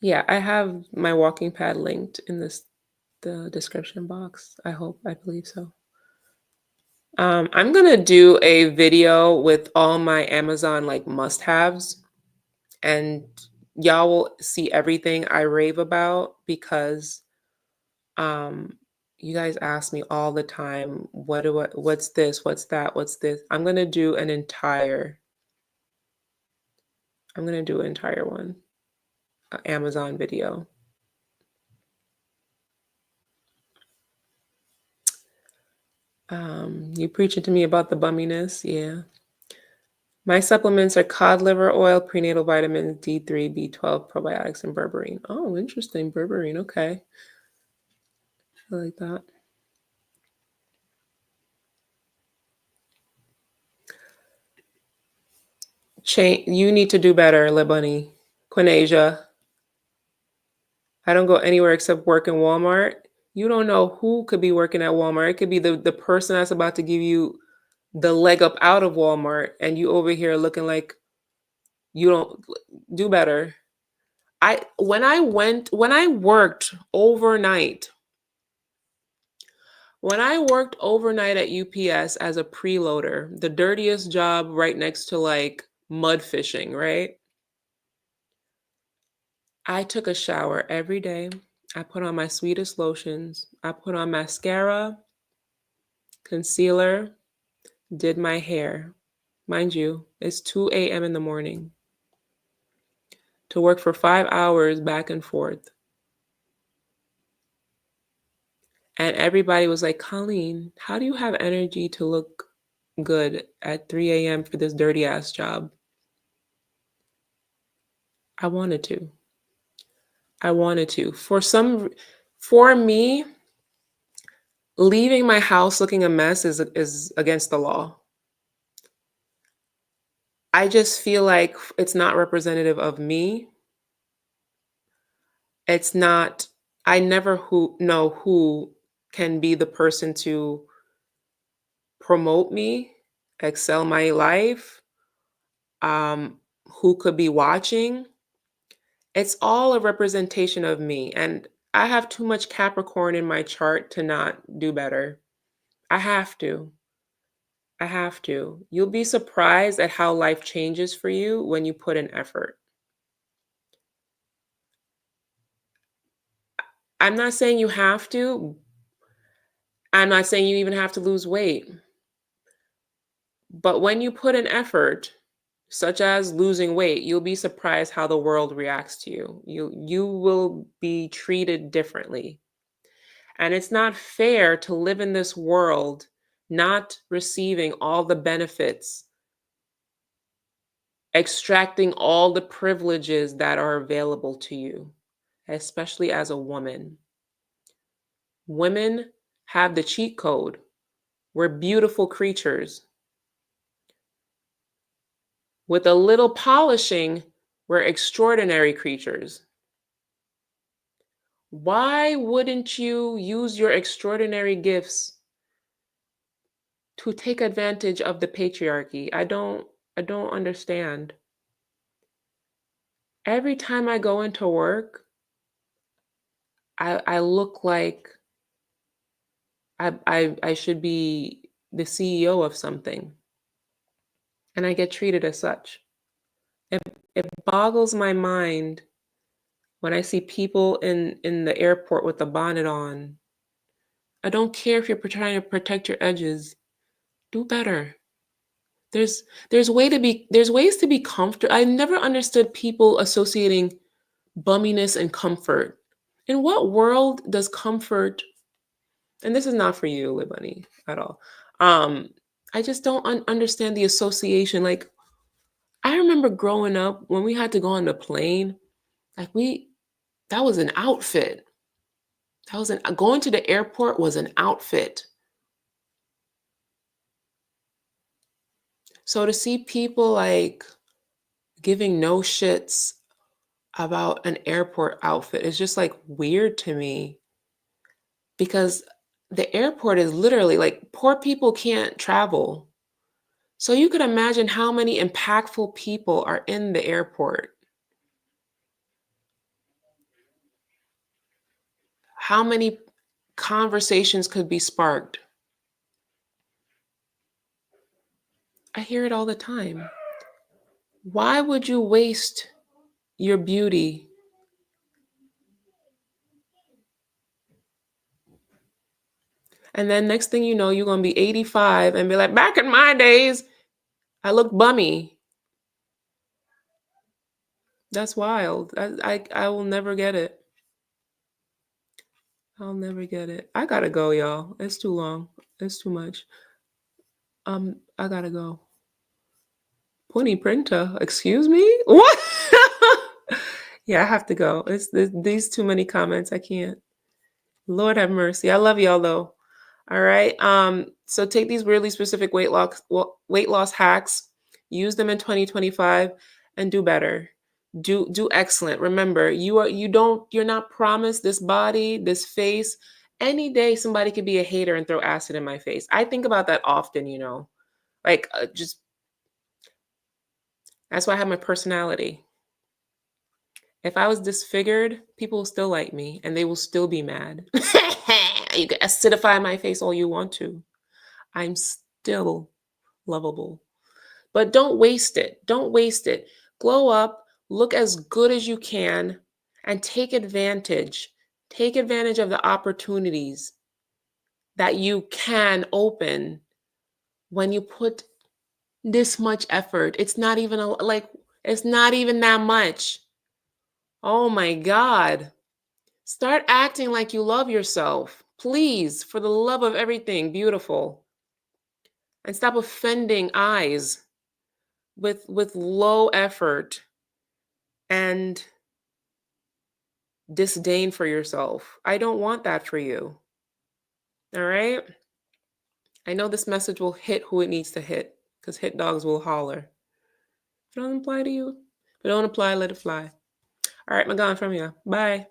Yeah, I have my walking pad linked in the description box. I believe so. I'm gonna do a video with all my Amazon like must-haves, and y'all will see everything I rave about because you guys ask me all the time, what's this, what's that, what's this? I'm gonna do an entire one, Amazon video. You preaching to me about the bumminess, yeah. My supplements are cod liver oil, prenatal vitamins, D3, B12, probiotics, and berberine. Oh, interesting, berberine. Okay, I like that. You need to do better, Lebunny. Quinasia. I don't go anywhere except work in Walmart. You don't know who could be working at Walmart. It could be the person that's about to give you the leg up out of Walmart, and you over here looking like you don't do better. When I worked overnight at UPS as a preloader, the dirtiest job right next to like mud fishing, right? I took a shower every day. I put on my sweetest lotions. I put on mascara, concealer, did my hair. Mind you, it's 2 a.m. in the morning to work for 5 hours back and forth. And everybody was like, Colleen, how do you have energy to look good at 3 a.m. for this dirty ass job? I wanted to. For me, leaving my house looking a mess is against the law. I just feel like it's not representative of me. It's not, I never know who can be the person to promote me, excel my life, who could be watching. It's all a representation of me. And I have too much Capricorn in my chart to not do better. I have to. You'll be surprised at how life changes for you when you put in effort. I'm not saying you have to. I'm not saying you even have to lose weight. But when you put in effort, such as losing weight, you'll be surprised how the world reacts to you. You will be treated differently. And it's not fair to live in this world not receiving all the benefits, extracting all the privileges that are available to you, especially as a woman. Women have the cheat code. We're beautiful creatures. With a little polishing, we're extraordinary creatures. Why wouldn't you use your extraordinary gifts to take advantage of the patriarchy? I don't understand. Every time I go into work, I look like I should be the CEO of something, and I get treated as such. It boggles my mind when I see people in the airport with the bonnet on, I don't care if you're trying to protect your edges. Do better. There's there's ways to be comfortable. I never understood people associating bumminess and comfort. In what world does comfort, and this is not for you, Libani, at all. Um, I just don't understand the association. Like, I remember growing up when we had to go on the plane, like that was an outfit. That was going to the airport was an outfit. So to see people like giving no shits about an airport outfit is just like weird to me because the airport is literally like poor people can't travel. So you could imagine how many impactful people are in the airport. How many conversations could be sparked? I hear it all the time. Why would you waste your beauty? And then next thing you know, you're going to be 85 and be like, back in my days, I looked bummy. That's wild. I will never get it. I'll never get it. I gotta go, y'all. It's too long. It's too much. I gotta go. Pony printer. Excuse me? What? Yeah, I have to go. These too many comments. I can't. Lord have mercy. I love y'all though. All right. So take these really specific weight loss hacks, use them in 2025, and do better. Do excellent. Remember, you're not promised this body, this face. Any day somebody could be a hater and throw acid in my face. I think about that often, Like just that's why I have my personality. If I was disfigured, people will still like me and they will still be mad. You can acidify my face all you want to. I'm still lovable. But don't waste it. Don't waste it. Glow up, look as good as you can, and take advantage. Take advantage of the opportunities that you can open when you put this much effort. It's not even it's not even that much. Oh my God. Start acting like you love yourself. Please, for the love of everything beautiful. And stop offending eyes with low effort and disdain for yourself. I don't want that for you. All right? I know this message will hit who it needs to hit because hit dogs will holler. If it doesn't apply to you, if it don't apply, let it fly. All right, I'm gone from you. Bye.